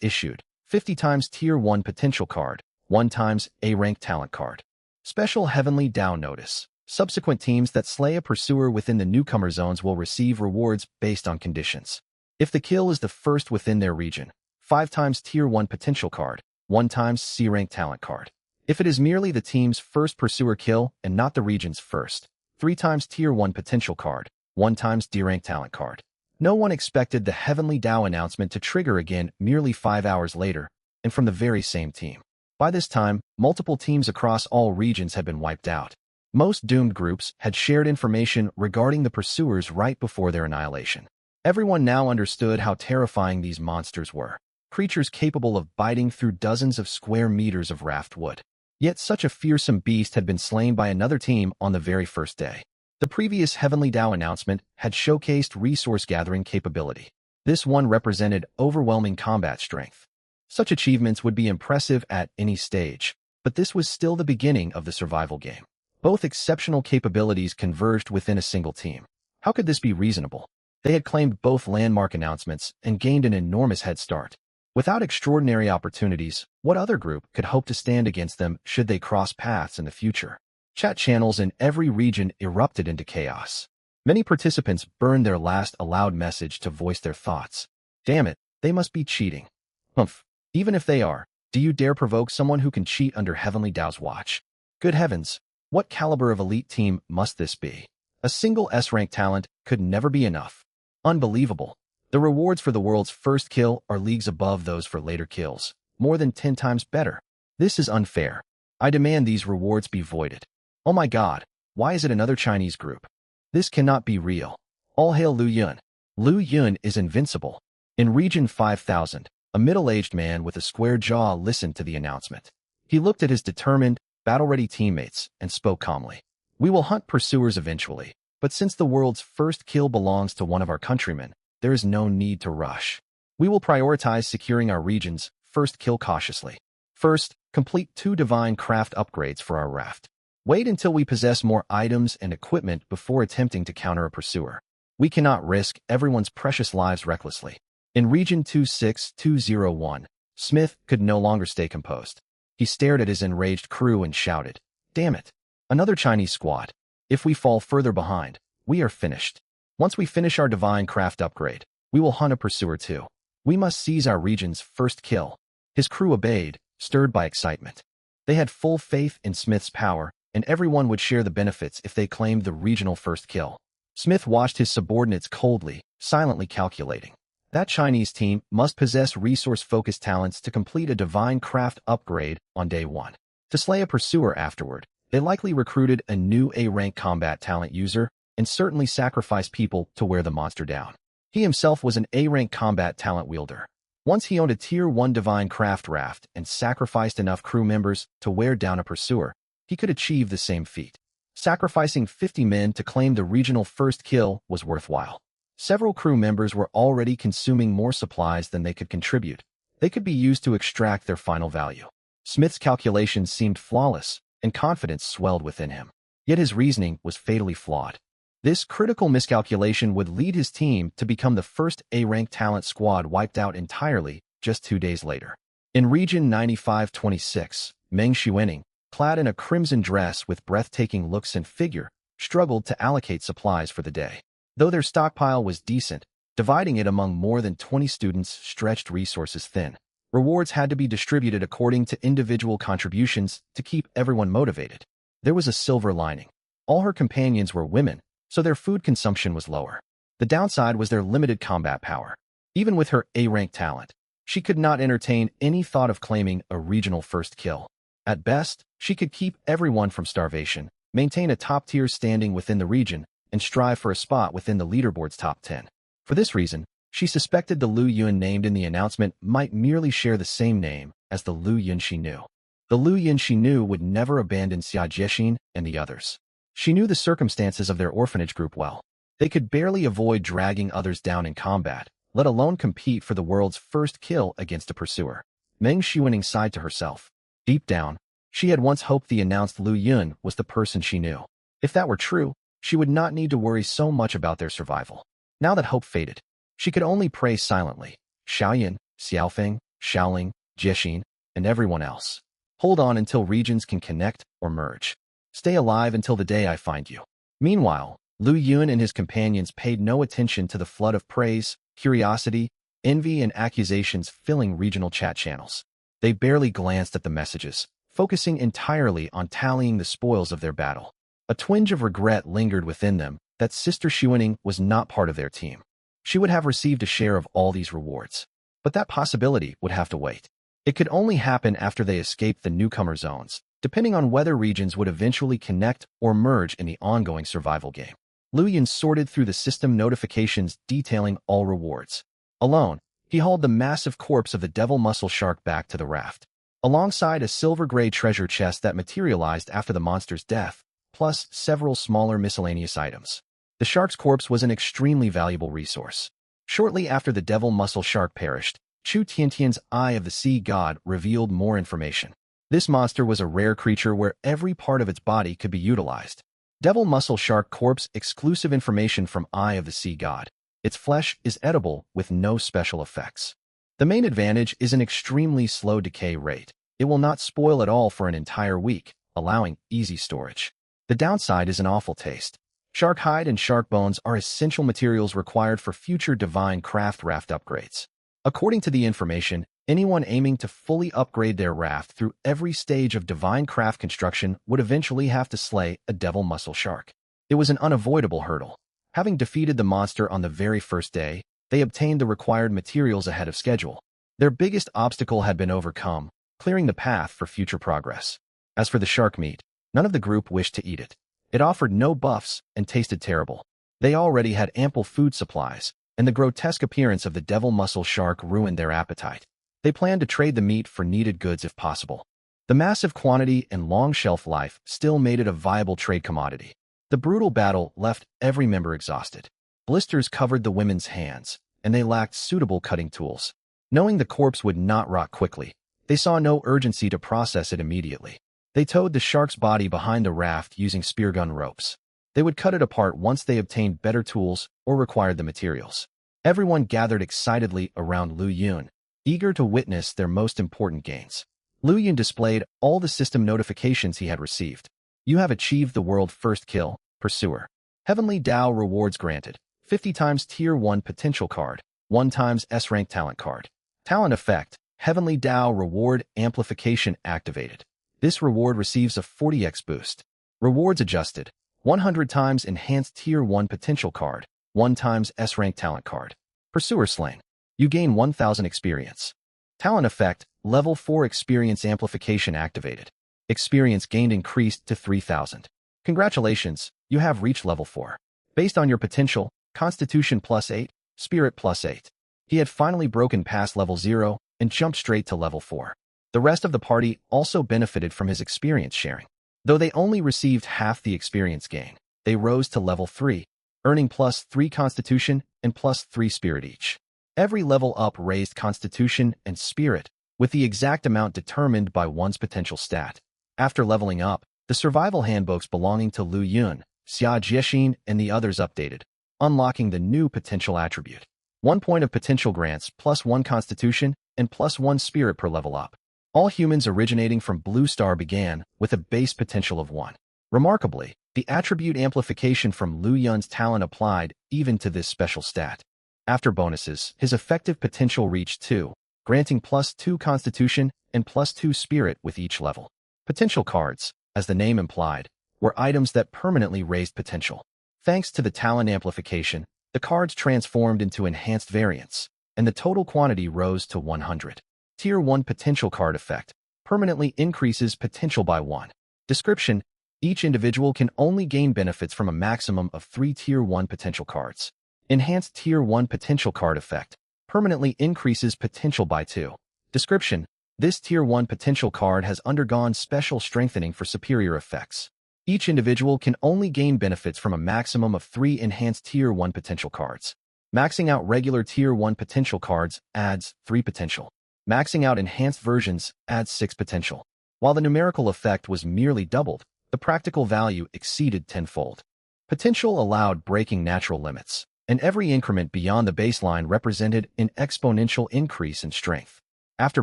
issued: 50 times Tier 1 potential card, 1 times A-rank talent card. Special Heavenly Tao notice. Subsequent teams that slay a pursuer within the newcomer zones will receive rewards based on conditions. If the kill is the first within their region, 5 times Tier 1 potential card, 1 times C-rank talent card. If it is merely the team's first pursuer kill and not the region's first, 3 times Tier 1 potential card, 1 times D-rank talent card. No one expected the Heavenly Tao announcement to trigger again merely 5 hours later, and from the very same team. By this time, multiple teams across all regions had been wiped out. Most doomed groups had shared information regarding the pursuers right before their annihilation. Everyone now understood how terrifying these monsters were, creatures capable of biting through dozens of square meters of raft wood. Yet such a fearsome beast had been slain by another team on the very first day. The previous Heavenly Tao announcement had showcased resource-gathering capability. This one represented overwhelming combat strength. Such achievements would be impressive at any stage, but this was still the beginning of the survival game. Both exceptional capabilities converged within a single team. How could this be reasonable? They had claimed both landmark announcements and gained an enormous head start. Without extraordinary opportunities, what other group could hope to stand against them should they cross paths in the future? Chat channels in every region erupted into chaos. Many participants burned their last aloud message to voice their thoughts. Damn it, they must be cheating. Humph. Even if they are, do you dare provoke someone who can cheat under Heavenly Tao's watch? Good heavens, what caliber of elite team must this be? A single S-rank talent could never be enough. Unbelievable. The rewards for the world's first kill are leagues above those for later kills, more than 10 times better. This is unfair. I demand these rewards be voided. Oh my god, why is it another Chinese group? This cannot be real. All hail Lu Yun. Lu Yun is invincible. In Region 5000, a middle-aged man with a square jaw listened to the announcement. He looked at his determined, battle-ready teammates and spoke calmly. We will hunt pursuers eventually, but since the world's first kill belongs to one of our countrymen, there is no need to rush. We will prioritize securing our region's first kill cautiously. First, complete 2 divine craft upgrades for our raft. Wait until we possess more items and equipment before attempting to counter a pursuer. We cannot risk everyone's precious lives recklessly. In Region 26201, Smith could no longer stay composed. He stared at his enraged crew and shouted, "Damn it! Another Chinese squad. If we fall further behind, we are finished. Once we finish our divine craft upgrade, we will hunt a pursuer too. We must seize our region's first kill." His crew obeyed, stirred by excitement. They had full faith in Smith's power, and everyone would share the benefits if they claimed the regional first kill. Smith watched his subordinates coldly, silently calculating. That Chinese team must possess resource-focused talents to complete a divine craft upgrade on day 1. To slay a pursuer afterward, they likely recruited a new A-rank combat talent user and certainly sacrificed people to wear the monster down. He himself was an A-rank combat talent wielder. Once he owned a Tier 1 divine craft raft and sacrificed enough crew members to wear down a pursuer, he could achieve the same feat. Sacrificing 50 men to claim the regional first kill was worthwhile. Several crew members were already consuming more supplies than they could contribute. They could be used to extract their final value. Smith's calculations seemed flawless, and confidence swelled within him. Yet his reasoning was fatally flawed. This critical miscalculation would lead his team to become the first A-rank talent squad wiped out entirely just 2 days later. In Region 9526, Meng Xuening, clad in a crimson dress with breathtaking looks and figure, struggled to allocate supplies for the day. Though their stockpile was decent, dividing it among more than 20 students stretched resources thin. Rewards had to be distributed according to individual contributions to keep everyone motivated. There was a silver lining. All her companions were women, so their food consumption was lower. The downside was their limited combat power. Even with her A-rank talent, she could not entertain any thought of claiming a regional first kill. At best, she could keep everyone from starvation, maintain a top-tier standing within the region, and strive for a spot within the leaderboard's top 10. For this reason, she suspected the Lu Yun named in the announcement might merely share the same name as the Lu Yun she knew. The Lu Yun she knew would never abandon Xia Jiexin and the others. She knew the circumstances of their orphanage group well. They could barely avoid dragging others down in combat, let alone compete for the world's first kill against a pursuer. Meng Xuening sighed to herself. Deep down, she had once hoped the announced Lu Yun was the person she knew. If that were true, she would not need to worry so much about their survival. Now that hope faded, she could only pray silently. Xiaoyan, Xiaofeng, Xiaoling, Jiexin, and everyone else. Hold on until regions can connect or merge. Stay alive until the day I find you. Meanwhile, Lu Yun and his companions paid no attention to the flood of praise, curiosity, envy, and accusations filling regional chat channels. They barely glanced at the messages, focusing entirely on tallying the spoils of their battle. A twinge of regret lingered within them that Sister Xuening was not part of their team. She would have received a share of all these rewards. But that possibility would have to wait. It could only happen after they escaped the newcomer zones, depending on whether regions would eventually connect or merge in the ongoing survival game. Lu Yun sorted through the system notifications detailing all rewards. Alone, he hauled the massive corpse of the devil muscle shark back to the raft, alongside a silver-gray treasure chest that materialized after the monster's death, plus several smaller miscellaneous items. The shark's corpse was an extremely valuable resource. Shortly after the devil muscle shark perished, Chu Tiantian's Eye of the Sea God revealed more information. This monster was a rare creature where every part of its body could be utilized. Devil muscle shark corpse exclusive information from Eye of the Sea God. Its flesh is edible with no special effects. The main advantage is an extremely slow decay rate. It will not spoil at all for an entire week, allowing easy storage. The downside is an awful taste. Shark hide and shark bones are essential materials required for future divine craft raft upgrades. According to the information, anyone aiming to fully upgrade their raft through every stage of divine craft construction would eventually have to slay a devil muscle shark. It was an unavoidable hurdle. Having defeated the monster on the very first day, they obtained the required materials ahead of schedule. Their biggest obstacle had been overcome, clearing the path for future progress. As for the shark meat, none of the group wished to eat it. It offered no buffs and tasted terrible. They already had ample food supplies, and the grotesque appearance of the devil mussel shark ruined their appetite. They planned to trade the meat for needed goods if possible. The massive quantity and long shelf life still made it a viable trade commodity. The brutal battle left every member exhausted. Blisters covered the women's hands, and they lacked suitable cutting tools. Knowing the corpse would not rot quickly, they saw no urgency to process it immediately. They towed the shark's body behind the raft using speargun ropes. They would cut it apart once they obtained better tools or required the materials. Everyone gathered excitedly around Lu Yun, eager to witness their most important gains. Lu Yun displayed all the system notifications he had received. You have achieved the world first kill, Pursuer. Heavenly Dao rewards granted. 50 times Tier 1 potential card, 1 times S-rank talent card. Talent effect, Heavenly Dao reward amplification activated. This reward receives a 40x boost. Rewards adjusted. 100 times enhanced Tier 1 potential card, 1 times S-rank talent card. Pursuer slain. You gain 1000 experience. Talent effect, level 4 experience amplification activated. Experience gained increased to 3000. Congratulations, you have reached level 4. Based on your potential, Constitution +8, Spirit +8. He had finally broken past level 0 and jumped straight to level 4. The rest of the party also benefited from his experience sharing. Though they only received half the experience gain, they rose to level 3, earning +3 Constitution and +3 Spirit each. Every level up raised Constitution and Spirit, with the exact amount determined by one's potential stat. After leveling up, the survival handbooks belonging to Lu Yun, Xia Jiexin, and the others updated, unlocking the new potential attribute. 1 point of potential grants +1 Constitution and +1 Spirit per level up. All humans originating from Blue Star began with a base potential of 1. Remarkably, the attribute amplification from Lu Yun's talent applied even to this special stat. After bonuses, his effective potential reached 2, granting +2 Constitution and +2 Spirit with each level. Potential cards, as the name implied, were items that permanently raised potential. Thanks to the talent amplification, the cards transformed into enhanced variants, and the total quantity rose to 100. Tier 1 potential card effect permanently increases potential by 1. Description: each individual can only gain benefits from a maximum of 3 Tier 1 potential cards. Enhanced Tier 1 potential card effect permanently increases potential by 2. Description: this Tier 1 potential card has undergone special strengthening for superior effects. Each individual can only gain benefits from a maximum of 3 enhanced Tier 1 potential cards. Maxing out regular Tier 1 potential cards adds 3 potential. Maxing out enhanced versions adds 6 potential. While the numerical effect was merely doubled, the practical value exceeded tenfold. Potential allowed breaking natural limits, and every increment beyond the baseline represented an exponential increase in strength. After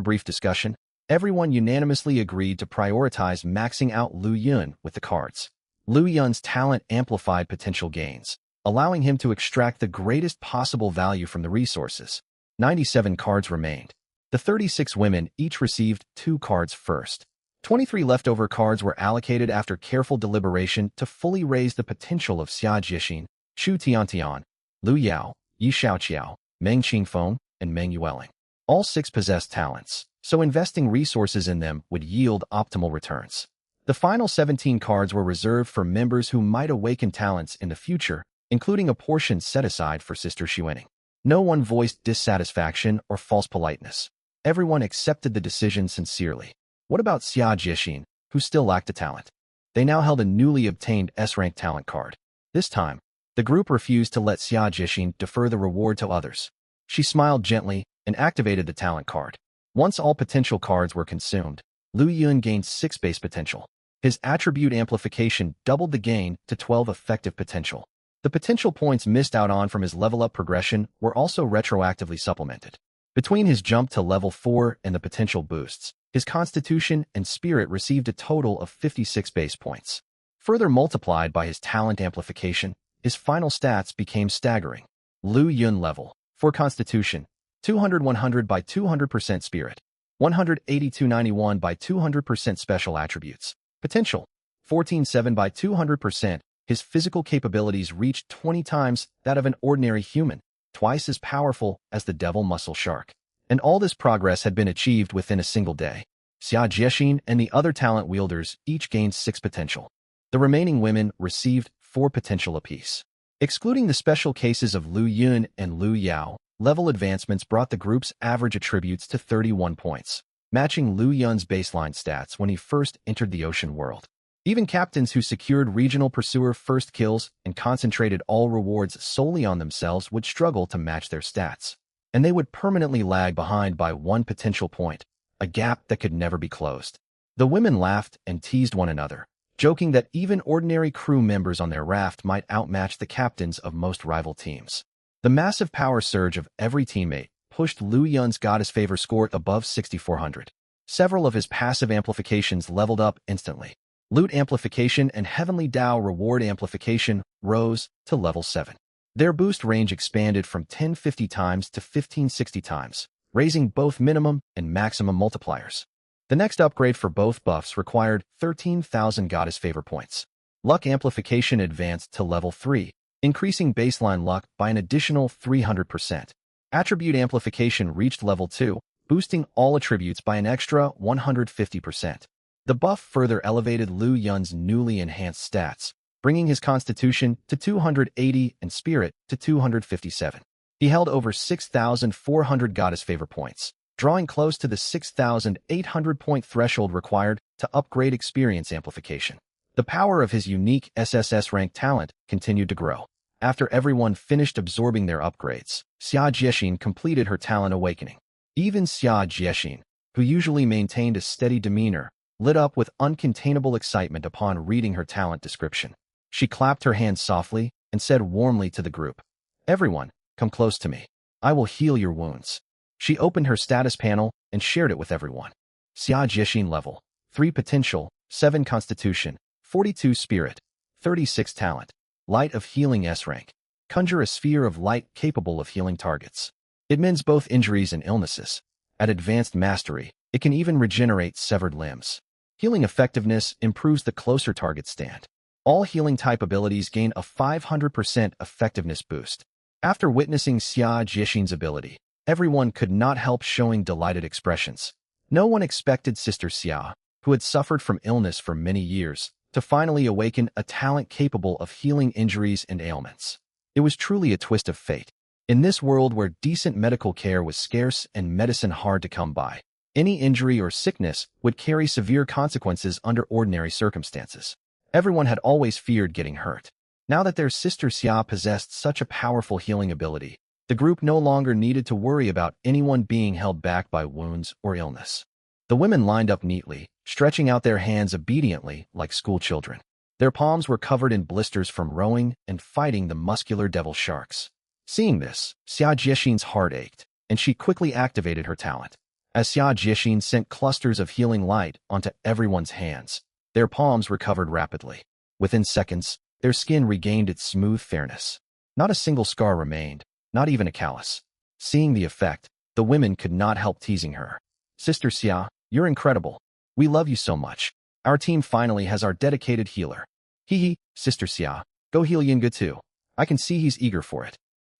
brief discussion, everyone unanimously agreed to prioritize maxing out Lu Yun with the cards. Lu Yun's talent amplified potential gains, allowing him to extract the greatest possible value from the resources. 97 cards remained. The 36 women each received 2 cards first. 23 leftover cards were allocated after careful deliberation to fully raise the potential of Xia Jiexin, Chu Tiantian, Lu Yao, Yi Xiaoqiao, Meng Qingfeng, and Meng Yueling. All 6 possessed talents, so investing resources in them would yield optimal returns. The final 17 cards were reserved for members who might awaken talents in the future, including a portion set aside for Sister Xuening. No one voiced dissatisfaction or false politeness. Everyone accepted the decision sincerely. What about Xia Jiexin, who still lacked a talent? They now held a newly obtained S-rank talent card. This time, the group refused to let Xia Jiexin defer the reward to others. She smiled gently and activated the talent card. Once all potential cards were consumed, Lu Yun gained 6 base potential. His attribute amplification doubled the gain to 12 effective potential. The potential points missed out on from his level-up progression were also retroactively supplemented. Between his jump to level 4 and the potential boosts, his Constitution and Spirit received a total of 56 base points. Further multiplied by his talent amplification, his final stats became staggering. Lu Yun level 4 Constitution, 200-100 by 200% Spirit, 182-91 by 200% Special Attributes. Potential, 14-7 by 200%, His physical capabilities reached 20 times that of an ordinary human, twice as powerful as the devil muscle shark. And all this progress had been achieved within a single day. Xia Jiexin and the other talent wielders each gained 6 potential. The remaining women received 4 potential apiece. Excluding the special cases of Lu Yun and Lu Yao, level advancements brought the group's average attributes to 31 points, matching Lu Yun's baseline stats when he first entered the ocean world. Even captains who secured regional pursuer first kills and concentrated all rewards solely on themselves would struggle to match their stats, and they would permanently lag behind by 1 potential point, a gap that could never be closed. The women laughed and teased one another, joking that even ordinary crew members on their raft might outmatch the captains of most rival teams. The massive power surge of every teammate pushed Lu Yun's Goddess Favor score above 6,400. Several of his passive amplifications leveled up instantly. Loot Amplification and Heavenly Tao Reward Amplification rose to level 7. Their boost range expanded from 1050 times to 1560 times, raising both minimum and maximum multipliers. The next upgrade for both buffs required 13,000 Goddess Favor points. Luck Amplification advanced to level 3, increasing baseline luck by an additional 300%. Attribute Amplification reached level 2, boosting all attributes by an extra 150%. The buff further elevated Lu Yun's newly enhanced stats, bringing his constitution to 280 and spirit to 257. He held over 6,400 Goddess Favor points, drawing close to the 6,800-point threshold required to upgrade experience amplification. The power of his unique SSS rank talent continued to grow. After everyone finished absorbing their upgrades, Xia Jiexin completed her talent awakening. Even Xia Jiexin, who usually maintained a steady demeanor, lit up with uncontainable excitement upon reading her talent description. She clapped her hands softly and said warmly to the group, "Everyone, come close to me. I will heal your wounds." She opened her status panel and shared it with everyone. Xia Jiexin level 3 potential, 7 constitution, 42 spirit, 36 talent, light of healing S rank. Conjure a sphere of light capable of healing targets. It mends both injuries and illnesses. At advanced mastery, it can even regenerate severed limbs. Healing effectiveness improves the closer targets stand. All healing type abilities gain a 500% effectiveness boost. After witnessing Xia Jiexin's ability, everyone could not help showing delighted expressions. No one expected Sister Xia, who had suffered from illness for many years, to finally awaken a talent capable of healing injuries and ailments. It was truly a twist of fate. In this world where decent medical care was scarce and medicine hard to come by, any injury or sickness would carry severe consequences under ordinary circumstances. Everyone had always feared getting hurt. Now that their sister Xia possessed such a powerful healing ability, the group no longer needed to worry about anyone being held back by wounds or illness. The women lined up neatly, stretching out their hands obediently like school children. Their palms were covered in blisters from rowing and fighting the muscular devil sharks. Seeing this, Xia Jiexin's heart ached, and she quickly activated her talent. As Xia Jiexin sent clusters of healing light onto everyone's hands, their palms recovered rapidly. Within seconds, their skin regained its smooth fairness. Not a single scar remained, not even a callus. Seeing the effect, the women could not help teasing her. "Sister Xia, you're incredible. We love you so much. Our team finally has our dedicated healer." "Hee, Sister Xia, go heal Yinga too. I can see he's eager for it."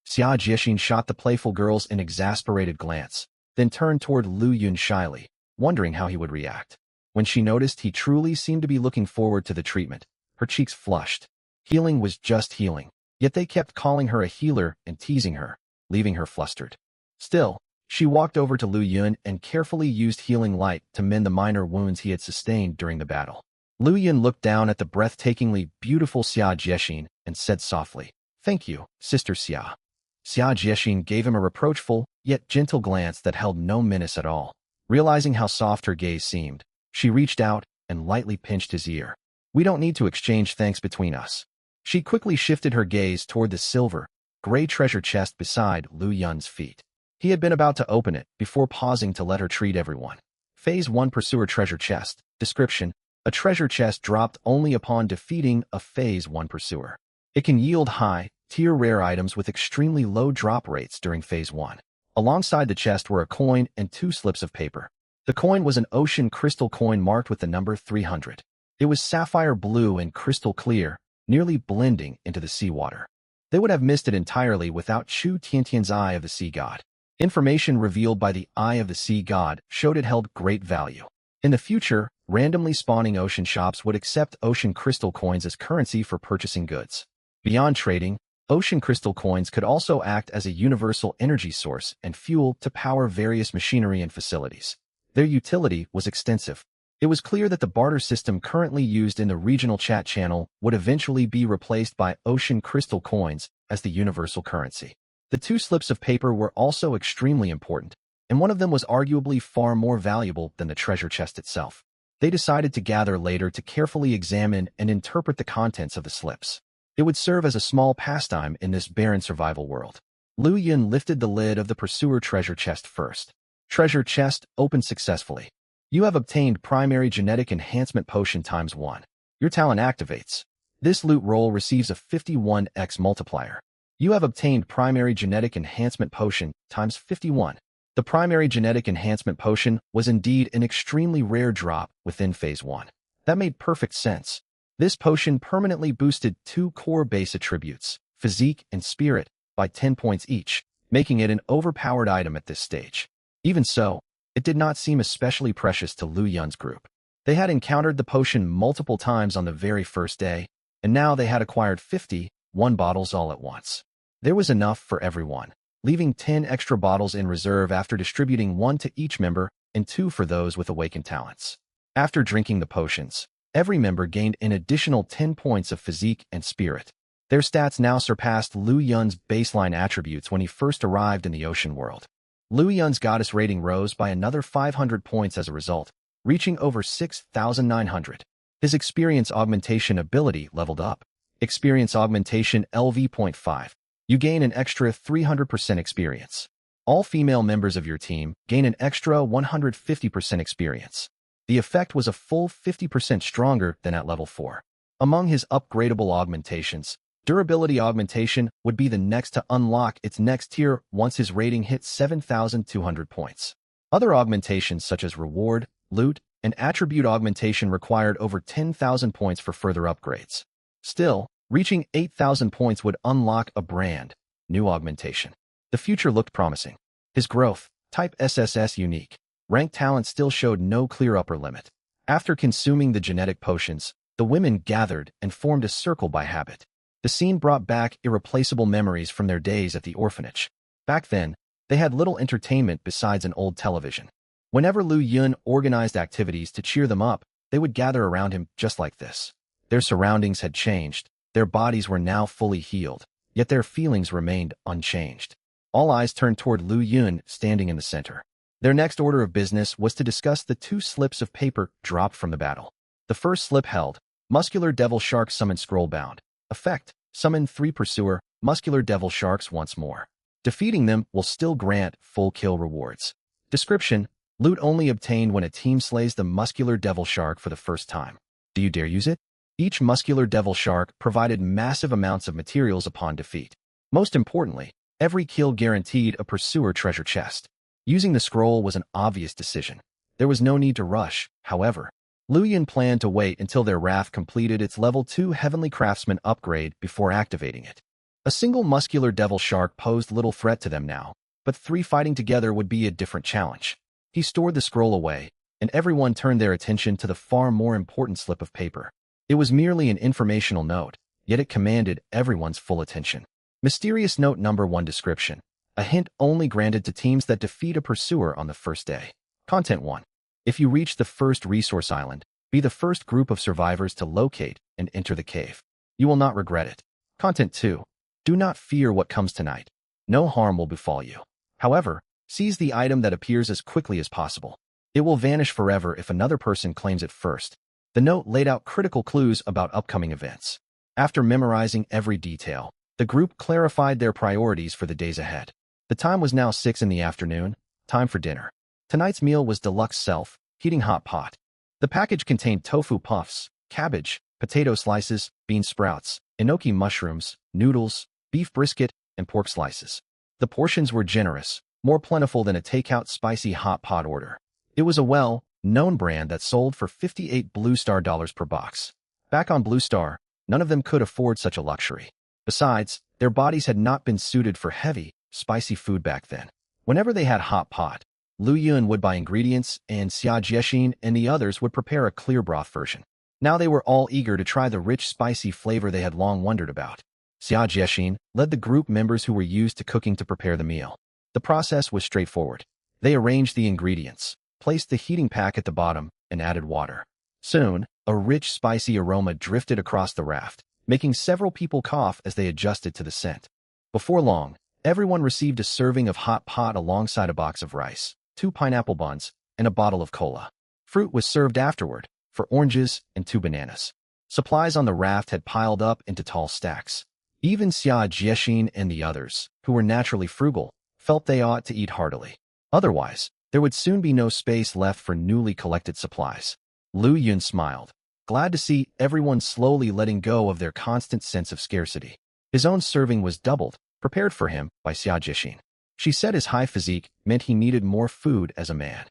Xia Jiexin shot the playful girls an exasperated glance, then turned toward Lu Yun shyly, wondering how he would react. When she noticed he truly seemed to be looking forward to the treatment, her cheeks flushed. Healing was just healing, yet they kept calling her a healer and teasing her, leaving her flustered. Still, she walked over to Lu Yun and carefully used healing light to mend the minor wounds he had sustained during the battle. Lu Yun looked down at the breathtakingly beautiful Xia Jiexin and said softly, "Thank you, Sister Xia." Xia Jiexin gave him a reproachful, yet gentle glance that held no menace at all. Realizing how soft her gaze seemed, she reached out and lightly pinched his ear. "We don't need to exchange thanks between us." She quickly shifted her gaze toward the silver, gray treasure chest beside Lu Yun's feet. He had been about to open it before pausing to let her treat everyone. Phase 1 Pursuer Treasure Chest. Description: a treasure chest dropped only upon defeating a Phase 1 Pursuer. It can yield high-tier rare items with extremely low drop rates during Phase 1. Alongside the chest were a coin and 2 slips of paper. The coin was an ocean crystal coin marked with the number 300. It was sapphire blue and crystal clear, nearly blending into the seawater. They would have missed it entirely without Chu Tiantian's Eye of the Sea God. Information revealed by the Eye of the Sea God showed it held great value. In the future, randomly spawning ocean shops would accept ocean crystal coins as currency for purchasing goods. Beyond trading, ocean crystal coins could also act as a universal energy source and fuel to power various machinery and facilities. Their utility was extensive. It was clear that the barter system currently used in the regional chat channel would eventually be replaced by ocean crystal coins as the universal currency. The 2 slips of paper were also extremely important, and one of them was arguably far more valuable than the treasure chest itself. They decided to gather later to carefully examine and interpret the contents of the slips. It would serve as a small pastime in this barren survival world. Lu Yun lifted the lid of the Pursuer treasure chest first. Treasure chest opened successfully. You have obtained Primary Genetic Enhancement Potion ×1. Your talent activates. This loot roll receives a 51x multiplier. You have obtained Primary Genetic Enhancement Potion ×51. The Primary Genetic Enhancement Potion was indeed an extremely rare drop within Phase 1. That made perfect sense. This potion permanently boosted 2 core base attributes, Physique and Spirit, by 10 points each, making it an overpowered item at this stage. Even so, it did not seem especially precious to Lu Yun's group. They had encountered the potion multiple times on the very first day, and now they had acquired 51 bottles all at once. There was enough for everyone, leaving 10 extra bottles in reserve after distributing 1 to each member and 2 for those with awakened talents. After drinking the potions, every member gained an additional 10 points of Physique and Spirit. Their stats now surpassed Lu Yun's baseline attributes when he first arrived in the ocean world. Lu Yun's goddess rating rose by another 500 points as a result, reaching over 6,900. His experience augmentation ability leveled up. Experience augmentation LV.5. You gain an extra 300% experience. All female members of your team gain an extra 150% experience. The effect was a full 50% stronger than at level 4. Among his upgradable augmentations, durability augmentation would be the next to unlock its next tier once his rating hit 7,200 points. Other augmentations such as reward, loot, and attribute augmentation required over 10,000 points for further upgrades. Still, reaching 8,000 points would unlock a brand new augmentation. The future looked promising. His growth, type SSS unique, ranked talent still showed no clear upper limit. After consuming the genetic potions, the women gathered and formed a circle by habit. The scene brought back irreplaceable memories from their days at the orphanage. Back then, they had little entertainment besides an old television. Whenever Lu Yun organized activities to cheer them up, they would gather around him just like this. Their surroundings had changed. Their bodies were now fully healed, yet their feelings remained unchanged. All eyes turned toward Lu Yun standing in the center. Their next order of business was to discuss the 2 slips of paper dropped from the battle. The first slip held, Muscular Devil Shark Summon Scrollbound. Effect, summon 3 Pursuer, Muscular Devil Sharks once more. Defeating them will still grant full kill rewards. Description, loot only obtained when a team slays the Muscular Devil Shark for the first time. Do you dare use it? Each Muscular Devil Shark provided massive amounts of materials upon defeat. Most importantly, every kill guaranteed a Pursuer treasure chest. Using the scroll was an obvious decision. There was no need to rush, however. Lu Yun planned to wait until their raft completed its level 2 Heavenly Craftsman upgrade before activating it. A single Muscular Devil Shark posed little threat to them now, but 3 fighting together would be a different challenge. He stored the scroll away, and everyone turned their attention to the far more important slip of paper. It was merely an informational note, yet it commanded everyone's full attention. Mysterious Note Number 1 Description. A hint only granted to teams that defeat a Pursuer on the first day. Content 1. If you reach the first resource island, be the first group of survivors to locate and enter the cave. You will not regret it. Content 2. Do not fear what comes tonight. No harm will befall you. However, seize the item that appears as quickly as possible. It will vanish forever if another person claims it first. The note laid out critical clues about upcoming events. After memorizing every detail, the group clarified their priorities for the days ahead. The time was now 6 in the afternoon, time for dinner. Tonight's meal was deluxe self-heating hot pot. The package contained tofu puffs, cabbage, potato slices, bean sprouts, enoki mushrooms, noodles, beef brisket, and pork slices. The portions were generous, more plentiful than a takeout spicy hot pot order. It was a well-known brand that sold for 58 Blue Star dollars per box. Back on Blue Star, None of them could afford such a luxury. Besides, their bodies had not been suited for heavy, spicy food back then. Whenever they had hot pot, Lu Yun would buy ingredients, and Xia Jiexin and the others would prepare a clear broth version. Now they were all eager to try the rich, spicy flavor they had long wondered about. Xia Jiexin led the group members who were used to cooking to prepare the meal. The process was straightforward. They arranged the ingredients, placed the heating pack at the bottom, and added water. Soon, a rich, spicy aroma drifted across the raft, making several people cough as they adjusted to the scent. Before long, everyone received a serving of hot pot alongside a box of rice, 2 pineapple buns, and a bottle of cola. Fruit was served afterward, for oranges and 2 bananas. Supplies on the raft had piled up into tall stacks. Even Xia Jiexin and the others, who were naturally frugal, felt they ought to eat heartily. Otherwise, there would soon be no space left for newly collected supplies. Lu Yun smiled, glad to see everyone slowly letting go of their constant sense of scarcity. His own serving was doubled, prepared for him by Xia Jiexin. She said his high physique meant he needed more food as a man.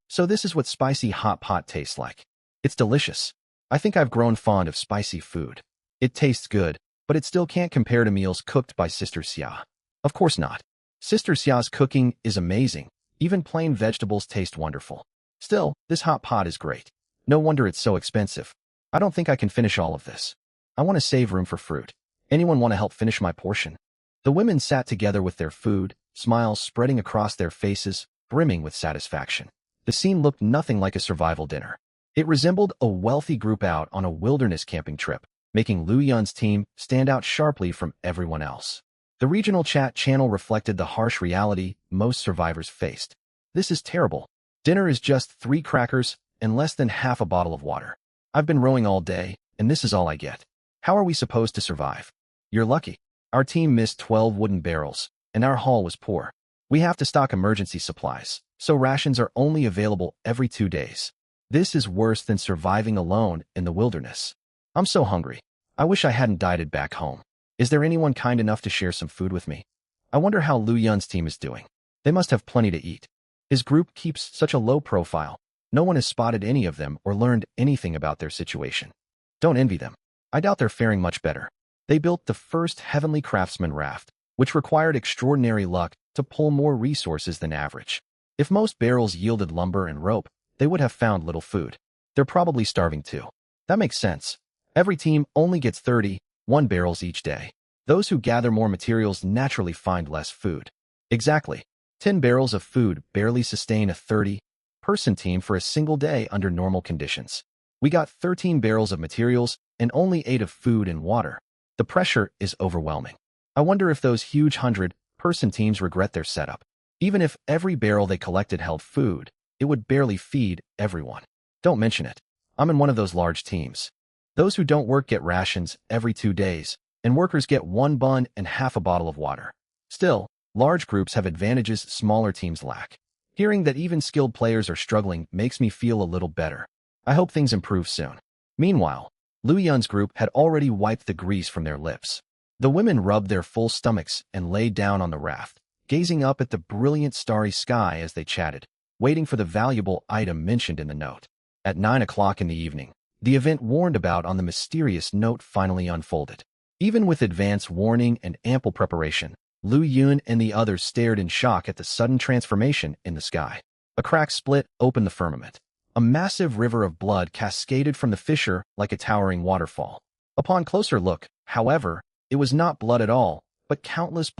So this is what spicy hot pot tastes like. It's delicious. I think I've grown fond of spicy food. It tastes good, but it still can't compare to meals cooked by Sister Xia. Of course not. Sister Xia's cooking is amazing. Even plain vegetables taste wonderful. Still, this hot pot is great. No wonder it's so expensive. I don't think I can finish all of this. I want to save room for fruit. Anyone want to help finish my portion? The women sat together with their food, smiles spreading across their faces, brimming with satisfaction. The scene looked nothing like a survival dinner. It resembled a wealthy group out on a wilderness camping trip, making Lu Yun's team stand out sharply from everyone else. The regional chat channel reflected the harsh reality most survivors faced. This is terrible. Dinner is just 3 crackers and less than half a bottle of water. I've been rowing all day, and this is all I get. How are we supposed to survive? You're lucky. Our team missed 12 wooden barrels, and our haul was poor. We have to stock emergency supplies, so rations are only available every 2 days. This is worse than surviving alone in the wilderness. I'm so hungry. I wish I hadn't dieted back home. Is there anyone kind enough to share some food with me? I wonder how Lu Yun's team is doing. They must have plenty to eat. His group keeps such a low profile. No one has spotted any of them or learned anything about their situation. Don't envy them. I doubt they're faring much better. They built the first heavenly craftsman raft, which required extraordinary luck to pull more resources than average. If most barrels yielded lumber and rope, they would have found little food. They're probably starving too. That makes sense. Every team only gets 31 barrels each day. Those who gather more materials naturally find less food. Exactly. 10 barrels of food barely sustain a 30-person team for a single day under normal conditions. We got 13 barrels of materials and only 8 of food and water. The pressure is overwhelming. I wonder if those huge 100-person teams regret their setup. Even if every barrel they collected held food, it would barely feed everyone. Don't mention it. I'm in one of those large teams. Those who don't work get rations every 2 days, and workers get 1 bun and half a bottle of water. Still, large groups have advantages smaller teams lack. Hearing that even skilled players are struggling makes me feel a little better. I hope things improve soon. Meanwhile, Lu Yun's group had already wiped the grease from their lips. The women rubbed their full stomachs and lay down on the raft, gazing up at the brilliant starry sky as they chatted, waiting for the valuable item mentioned in the note. At 9 o'clock in the evening, the event warned about on the mysterious note finally unfolded. Even with advance warning and ample preparation, Lu Yun and the others stared in shock at the sudden transformation in the sky. A crack split open the firmament. A massive river of blood cascaded from the fissure like a towering waterfall. Upon closer look, however, it was not blood at all, but countless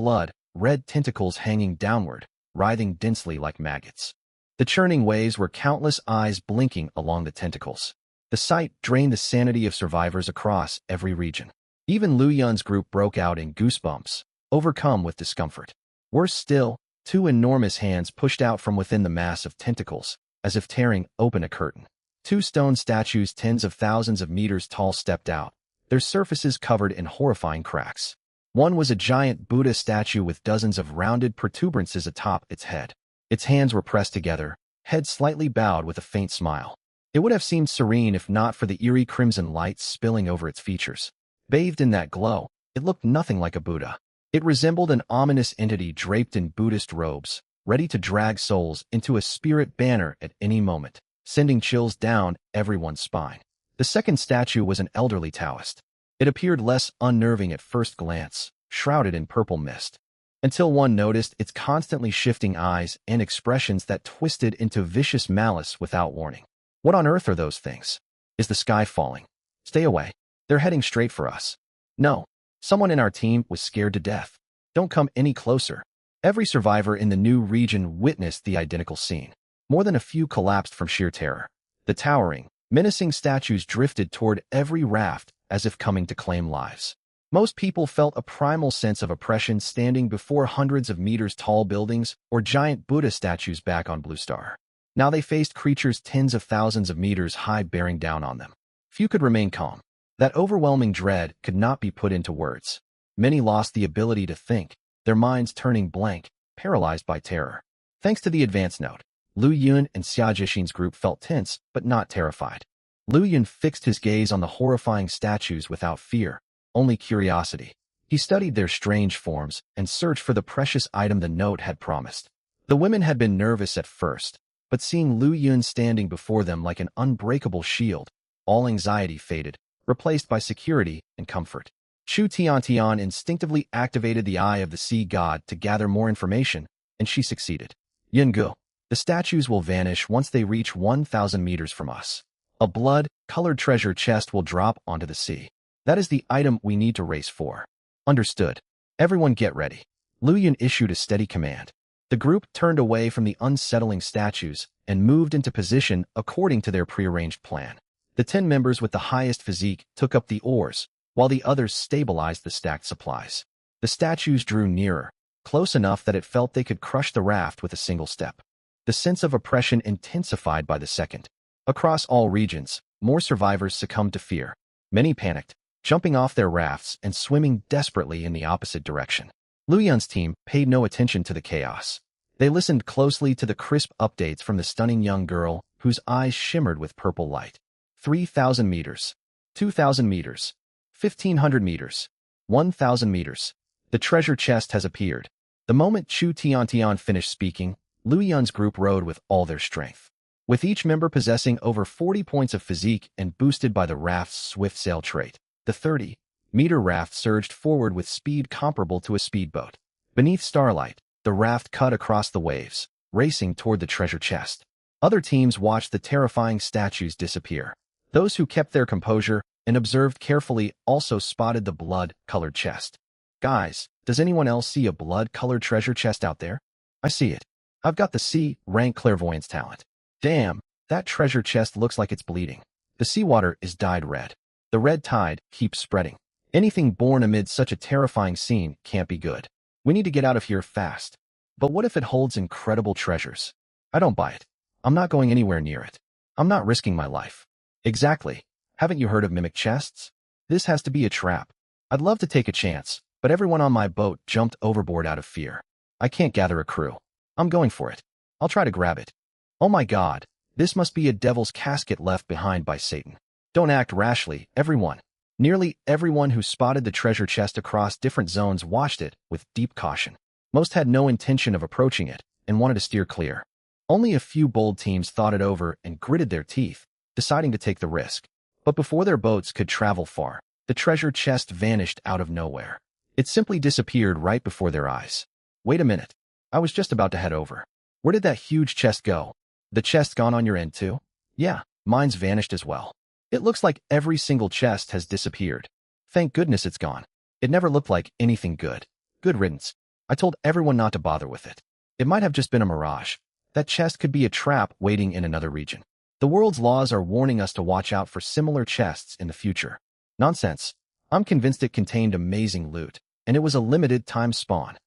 red tentacles hanging downward, writhing densely like maggots. The churning waves were countless eyes blinking along the tentacles. The sight drained the sanity of survivors across every region. Even Lu Yun's group broke out in goosebumps, overcome with discomfort. Worse still, 2 enormous hands pushed out from within the mass of tentacles, as if tearing open a curtain. 2 stone statues tens of thousands of meters tall stepped out, their surfaces covered in horrifying cracks. One was a giant Buddha statue with dozens of rounded protuberances atop its head. Its hands were pressed together, head slightly bowed with a faint smile. It would have seemed serene if not for the eerie crimson light spilling over its features. Bathed in that glow, it looked nothing like a Buddha. It resembled an ominous entity draped in Buddhist robes, ready to drag souls into a spirit banner at any moment, sending chills down everyone's spine. The second statue was an elderly Taoist. It appeared less unnerving at first glance, shrouded in purple mist, until one noticed its constantly shifting eyes and expressions that twisted into vicious malice without warning. What on earth are those things? Is the sky falling? Stay away. They're heading straight for us. No. Someone in our team was scared to death. Don't come any closer. Every survivor in the new region witnessed the identical scene. More than a few collapsed from sheer terror. The towering, menacing statues drifted toward every raft as if coming to claim lives. Most people felt a primal sense of oppression standing before hundreds of meters tall buildings or giant Buddha statues back on Blue Star. Now they faced creatures tens of thousands of meters high bearing down on them. Few could remain calm. That overwhelming dread could not be put into words. Many lost the ability to think, their minds turning blank, paralyzed by terror. Thanks to the advance note, Lu Yun and Xia Jixin's group felt tense but not terrified. Lu Yun fixed his gaze on the horrifying statues without fear, only curiosity. He studied their strange forms and searched for the precious item the note had promised. The women had been nervous at first, but seeing Lu Yun standing before them like an unbreakable shield, all anxiety faded, replaced by security and comfort. Chu Tiantian instinctively activated the Eye of the Sea God to gather more information, and she succeeded. Yungu, the statues will vanish once they reach 1,000 meters from us. A blood-colored treasure chest will drop onto the sea. That is the item we need to race for. Understood. Everyone get ready. Lu Yun issued a steady command. The group turned away from the unsettling statues and moved into position according to their prearranged plan. The 10 members with the highest physique took up the oars, while the others stabilized the stacked supplies. The statues drew nearer, close enough that it felt they could crush the raft with a single step. The sense of oppression intensified by the second. Across all regions, more survivors succumbed to fear. Many panicked, jumping off their rafts and swimming desperately in the opposite direction. Lu Yun's team paid no attention to the chaos. They listened closely to the crisp updates from the stunning young girl whose eyes shimmered with purple light. 3,000 meters, 2,000 meters, 1,500 meters, 1,000 meters. The treasure chest has appeared. The moment Chu Tiantian finished speaking, Lu Yun's group rode with all their strength. With each member possessing over 40 points of physique and boosted by the raft's swift sail trait, the 30-meter raft surged forward with speed comparable to a speedboat. Beneath starlight, the raft cut across the waves, racing toward the treasure chest. Other teams watched the terrifying statues disappear. Those who kept their composure and observed carefully also spotted the blood-colored chest. Guys, does anyone else see a blood-colored treasure chest out there? I see it. I've got the C-rank clairvoyance talent. Damn, that treasure chest looks like it's bleeding. The seawater is dyed red. The red tide keeps spreading. Anything born amid such a terrifying scene can't be good. We need to get out of here fast. But what if it holds incredible treasures? I don't buy it. I'm not going anywhere near it. I'm not risking my life. Exactly. Haven't you heard of mimic chests? This has to be a trap. I'd love to take a chance, but everyone on my boat jumped overboard out of fear. I can't gather a crew. I'm going for it. I'll try to grab it. Oh my God, this must be a devil's casket left behind by Satan. Don't act rashly, everyone. Nearly everyone who spotted the treasure chest across different zones watched it with deep caution. Most had no intention of approaching it and wanted to steer clear. Only a few bold teams thought it over and gritted their teeth, deciding to take the risk. But before their boats could travel far, the treasure chest vanished out of nowhere. It simply disappeared right before their eyes. Wait a minute. I was just about to head over. Where did that huge chest go? The chest gone on your end too? Yeah, mine's vanished as well. It looks like every single chest has disappeared. Thank goodness it's gone. It never looked like anything good. Good riddance. I told everyone not to bother with it. It might have just been a mirage. That chest could be a trap waiting in another region. The world's laws are warning us to watch out for similar chests in the future. Nonsense. I'm convinced it contained amazing loot, and it was a limited time spawn.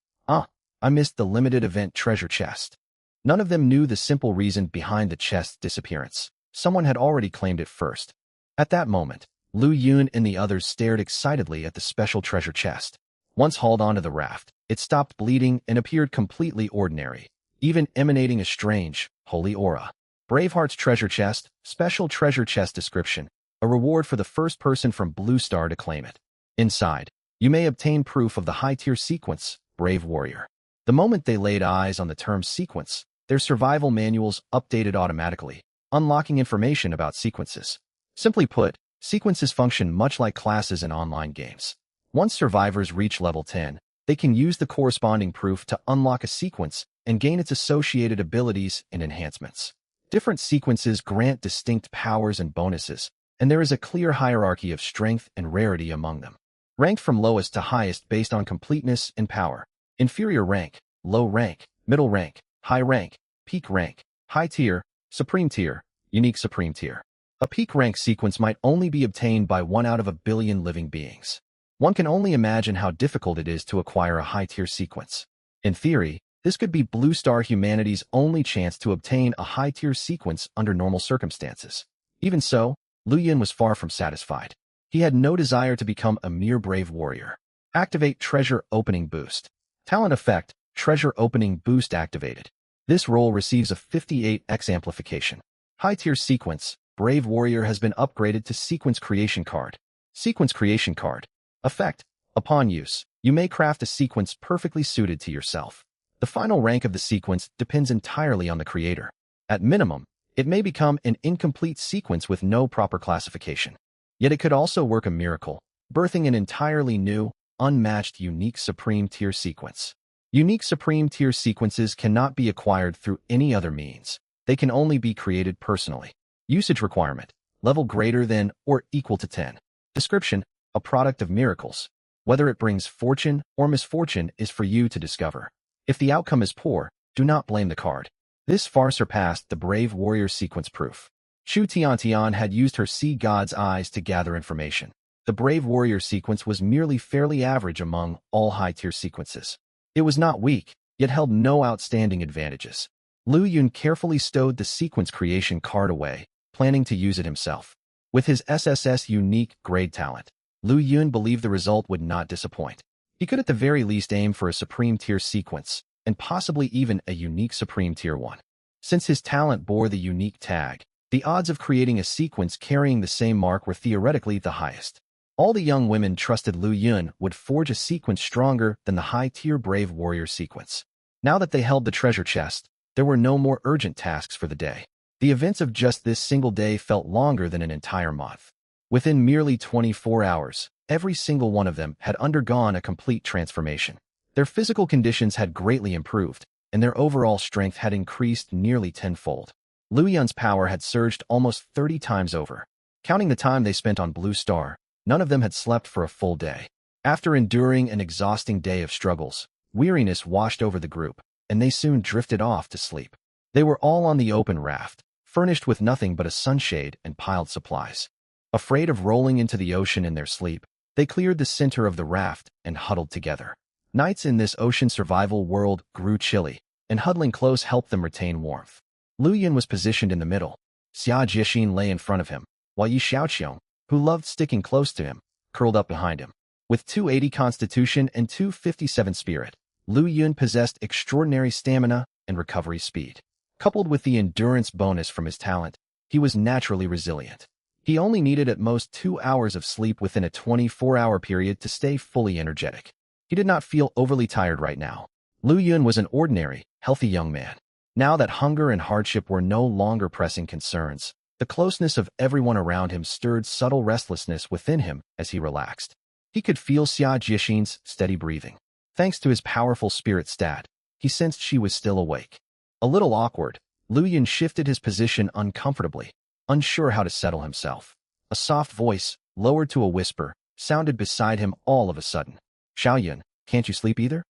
I missed the limited event treasure chest. None of them knew the simple reason behind the chest's disappearance. Someone had already claimed it first. At that moment, Lu Yun and the others stared excitedly at the special treasure chest. Once hauled onto the raft, it stopped bleeding and appeared completely ordinary, even emanating a strange, holy aura. Braveheart's treasure chest, special treasure chest description, a reward for the first person from Blue Star to claim it. Inside, you may obtain proof of the high-tier sequence, Brave Warrior. The moment they laid eyes on the term sequence, their survival manuals updated automatically, unlocking information about sequences. Simply put, Sequences function much like classes in online games. Once survivors reach level 10, they can use the corresponding proof to unlock a sequence and gain its associated abilities and enhancements. Different sequences grant distinct powers and bonuses, and there is a clear hierarchy of strength and rarity among them. Ranked from lowest to highest based on completeness and power. Inferior rank, low rank, middle rank, high rank, peak rank, high tier, supreme tier, unique supreme tier. A peak rank sequence might only be obtained by 1 out of a billion living beings. One can only imagine how difficult it is to acquire a high-tier sequence. In theory, this could be Blue Star humanity's only chance to obtain a high-tier sequence under normal circumstances. Even so, Lu Yun was far from satisfied. He had no desire to become a mere brave warrior. Activate Treasure Opening Boost. Talent Effect, Treasure Opening Boost activated. This role receives a 58x amplification. High-tier sequence, Brave Warrior has been upgraded to Sequence Creation Card. Sequence Creation Card. Effect. Upon use, you may craft a sequence perfectly suited to yourself. The final rank of the sequence depends entirely on the creator. At minimum, it may become an incomplete sequence with no proper classification. Yet it could also work a miracle, birthing an entirely new, unmatched unique supreme tier sequence. Unique supreme tier sequences cannot be acquired through any other means. They can only be created personally. Usage requirement. Level greater than or equal to 10. Description. A product of miracles. Whether it brings fortune or misfortune is for you to discover. If the outcome is poor, do not blame the card. This far surpassed the Brave Warrior sequence proof. Shu Tiantian had used her sea god's eyes to gather information. The Brave Warrior sequence was merely fairly average among all high-tier sequences. It was not weak, yet held no outstanding advantages. Lu Yun carefully stowed the sequence creation card away, planning to use it himself. With his SSS unique grade talent, Lu Yun believed the result would not disappoint. He could at the very least aim for a supreme tier sequence, and possibly even a unique supreme tier one. Since his talent bore the unique tag, the odds of creating a sequence carrying the same mark were theoretically the highest. All the young women trusted Lu Yun would forge a sequence stronger than the high-tier Brave Warrior sequence. Now that they held the treasure chest, there were no more urgent tasks for the day. The events of just this single day felt longer than an entire month. Within merely 24 hours, every single one of them had undergone a complete transformation. Their physical conditions had greatly improved, and their overall strength had increased nearly tenfold. Lu Yun's power had surged almost 30 times over. Counting the time they spent on Blue Star, none of them had slept for a full day. After enduring an exhausting day of struggles, weariness washed over the group, and they soon drifted off to sleep. They were all on the open raft, furnished with nothing but a sunshade and piled supplies. Afraid of rolling into the ocean in their sleep, they cleared the center of the raft and huddled together. Nights in this ocean survival world grew chilly, and huddling close helped them retain warmth. Lu Yun was positioned in the middle. Xia Jixin lay in front of him, while Yi Xiaoqiong, who loved sticking close to him, curled up behind him. With 280 constitution and 257 spirit, Lu Yun possessed extraordinary stamina and recovery speed. Coupled with the endurance bonus from his talent, he was naturally resilient. He only needed at most 2 hours of sleep within a 24-hour period to stay fully energetic. He did not feel overly tired right now. Lu Yun was an ordinary, healthy young man. Now that hunger and hardship were no longer pressing concerns, the closeness of everyone around him stirred subtle restlessness within him as he relaxed. He could feel Xia Jixin's steady breathing. Thanks to his powerful spirit stat, he sensed she was still awake. A little awkward, Lu Yun shifted his position uncomfortably, unsure how to settle himself. A soft voice, lowered to a whisper, sounded beside him all of a sudden. Xiaoyun, can't you sleep either?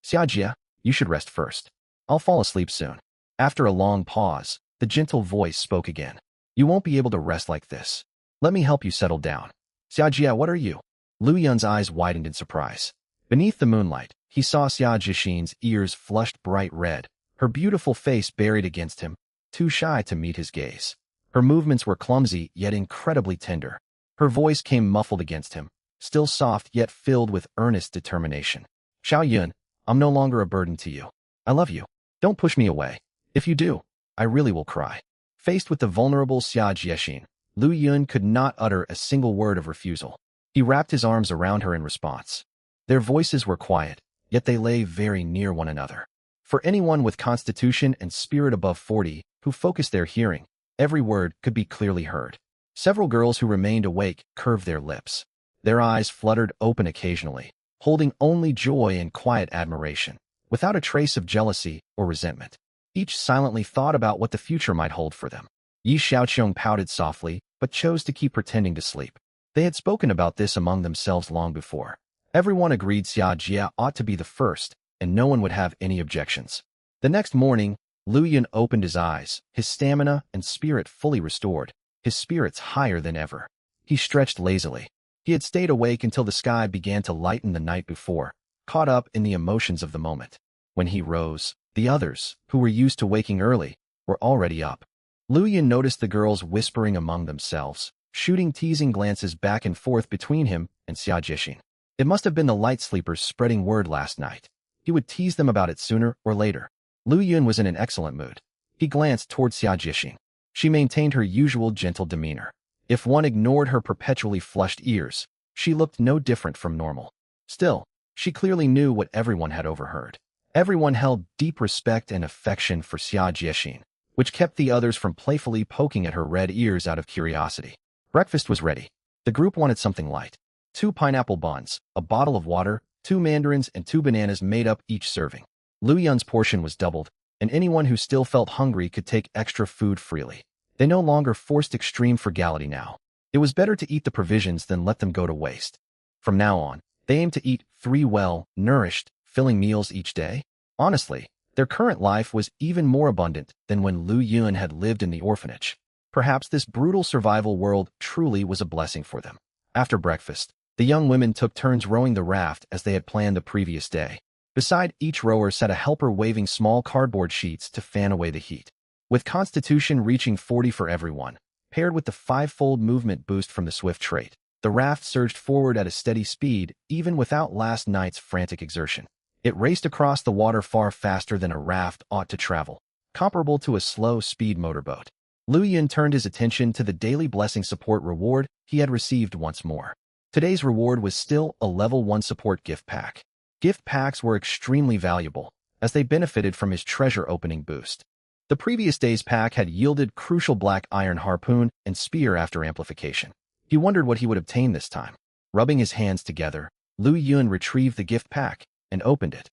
Xiajia, you should rest first. I'll fall asleep soon. After a long pause, the gentle voice spoke again. You won't be able to rest like this. Let me help you settle down. Xiajia, what are you? Lu Yun's eyes widened in surprise. Beneath the moonlight, he saw Xia Jixin's ears flushed bright red, her beautiful face buried against him, too shy to meet his gaze. Her movements were clumsy yet incredibly tender. Her voice came muffled against him, still soft yet filled with earnest determination. Xiaoyun, I'm no longer a burden to you. I love you. Don't push me away. If you do, I really will cry. Faced with the vulnerable Xia Jixin, Lu Yun could not utter a single word of refusal. He wrapped his arms around her in response. Their voices were quiet, yet they lay very near one another. For anyone with constitution and spirit above 40 who focused their hearing, every word could be clearly heard. Several girls who remained awake curved their lips. Their eyes fluttered open occasionally, holding only joy and quiet admiration, without a trace of jealousy or resentment. Each silently thought about what the future might hold for them. Yi Xiaoqiong pouted softly, but chose to keep pretending to sleep. They had spoken about this among themselves long before. Everyone agreed Xia Jia ought to be the first, and no one would have any objections. The next morning, Lu Yun opened his eyes, his stamina and spirit fully restored, his spirits higher than ever. He stretched lazily. He had stayed awake until the sky began to lighten the night before, caught up in the emotions of the moment. When he rose, the others, who were used to waking early, were already up. Lu Yun noticed the girls whispering among themselves, shooting teasing glances back and forth between him and Xia Jixin. It must have been the light sleepers spreading word last night. He would tease them about it sooner or later. Lu Yun was in an excellent mood. He glanced toward Xia Jixin. She maintained her usual gentle demeanor. If one ignored her perpetually flushed ears, she looked no different from normal. Still, she clearly knew what everyone had overheard. Everyone held deep respect and affection for Xia Jixin, which kept the others from playfully poking at her red ears out of curiosity. Breakfast was ready. The group wanted something light. 2 pineapple buns, a bottle of water, 2 mandarins, and 2 bananas made up each serving. Lu Yun's portion was doubled, and anyone who still felt hungry could take extra food freely. They no longer forced extreme frugality now. It was better to eat the provisions than let them go to waste. From now on, they aimed to eat 3 well-nourished, filling meals each day. Honestly, their current life was even more abundant than when Lu Yun had lived in the orphanage. Perhaps this brutal survival world truly was a blessing for them. After breakfast, the young women took turns rowing the raft as they had planned the previous day. Beside each rower sat a helper waving small cardboard sheets to fan away the heat. With constitution reaching 40 for everyone, paired with the 5-fold movement boost from the swift trait, the raft surged forward at a steady speed even without last night's frantic exertion. It raced across the water far faster than a raft ought to travel, comparable to a slow-speed motorboat. Lu Yun turned his attention to the daily blessing support reward he had received once more. Today's reward was still a level 1 support gift pack. Gift packs were extremely valuable, as they benefited from his treasure opening boost. The previous day's pack had yielded crucial black iron harpoon and spear after amplification. He wondered what he would obtain this time. Rubbing his hands together, Lu Yun retrieved the gift pack and opened it.